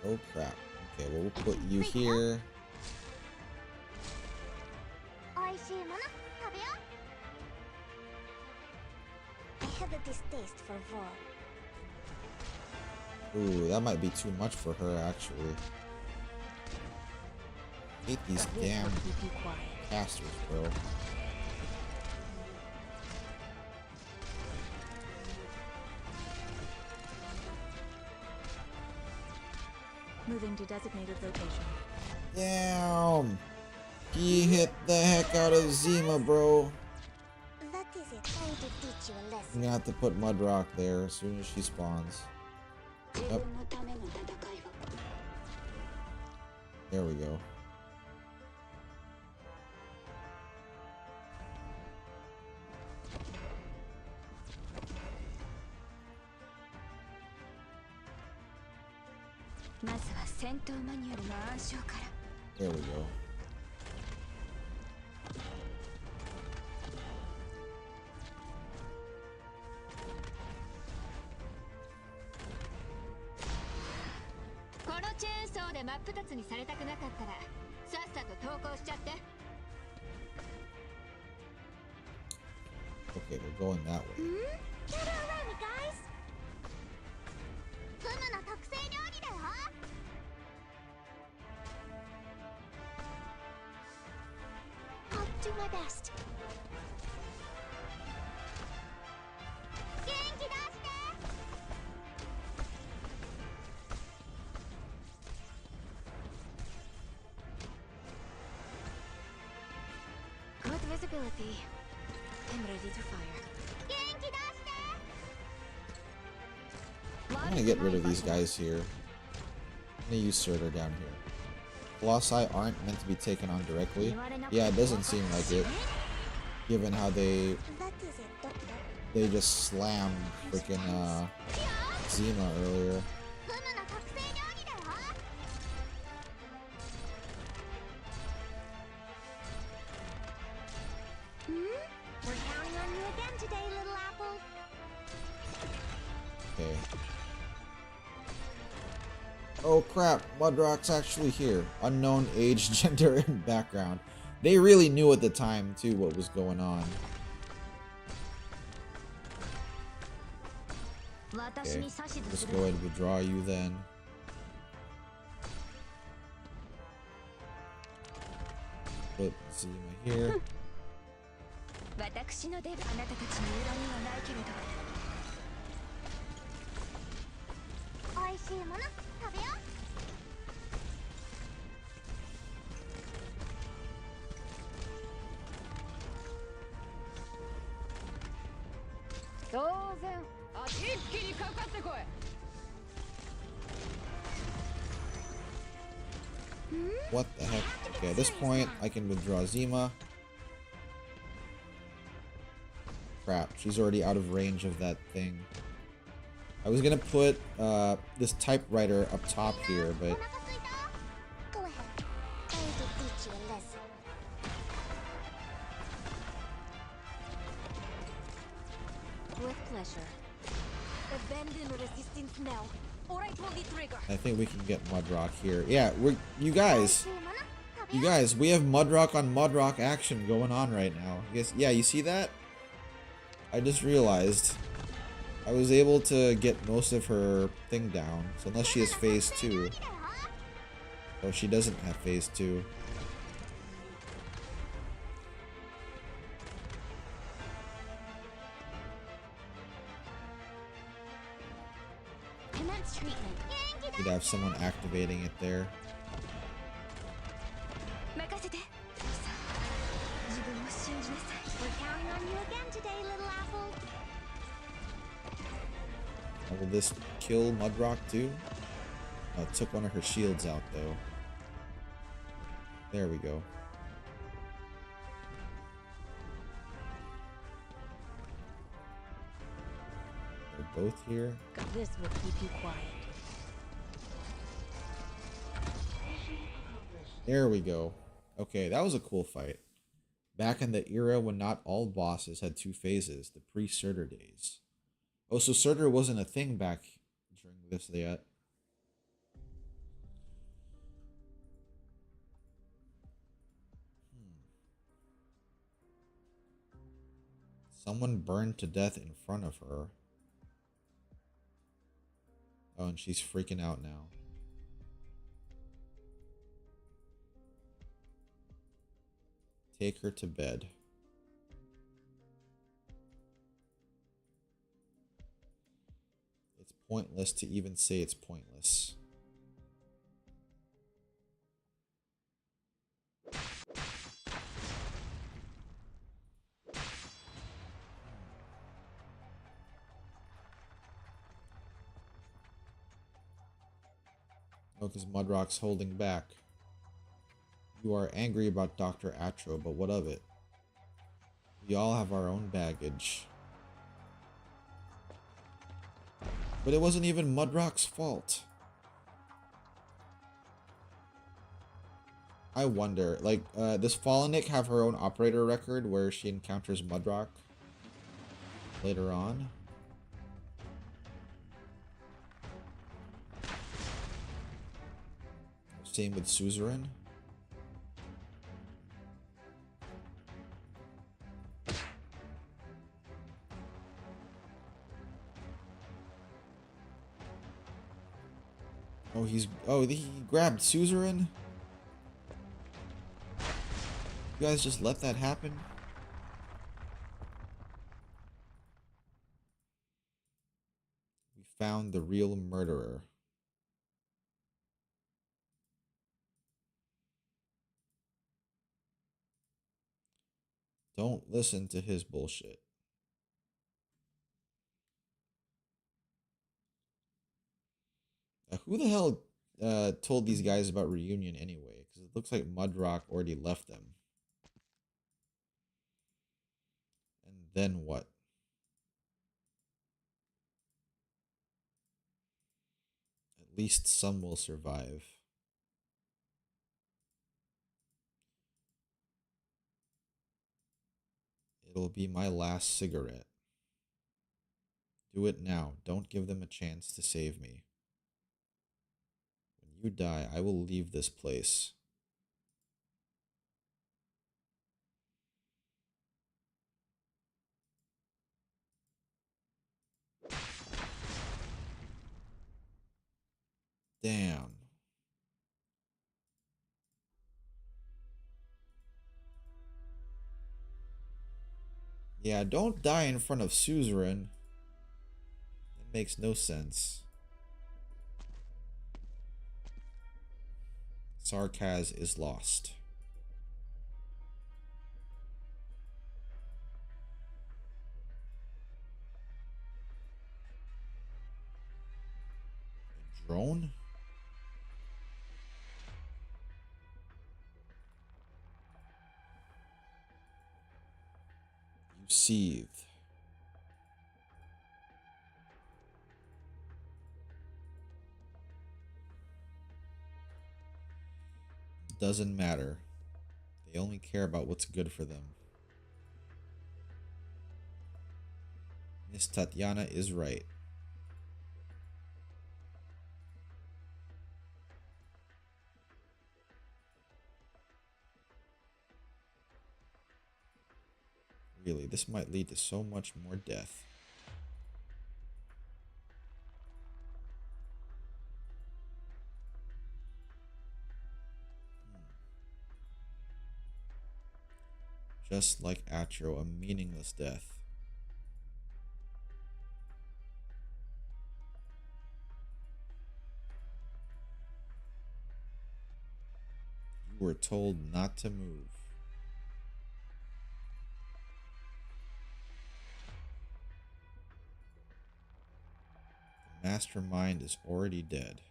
Speaker 1: Oh crap. Okay, well we'll put you here.
Speaker 3: I have a distaste for war.
Speaker 1: Ooh, that might be too much for her, actually. Hate these damn casters, bro.
Speaker 4: Moving to designated location.
Speaker 1: Damn! He hit the heck out of Zima, bro.
Speaker 3: That is it. Trying to teach you a lesson.
Speaker 1: I'm gonna have to put Mudrock there as soon as she spawns. Yep. There we go. There we go. Okay, they're going that way.
Speaker 3: Gather around me, guys. フムの特製料理だよ。my best.
Speaker 2: Good visibility. I'm ready to fire.
Speaker 1: I'm gonna get rid of these guys here. I'm gonna use Surtur down here. Colossi aren't meant to be taken on directly. Yeah, it doesn't seem like it, given how they just slammed freaking Zima earlier.
Speaker 3: We're counting on you again today, little apple.
Speaker 1: Okay. Oh crap, Mudrock's actually here. Unknown age, gender, and background. They really knew at the time, too, what was going on. Okay, let's go ahead and withdraw you then. Put Zima here.
Speaker 3: 私の出番。あなたたちに恨みはないけれど。美味しいもの食べよう。
Speaker 6: 当然、一気にかかってこい。
Speaker 1: What the heck? Okay, at this point, I can withdraw Zima. Crap, she's already out of range of that thing. I was gonna put this typewriter up top here, but
Speaker 3: Go ahead. I will teach you a lesson.
Speaker 2: With pleasure. Abandon resistance now, or I pull the trigger.
Speaker 1: I think we can get Mudrock here. Yeah, you guys, we have Mudrock on Mudrock action going on right now. Yeah, you see that? I just realized I was able to get most of her thing down. So unless she has phase 2. Oh, she doesn't have phase 2.
Speaker 3: Commence treatment.
Speaker 1: You'd have someone activating it there.
Speaker 3: 任せて。さあ、自分を信じなさい。We're counting on you again today, little apple.
Speaker 1: Will this kill Mudrock too? Oh, it took one of her shields out though. There we go. They're both here.
Speaker 2: This will keep you quiet.
Speaker 1: There we go. Okay, that was a cool fight. Back in the era when not all bosses had 2 phases, the pre-Surtur days. Oh, so Surtur wasn't a thing back during this yet. Someone burned to death in front of her. Oh, and she's freaking out now. Take her to bed. It's pointless to even say it's pointless. Oh, because Mudrock's holding back. You are angry about Dr. Atro, but what of it? We all have our own baggage. But it wasn't even Mudrock's fault. I wonder, like, does Fallenik have her own operator record where she encounters Mudrock later on? Same with Suzerain. Oh, he grabbed Suzerain? You guys just let that happen? We found the real murderer. Don't listen to his bullshit. Who the hell told these guys about reunion anyway? Because it looks like Mudrock already left them. And then what? At least some will survive. It'll be my last cigarette. Do it now. Don't give them a chance to save me. When you die, I will leave this place. Damn. Yeah, don't die in front of suzerain. That makes no sense. Sarkaz is lost. A drone? You seethe. Doesn't matter. They only care about what's good for them. Miss Tatiana is right. Really, this might lead to so much more death. Just like Atro, a meaningless death. You were told not to move. The mastermind is already dead.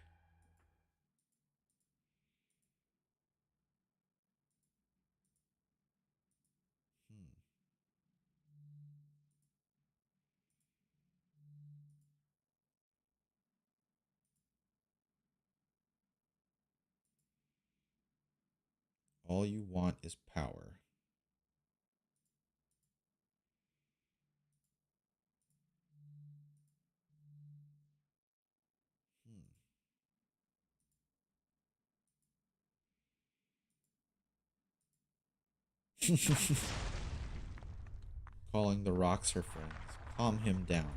Speaker 1: All you want is power. Calling the rocks her friends. Calm him down.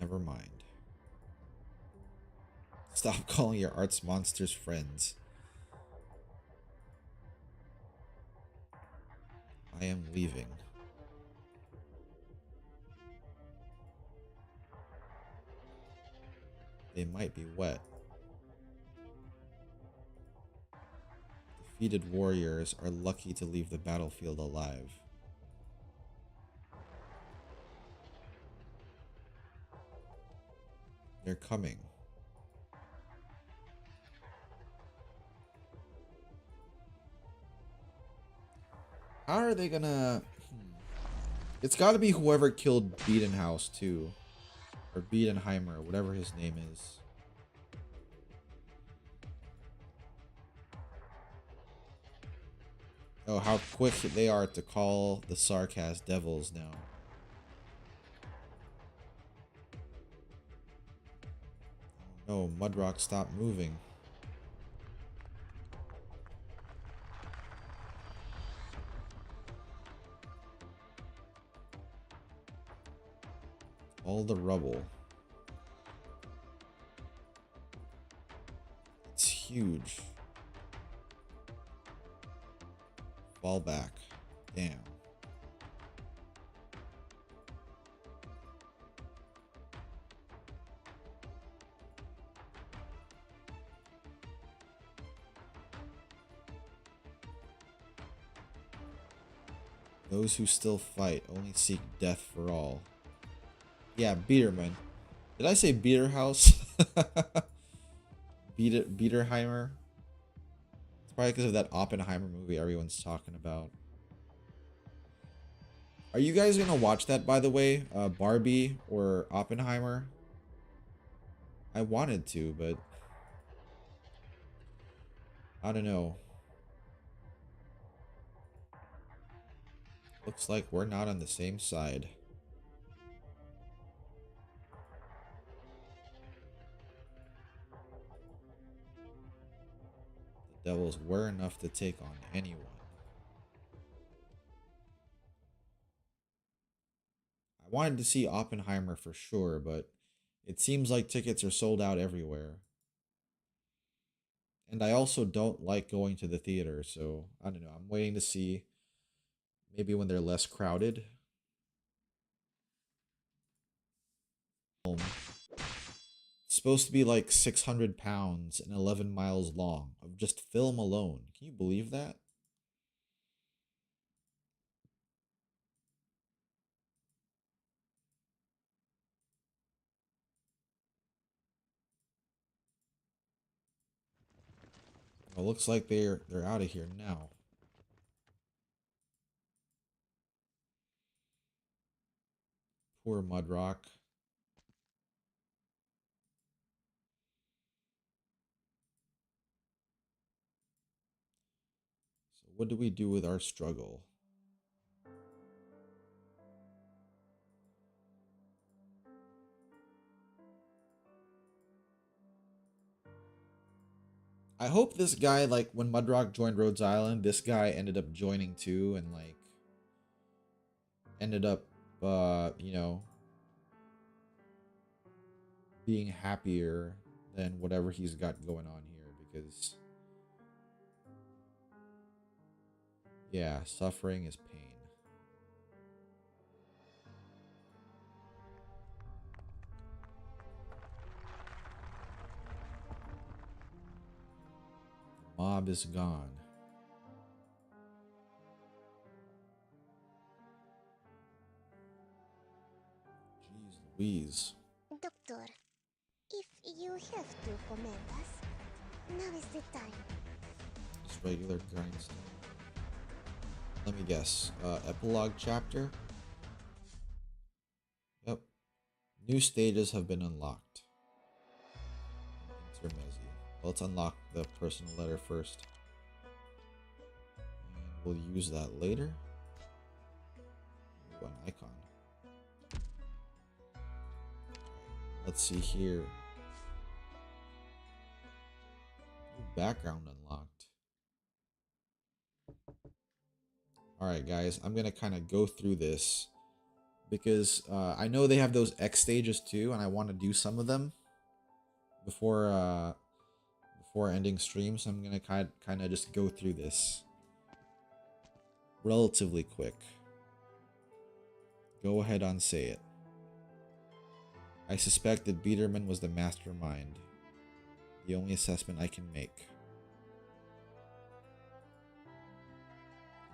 Speaker 1: Never mind. Stop calling your arts monsters friends. I am leaving. They might be wet. Defeated warriors are lucky to leave the battlefield alive. They're coming. How are they gonna... It's gotta be whoever killed Biedenhouse too. Or Biedenheimer, whatever his name is. Oh, how quick they are to call the Sarkaz devils now. Oh no, Mudrock, stop moving. All the rubble. huge. Fall back. Damn. Those who still fight only seek death for all. Yeah, Biederman. Did I say Biederhaus? Biederheimer? It's probably because of that Oppenheimer movie everyone's talking about. Are you guys gonna watch that, by the way? Barbie or Oppenheimer? I wanted to, but I don't know. Looks like we're not on the same side. The devils were enough to take on anyone. I wanted to see Oppenheimer for sure, but it seems like tickets are sold out everywhere. And I also don't like going to the theater, so I don't know. I'm waiting to see maybe when they're less crowded. It's supposed to be like 600 pounds and 11 miles long of just film alone. Can you believe that? Well, looks like they're out of here now. Poor Mudrock. So what do we do with our struggle? I hope this guy, like, when Mudrock joined Rhodes Island, this guy ended up joining too and, like, ended up, you know, being happier than whatever he's got going on here, because, yeah, suffering is pain. The mob is gone. Jeez Louise.
Speaker 3: Doctor, if you have to command us, now is the time.
Speaker 1: Just regular grindstone. Let me guess. Epilogue chapter? Yep. New stages have been unlocked. Intermezzi. Let's unlock the personal letter first. And we'll use that later. Ooh, an icon. Let's see here. New background unlocked. Alright guys, I'm gonna kind of go through this because I know they have those X stages too, and I want to do some of them before ending stream, so I'm gonna kind of just go through this relatively quick. Go ahead and say it. I suspect that Biederman was the mastermind. The only assessment I can make.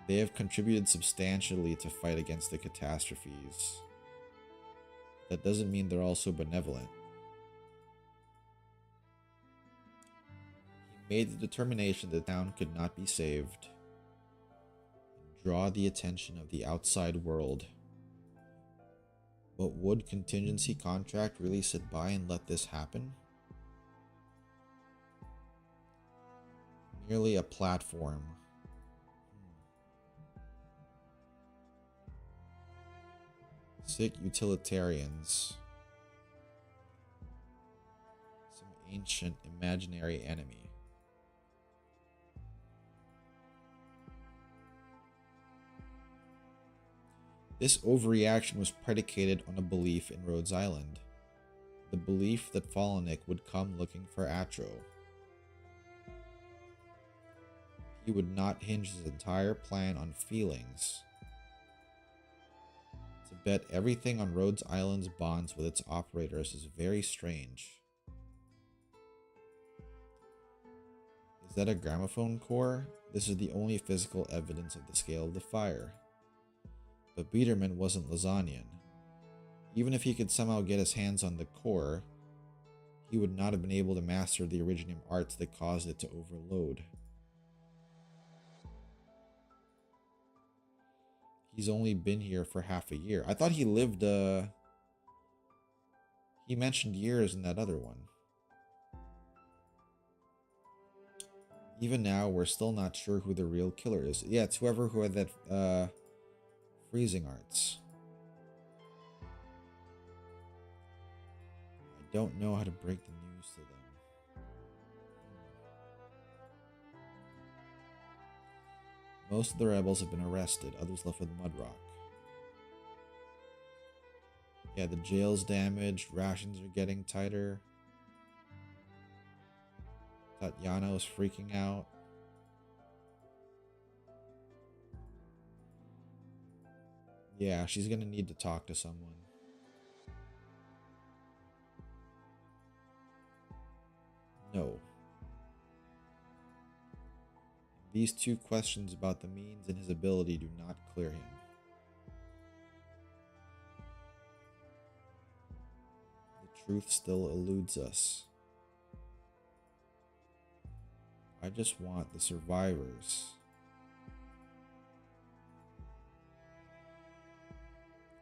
Speaker 1: They have contributed substantially to fight against the catastrophes. That doesn't mean they're also benevolent. He made the determination that the town could not be saved and draw the attention of the outside world. But would contingency contract really sit by and let this happen? Merely a platform. Sick utilitarians. Some ancient imaginary enemy. This overreaction was predicated on a belief in Rhodes Island. The belief that Falanic would come looking for Atro. He would not hinge his entire plan on feelings. To bet everything on Rhodes Island's bonds with its operators is very strange. Is that a gramophone core? This is the only physical evidence of the scale of the fire. But Biederman wasn't Lasagnian. Even if he could somehow get his hands on the core, he would not have been able to master the Originium arts that caused it to overload. He's only been here for half a year. I thought he lived, he mentioned years in that other one. Even now, we're still not sure who the real killer is. Yeah, it's whoever who had that, freezing arts. I don't know how to break the news to them. Most of the rebels have been arrested, others left with Mudrock. Yeah, the jail's damaged, rations are getting tighter. Tatiana was freaking out. Yeah, she's gonna need to talk to someone. No. These two questions about the means and his ability do not clear him. The truth still eludes us. I just want the survivors.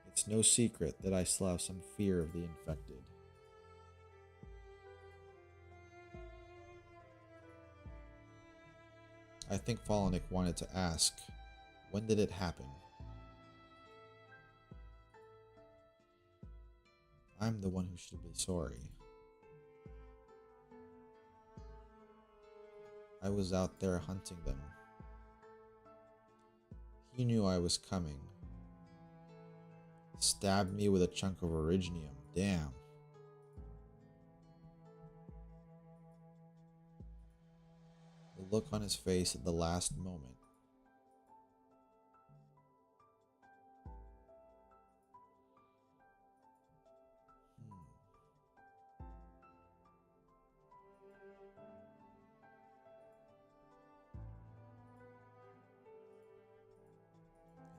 Speaker 1: It's no secret that I still have some fear of the infected. I think Fallenick wanted to ask, when did it happen? I'm the one who should be sorry. I was out there hunting them. He knew I was coming. Stabbed me with a chunk of Originium. Damn. The look on his face at the last moment.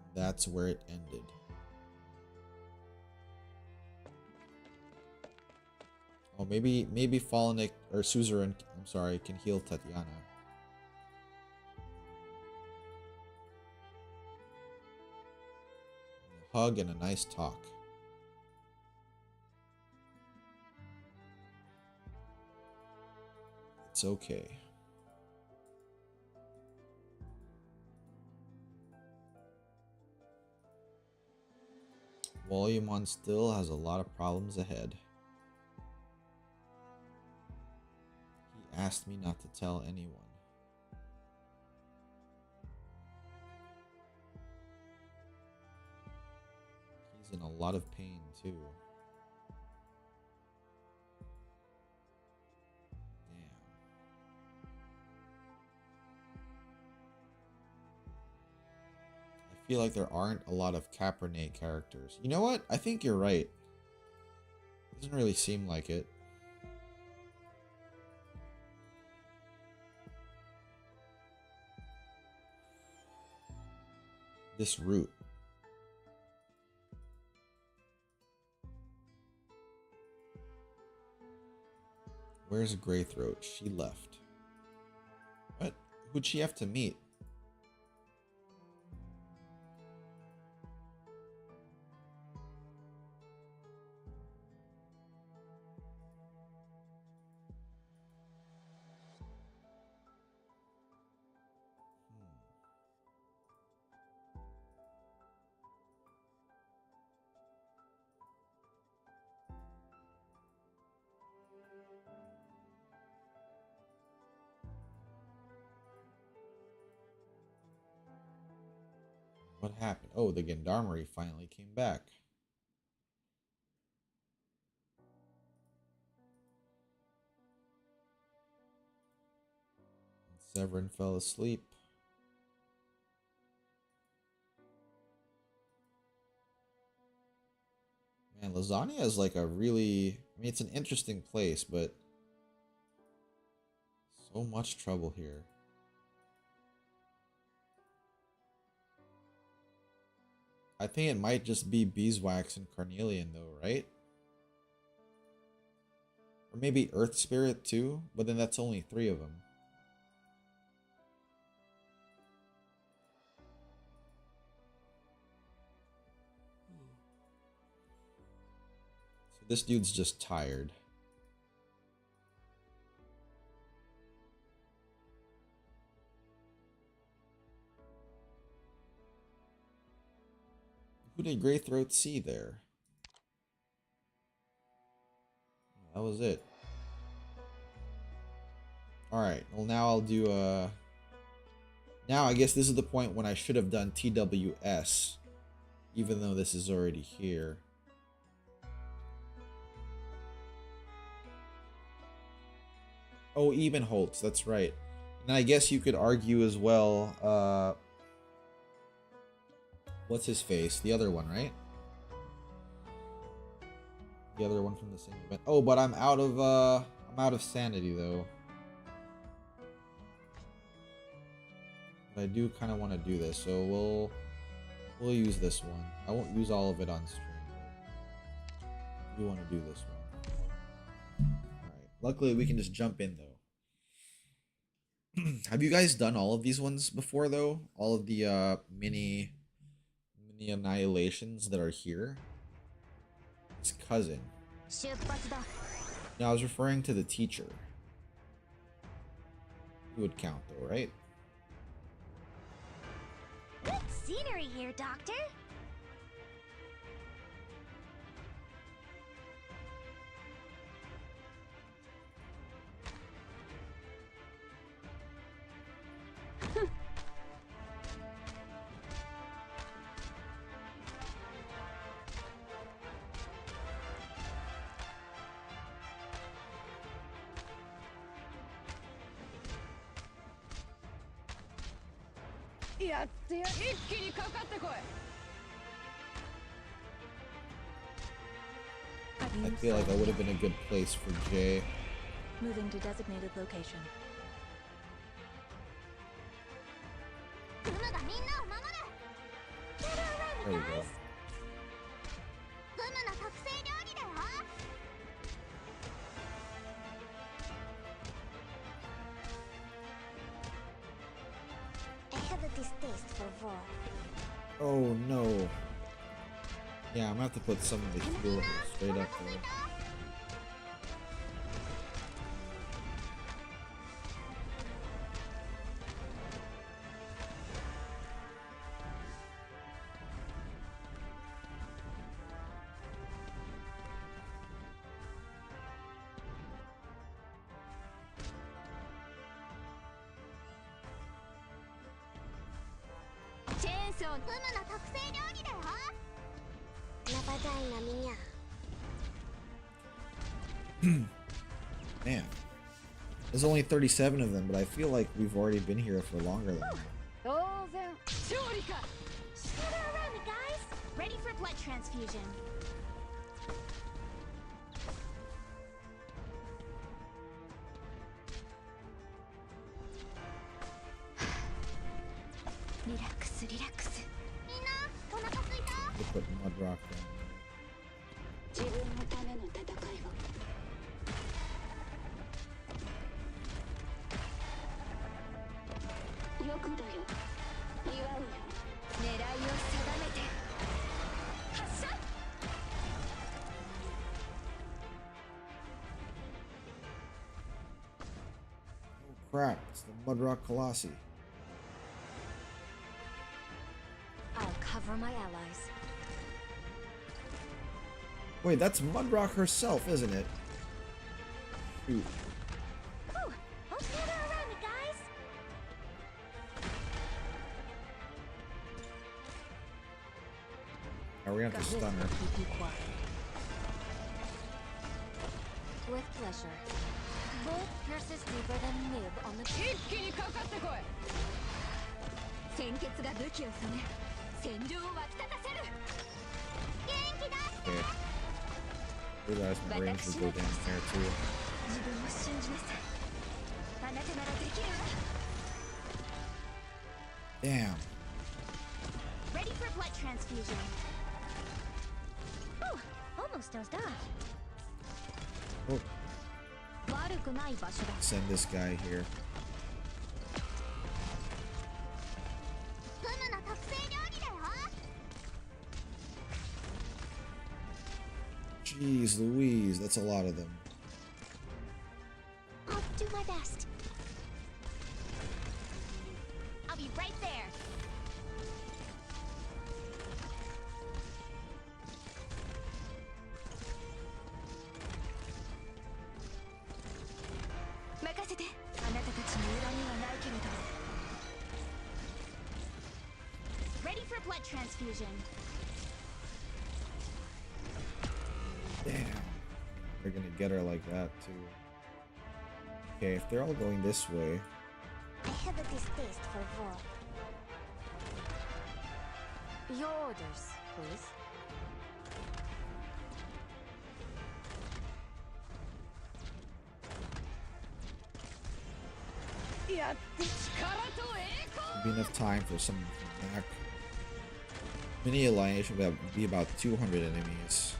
Speaker 1: And that's where it ended. Oh, maybe Fallenick or Suzerain, I'm sorry, can heal Tatiana. A hug and a nice talk. It's okay. Wolumonde still has a lot of problems ahead. He asked me not to tell anyone. He's in a lot of pain too. Damn. I feel like there aren't a lot of Cabernet characters. You know what? I think you're right. Doesn't really seem like it. This route. Where's Greythroat? She left. What? Who'd she have to meet? What happened? Oh, the Gendarmerie finally came back. And Severin fell asleep. Man, Lasagna is like a really... I mean, it's an interesting place, but... so much trouble here. I think it might just be Beeswax and Carnelian though, right? Or maybe Earth Spirit too, but then that's only 3 of them. So this dude's just tired. Who did Greythroat see there? That was it. Alright, well now I'll do now I guess this is the point when I should have done TWS, even though this is already here. Oh, Ebenholtz, that's right. And I guess you could argue as well, what's his face? The other one, right? The other one from the same event. Oh, but I'm out of sanity though. But I do kind of want to do this, so we'll use this one. I won't use all of it on stream. I do want to do this one. Alright. Luckily we can just jump in though. Have you guys done all of these ones before though? All of the mini annihilations that are here? His cousin. No, I was referring to the teacher. He would count though, right?
Speaker 3: Good scenery here, Doctor.
Speaker 1: I feel like that would have been a good place for Jay.
Speaker 4: Moving to designated location.
Speaker 1: There we go.
Speaker 3: I have a distaste for war.
Speaker 1: Oh no. Yeah, I'm gonna have to put some of the fuel straight up there. Man, there's only 37 of them, but I feel like we've already been here for longer than that.
Speaker 3: Gather around me, guys. Ready for blood transfusion. Relax, relax.
Speaker 1: They put Mudrock down.
Speaker 5: 自分のための戦いをよくだよ祝うよ
Speaker 3: 狙いを定めて発射
Speaker 1: Oh crap, it's the Mudrock Colossi.
Speaker 2: I'll cover my allies.
Speaker 1: Wait, that's Mudrock herself, isn't it? Shoot.
Speaker 3: Ooh, gather around me, guys.
Speaker 1: Are we gonna have to stun her?
Speaker 4: Keep you quiet.
Speaker 2: With pleasure. Bolt pierces deeper than nib on the
Speaker 6: 一気にかかってこい。
Speaker 3: 鮮血が武器を染め戦場を沸き立たせる元気出して
Speaker 1: Okay. Realize my range would go down there too.
Speaker 3: 自分を信じなさい。あなたならできるわ。
Speaker 1: Damn.
Speaker 3: Ready for blood transfusion. Oh, almost dozed off.
Speaker 1: Oh,
Speaker 3: 悪くない場所だ。
Speaker 1: send this guy here.
Speaker 3: フムの特製料理だよ。
Speaker 1: Jeez Louise, that's a lot of them.
Speaker 3: I'll do my best. I'll be right there. Makasete. あなたたちに恨みはないけれど。Ready for blood transfusion.
Speaker 1: Damn. They're gonna get her like that too. Okay, if they're all going this way.
Speaker 3: I have a distaste for war.
Speaker 2: Your orders, please.
Speaker 1: Be enough time for someone to come back. Mini alliance would be about 200 enemies.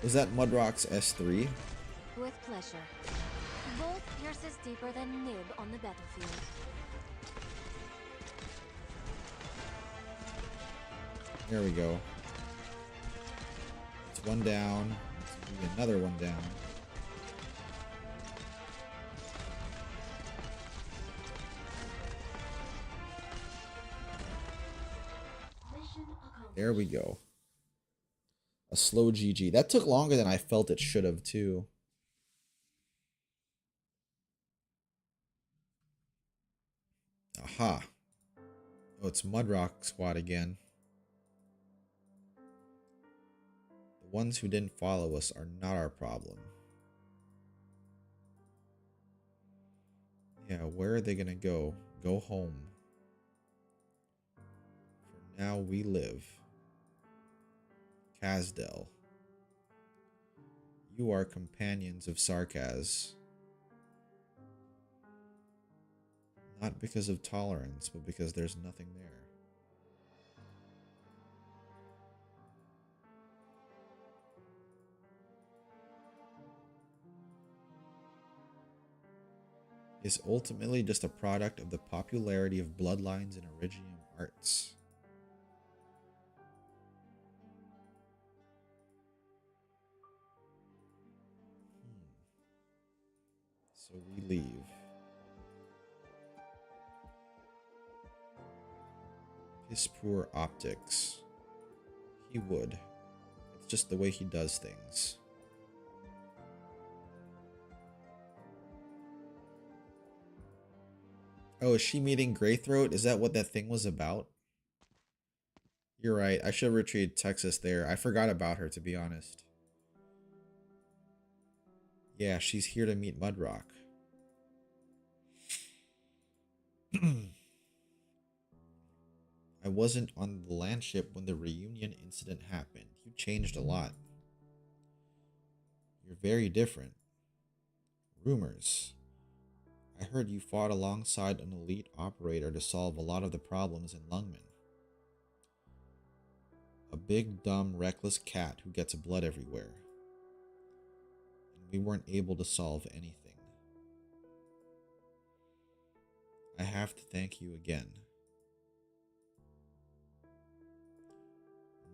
Speaker 1: Was that Mudrock's S3?
Speaker 2: With pleasure. Bolt pierces deeper than nib on the battlefield.
Speaker 1: There we go. It's one down. Let's do another one down. There we go. A slow GG. That took longer than I felt it should have, too. Aha. Oh, it's Mudrock Squad again. The ones who didn't follow us are not our problem. Yeah, where are they gonna go? Go home. For now, we live. Kazdel. You are companions of Sarkaz. Not because of tolerance, but because there's nothing there. Is ultimately just a product of the popularity of bloodlines and Originum arts. So we leave. His poor optics. He would. It's just the way he does things. Oh, is she meeting Greythroat? Is that what that thing was about? You're right. I should have retreated Texas there. I forgot about her, to be honest. Yeah, she's here to meet Mudrock. I wasn't on the land ship when the reunion incident happened. You changed a lot. You're very different. Rumors. I heard you fought alongside an elite operator to solve a lot of the problems in Lungman. A big, dumb, reckless cat who gets blood everywhere. And we weren't able to solve anything. I have to thank you again.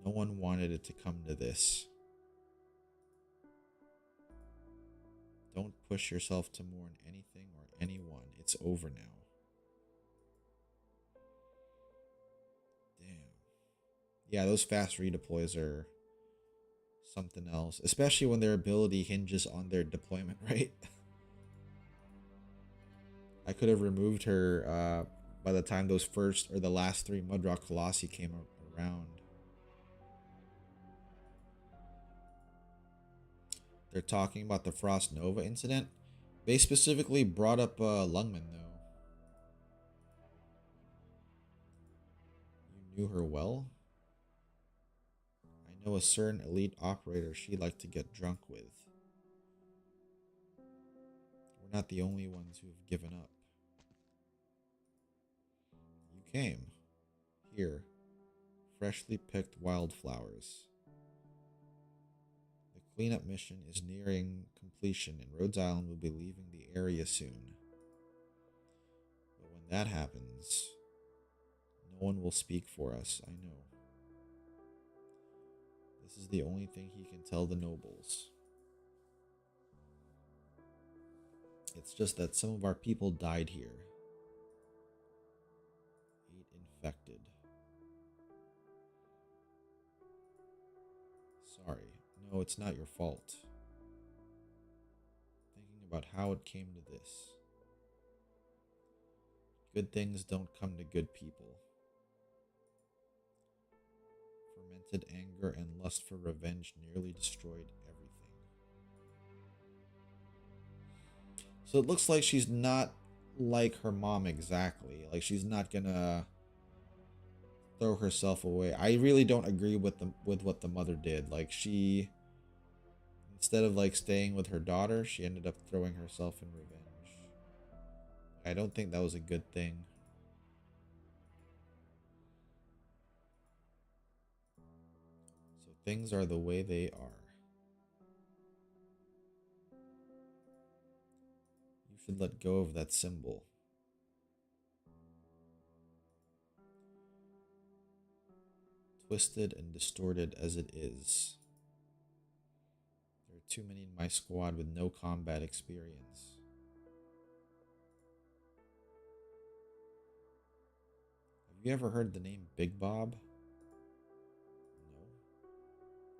Speaker 1: No one wanted it to come to this. Don't push yourself to mourn anything or anyone. It's over now. Damn. Yeah, those fast redeploys are something else. Especially when their ability hinges on their deployment rate. I could have removed her by the time those first or the last 3 Mudrock Colossi came around. They're talking about the Frost Nova incident. They specifically brought up Lungman, though. You knew her well? I know a certain elite operator she'd like to get drunk with. We're not the only ones who have given up. You came. Here. Freshly picked wildflowers. The cleanup mission is nearing completion and Rhodes Island will be leaving the area soon. But when that happens, no one will speak for us, I know. This is the only thing he can tell the nobles. It's just that some of our people died here. 8 infected. Sorry. No, it's not your fault. Thinking about how it came to this. Good things don't come to good people. Fermented anger and lust for revenge nearly destroyed everything. So it looks like she's not like her mom exactly. Like she's not gonna throw herself away. I really don't agree with what the mother did. Like she, instead of like staying with her daughter, she ended up throwing herself in revenge. I don't think that was a good thing. So things are the way they are. You should let go of that symbol. Twisted and distorted as it is. There are too many in my squad with no combat experience. Have you ever heard the name Big Bob? No.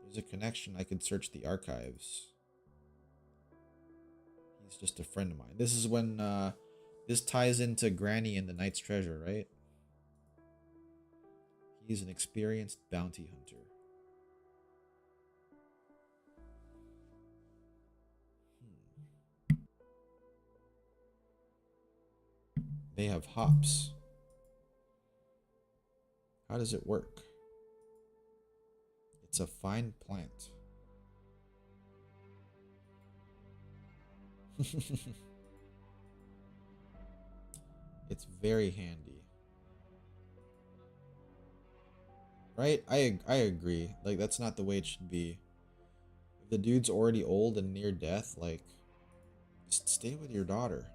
Speaker 1: There's a connection. I could search the archives. He's just a friend of mine. This is when this ties into Granny and the Knight's Treasure, right? He's an experienced bounty hunter. They have hops. How does it work? It's a fine plant. It's very handy. Right? I agree. Like, that's not the way it should be. If the dude's already old and near death, like, just stay with your daughter.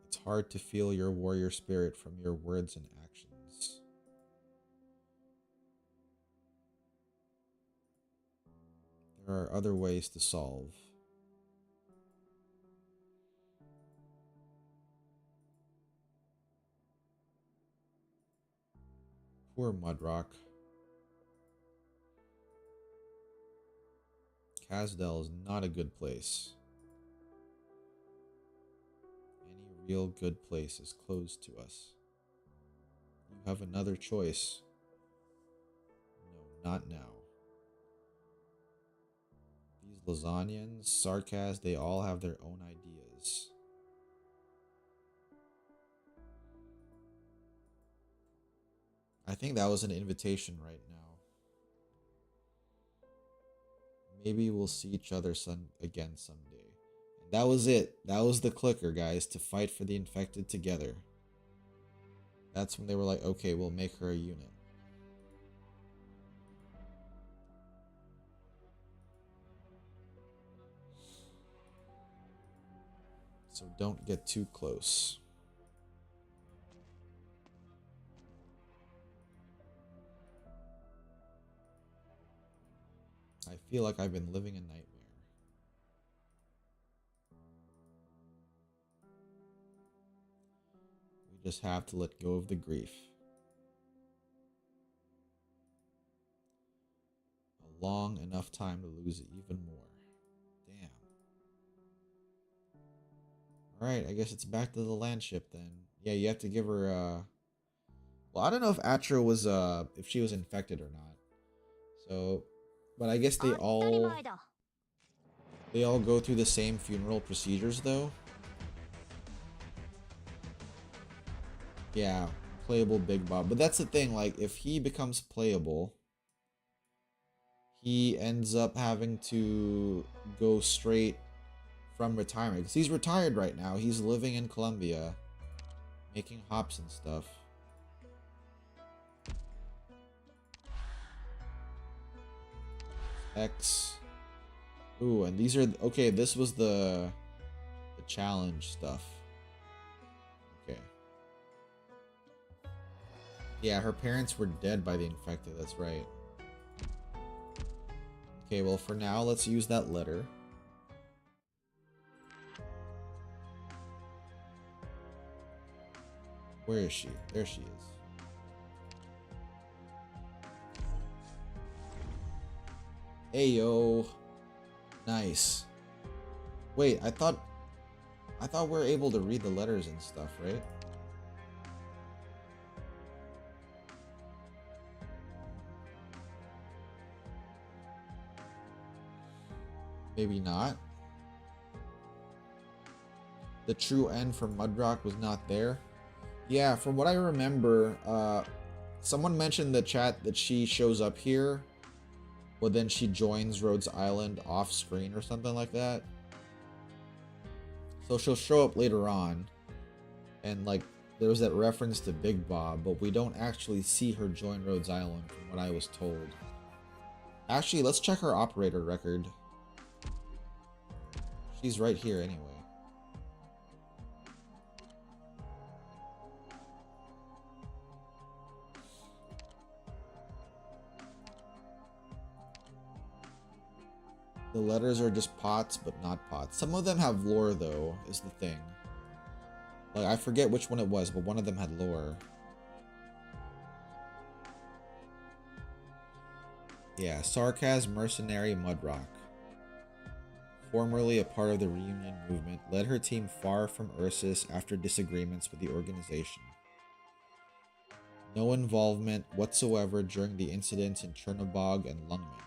Speaker 1: It's hard to feel your warrior spirit from your words and actions. There are other ways to solve. Poor Mudrock. Casdell is not a good place. Any real good place is closed to us. You have another choice. No, not now. These Lasagnians, Sarkaz, they all have their own ideas. I think that was an invitation right now. Maybe we'll see each other again someday. And that was it. That was the clicker, guys, to fight for the infected together. That's when they were like, okay, we'll make her a unit. So don't get too close. I feel like I've been living a nightmare. We just have to let go of the grief. A long enough time to lose it even more. Damn. Alright, I guess it's back to the land ship then. Yeah, you have to give her well, I don't know if Atra was if she was infected or not. So, but I guess they all go through the same funeral procedures though. Yeah, playable Big Bob. But that's the thing, like, if he becomes playable, he ends up having to go straight from retirement. Because he's retired right now. He's living in Colombia, making hops and stuff. X. Ooh, and these are... Okay, this was the challenge stuff. Okay. Yeah, her parents were dead by the infected, that's right. Okay, well for now, let's use that letter. Where is she? There she is. Ayo. Nice. Wait, I thought we were able to read the letters and stuff, right? Maybe not. The true end for Mudrock was not there. Yeah, from what I remember, someone mentioned in the chat that she shows up here, but then she joins Rhodes Island off screen or something like that. So she'll show up later on, and like there was that reference to Big Bob, but we don't actually see her join Rhodes Island from what I was told. Actually, let's check her operator record. She's right here anyway. The letters are just pots, but not pots. Some of them have lore, though, is the thing. Like, I forget which one it was, but one of them had lore. Yeah, Sarkaz Mercenary Mudrock. Formerly a part of the reunion movement, led her team far from Ursus after disagreements with the organization. No involvement whatsoever during the incidents in Chernobog and Lungmen.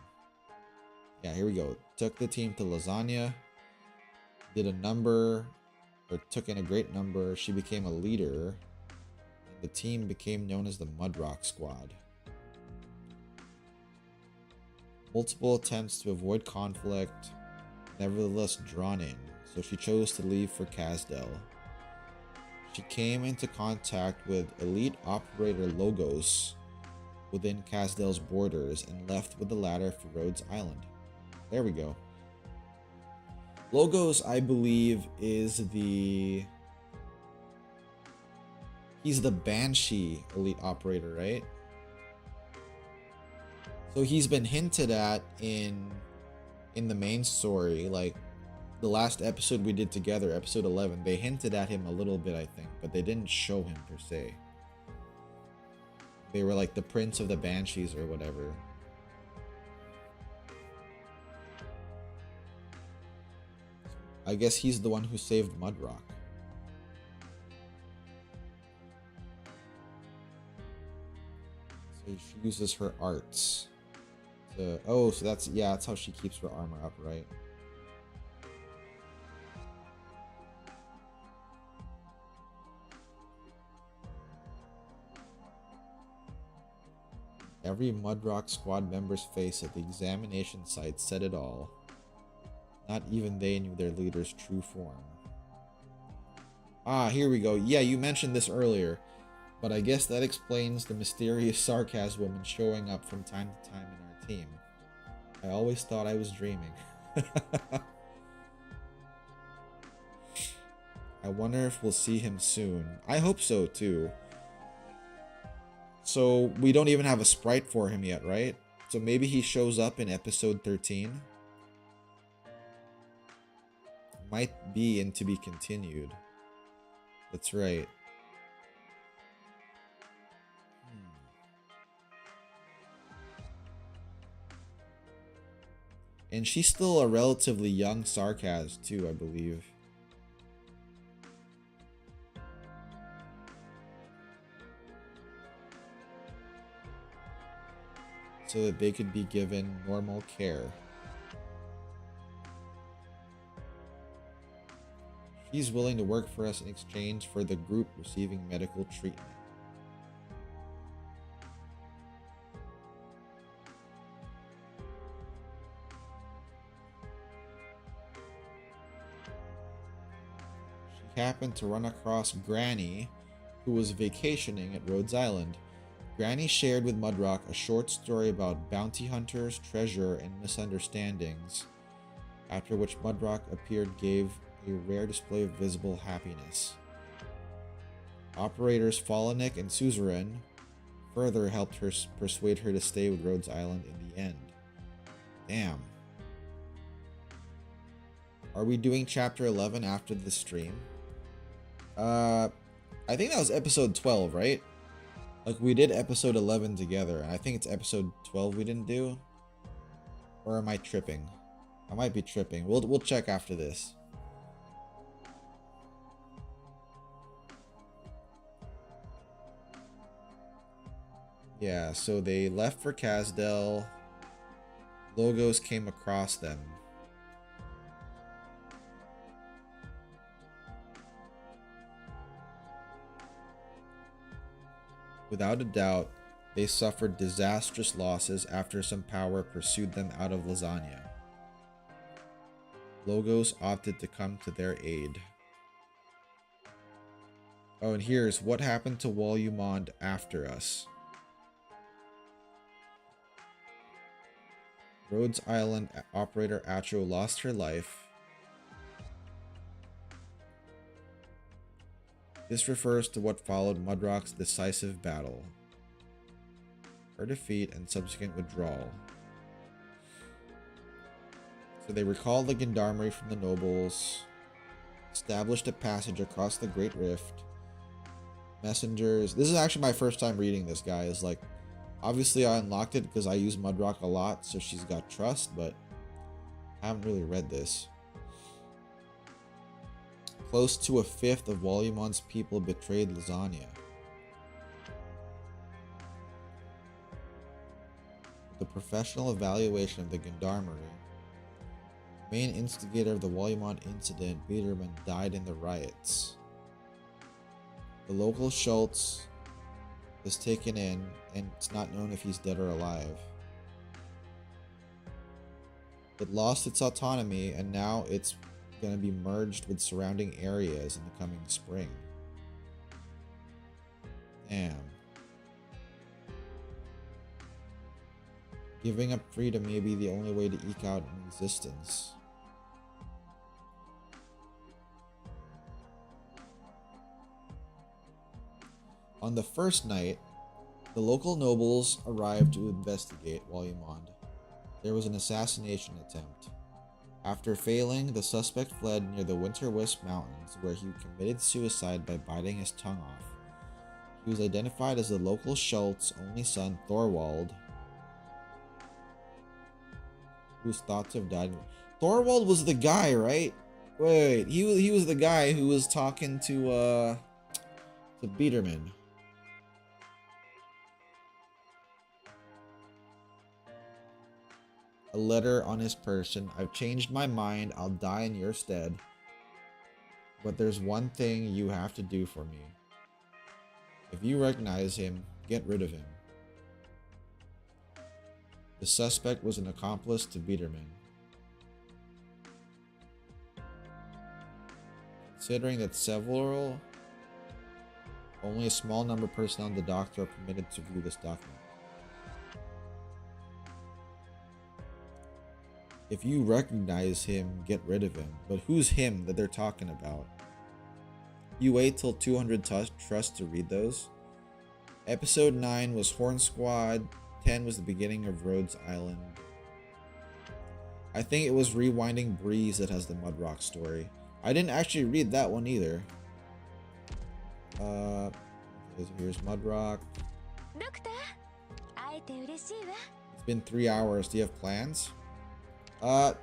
Speaker 1: Yeah, here we go. Took the team to Lasagna. Did a number, or took in a great number. She became a leader. And the team became known as the Mudrock Squad. Multiple attempts to avoid conflict, nevertheless drawn in, so she chose to leave for Kazdel. She came into contact with elite operator Logos within Kazdel's borders and left with the latter for Rhodes Island. There we go. Logos, I believe, is the... He's the Banshee elite operator, right? So he's been hinted at in the main story, like the last episode we did together, episode 11, they hinted at him a little bit, I think, but they didn't show him per se. They were like the Prince of the Banshees or whatever. I guess he's the one who saved Mudrock. So she uses her arts to... Oh, so that's... Yeah, that's how she keeps her armor up, right? Every Mudrock squad member's face at the examination site said it all. Not even they knew their leader's true form. Ah, here we go. Yeah, you mentioned this earlier, but I guess that explains the mysterious Sarkaz woman showing up from time to time in our team. I always thought I was dreaming. I wonder if we'll see him soon. I hope so, too. So, we don't even have a sprite for him yet, right? So maybe he shows up in episode 13? Might be in to be continued. That's right. And she's still a relatively young Sarkaz too, I believe. So that they could be given normal care. She's willing to work for us in exchange for the group receiving medical treatment. happened to run across Granny, who was vacationing at Rhodes Island. Granny shared with Mudrock a short story about bounty hunters, treasure, and misunderstandings, after which Mudrock appeared gave a rare display of visible happiness. Operators Fallenick and Suzerain further helped her persuade her to stay with Rhodes Island in the end. Damn. Are we doing chapter 11 after the stream? I think that was episode 12, right? Like, we did episode 11 together, and I think it's episode 12 we didn't do. Or am I tripping? I might be tripping. We'll check after this. Yeah, so they left for Kasdel. Logos came across them. Without a doubt, they suffered disastrous losses after some power pursued them out of Lasagna. Logos opted to come to their aid. Oh, and here's what happened to Wolumonde after us. Rhodes Island operator Acho lost her life. This refers to what followed Mudrock's decisive battle, her defeat and subsequent withdrawal. So they recalled the gendarmerie from the nobles, established a passage across the Great Rift. Messengers. This is actually my first time reading this, guys. Like, obviously I unlocked it because I use Mudrock a lot, so she's got trust, but I haven't really read this. Close to a fifth of Wolumonde's people betrayed Lasagna. The professional evaluation of the gendarmerie. Main instigator of the Wolumonde incident, Biederman, died in the riots. The local Schultz was taken in, and it's not known if he's dead or alive. It lost its autonomy, and now it's going to be merged with surrounding areas in the coming spring. Damn. Giving up freedom may be the only way to eke out an existence. On the first night, the local nobles arrived to investigate Wolumonde. There was an assassination attempt. After failing, the suspect fled near the Winter Wisp Mountains, where he committed suicide by biting his tongue off. He was identified as the local Schult's only son, Thorwald, who was thought to have died. Thorwald was the guy, right? Wait, he was the guy who was talking to Biederman. A letter on his person. I've changed my mind. I'll die in your stead. But there's one thing you have to do for me. If you recognize him, get rid of him. The suspect was an accomplice to Biederman. Considering that only a small number of personnel in the doctor are permitted to view this document. If you recognize him, get rid of him. But who's him that they're talking about? You wait till 200 trust to read those. Episode 9 was Horn Squad. 10 was the beginning of Rhodes Island. I think it was Rewinding Breeze that has the Mudrock story. I didn't actually read that one either. Here's Mudrock. It's been 3 hours. Do you have plans?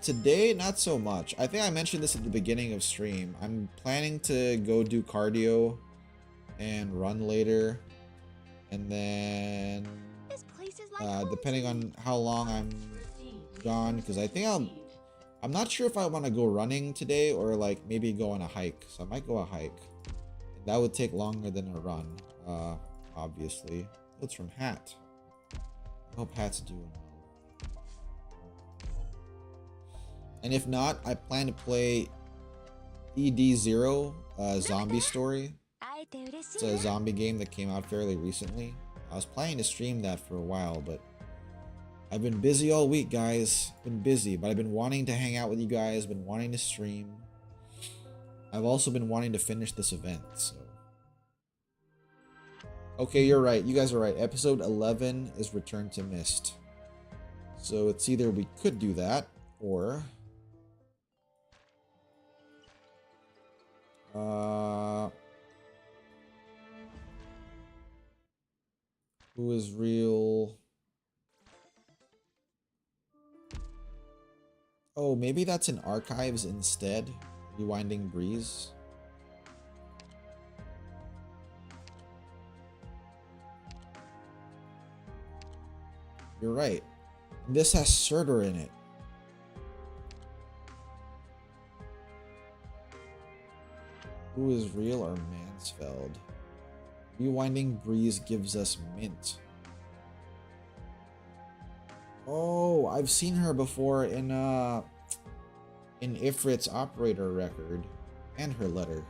Speaker 1: Today, not so much. I think I mentioned this at the beginning of stream. I'm planning to go do cardio and run later. And then, depending on how long I'm gone, because I think I'm not sure if I want to go running today or like maybe go on a hike. So I might go a hike. That would take longer than a run, obviously. Oh, it's from Hat. I hope Hat's doing well. And if not, I plan to play ED0 zombie story.
Speaker 3: 会えて嬉し
Speaker 1: It's
Speaker 3: い
Speaker 1: a
Speaker 3: な
Speaker 1: zombie game that came out fairly recently. I was planning to stream that for a while, but I've been busy all week, guys. Been busy, but I've been wanting to hang out with you guys, been wanting to stream. I've also been wanting to finish this event, so. Okay, you're right. You guys are right. Episode 11 is Return to Mist. So it's either we could do that, or... who is real? Oh, maybe that's in Archives instead. Rewinding Breeze. You're right. This has Surtur in it. Who is real or Mansfeld? Rewinding Breeze gives us Mint. Oh, I've seen her before in Ifrit's operator record and her letter.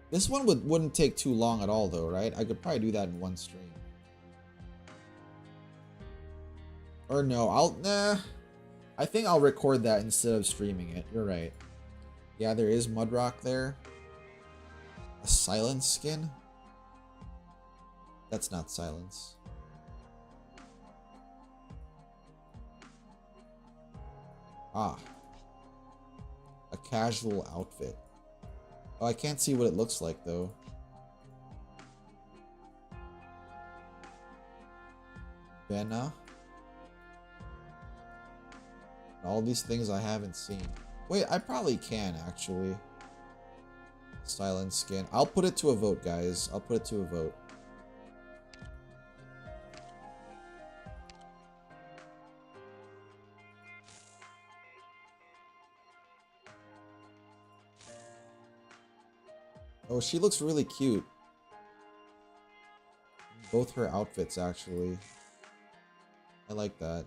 Speaker 1: This one wouldn't take too long at all though, right? I could probably do that in one stream. Or no, I think I'll record that instead of streaming it. You're right. Yeah, there is Mudrock there. A Silence skin? That's not Silence. Ah. A casual outfit. Oh, I can't see what it looks like though. Benna. All these things I haven't seen. Wait, I probably can actually. Silent skin. I'll put it to a vote, guys. I'll put it to a vote. Oh, she looks really cute. Both her outfits, actually. I like that.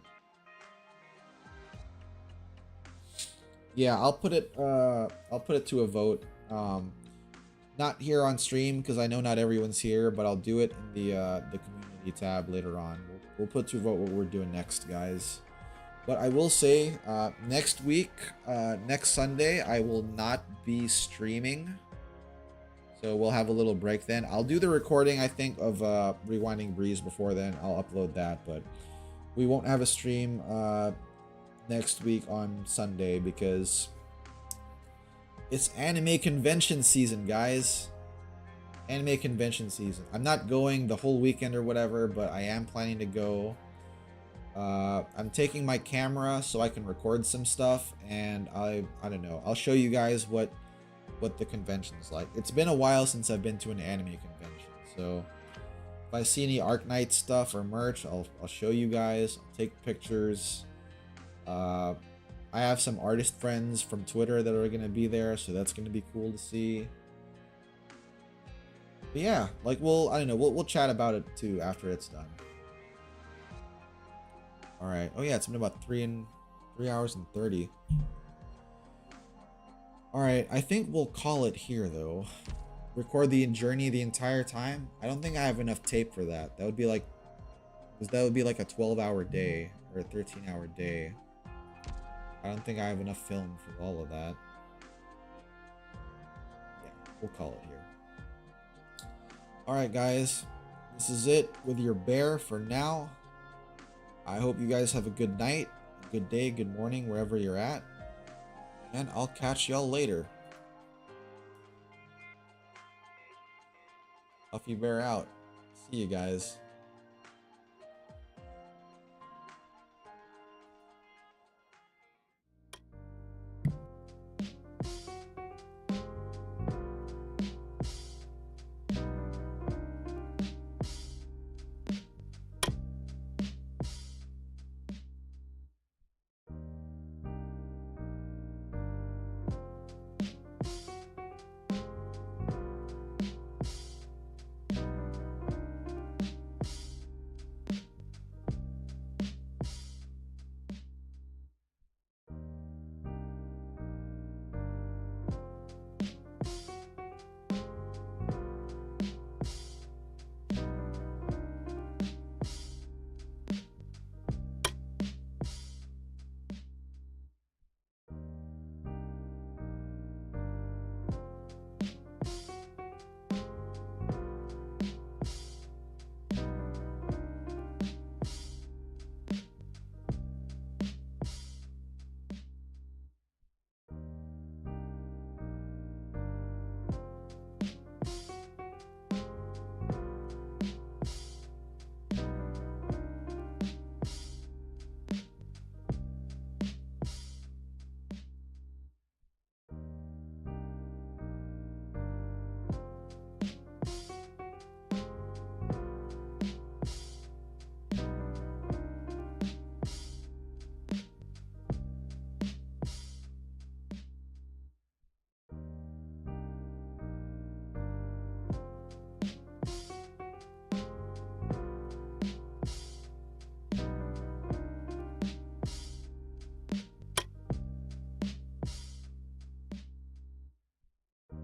Speaker 1: Yeah, I'll put it to a vote. Not here on stream because I know not everyone's here, but I'll do it in the community tab later on. We'll put to a vote what we're doing next, guys. But I will say, next week, next Sunday, I will not be streaming. So we'll have a little break then. I'll do the recording, I think, of Rewinding Breeze before then. I'll upload that, but we won't have a stream next week on Sunday because it's anime convention season, guys. Anime convention season. I'm not going the whole weekend or whatever, but I am planning to go. I'm taking my camera so I can record some stuff, and I don't know. I'll show you guys what the convention's like. It's been a while since I've been to an anime convention, so if I see any Arknights stuff or merch, I'll show you guys. I'll take pictures. I have some artist friends from Twitter that are gonna be there, so that's gonna be cool to see. But yeah, like I don't know, we'll chat about it too after it's done. All right. Oh yeah, it's been about 3 hours and 30. All right, I think we'll call it here though. Record the journey the entire time. I don't think I have enough tape for that. That would be like a 12-hour day or a 13-hour day. I don't think I have enough film for all of that. Yeah, we'll call it here. All right, guys, this is it with your bear for now. I hope you guys have a good night, a good day, good morning, wherever you're at. And I'll catch y'all later. Huffy Bear out. See you guys.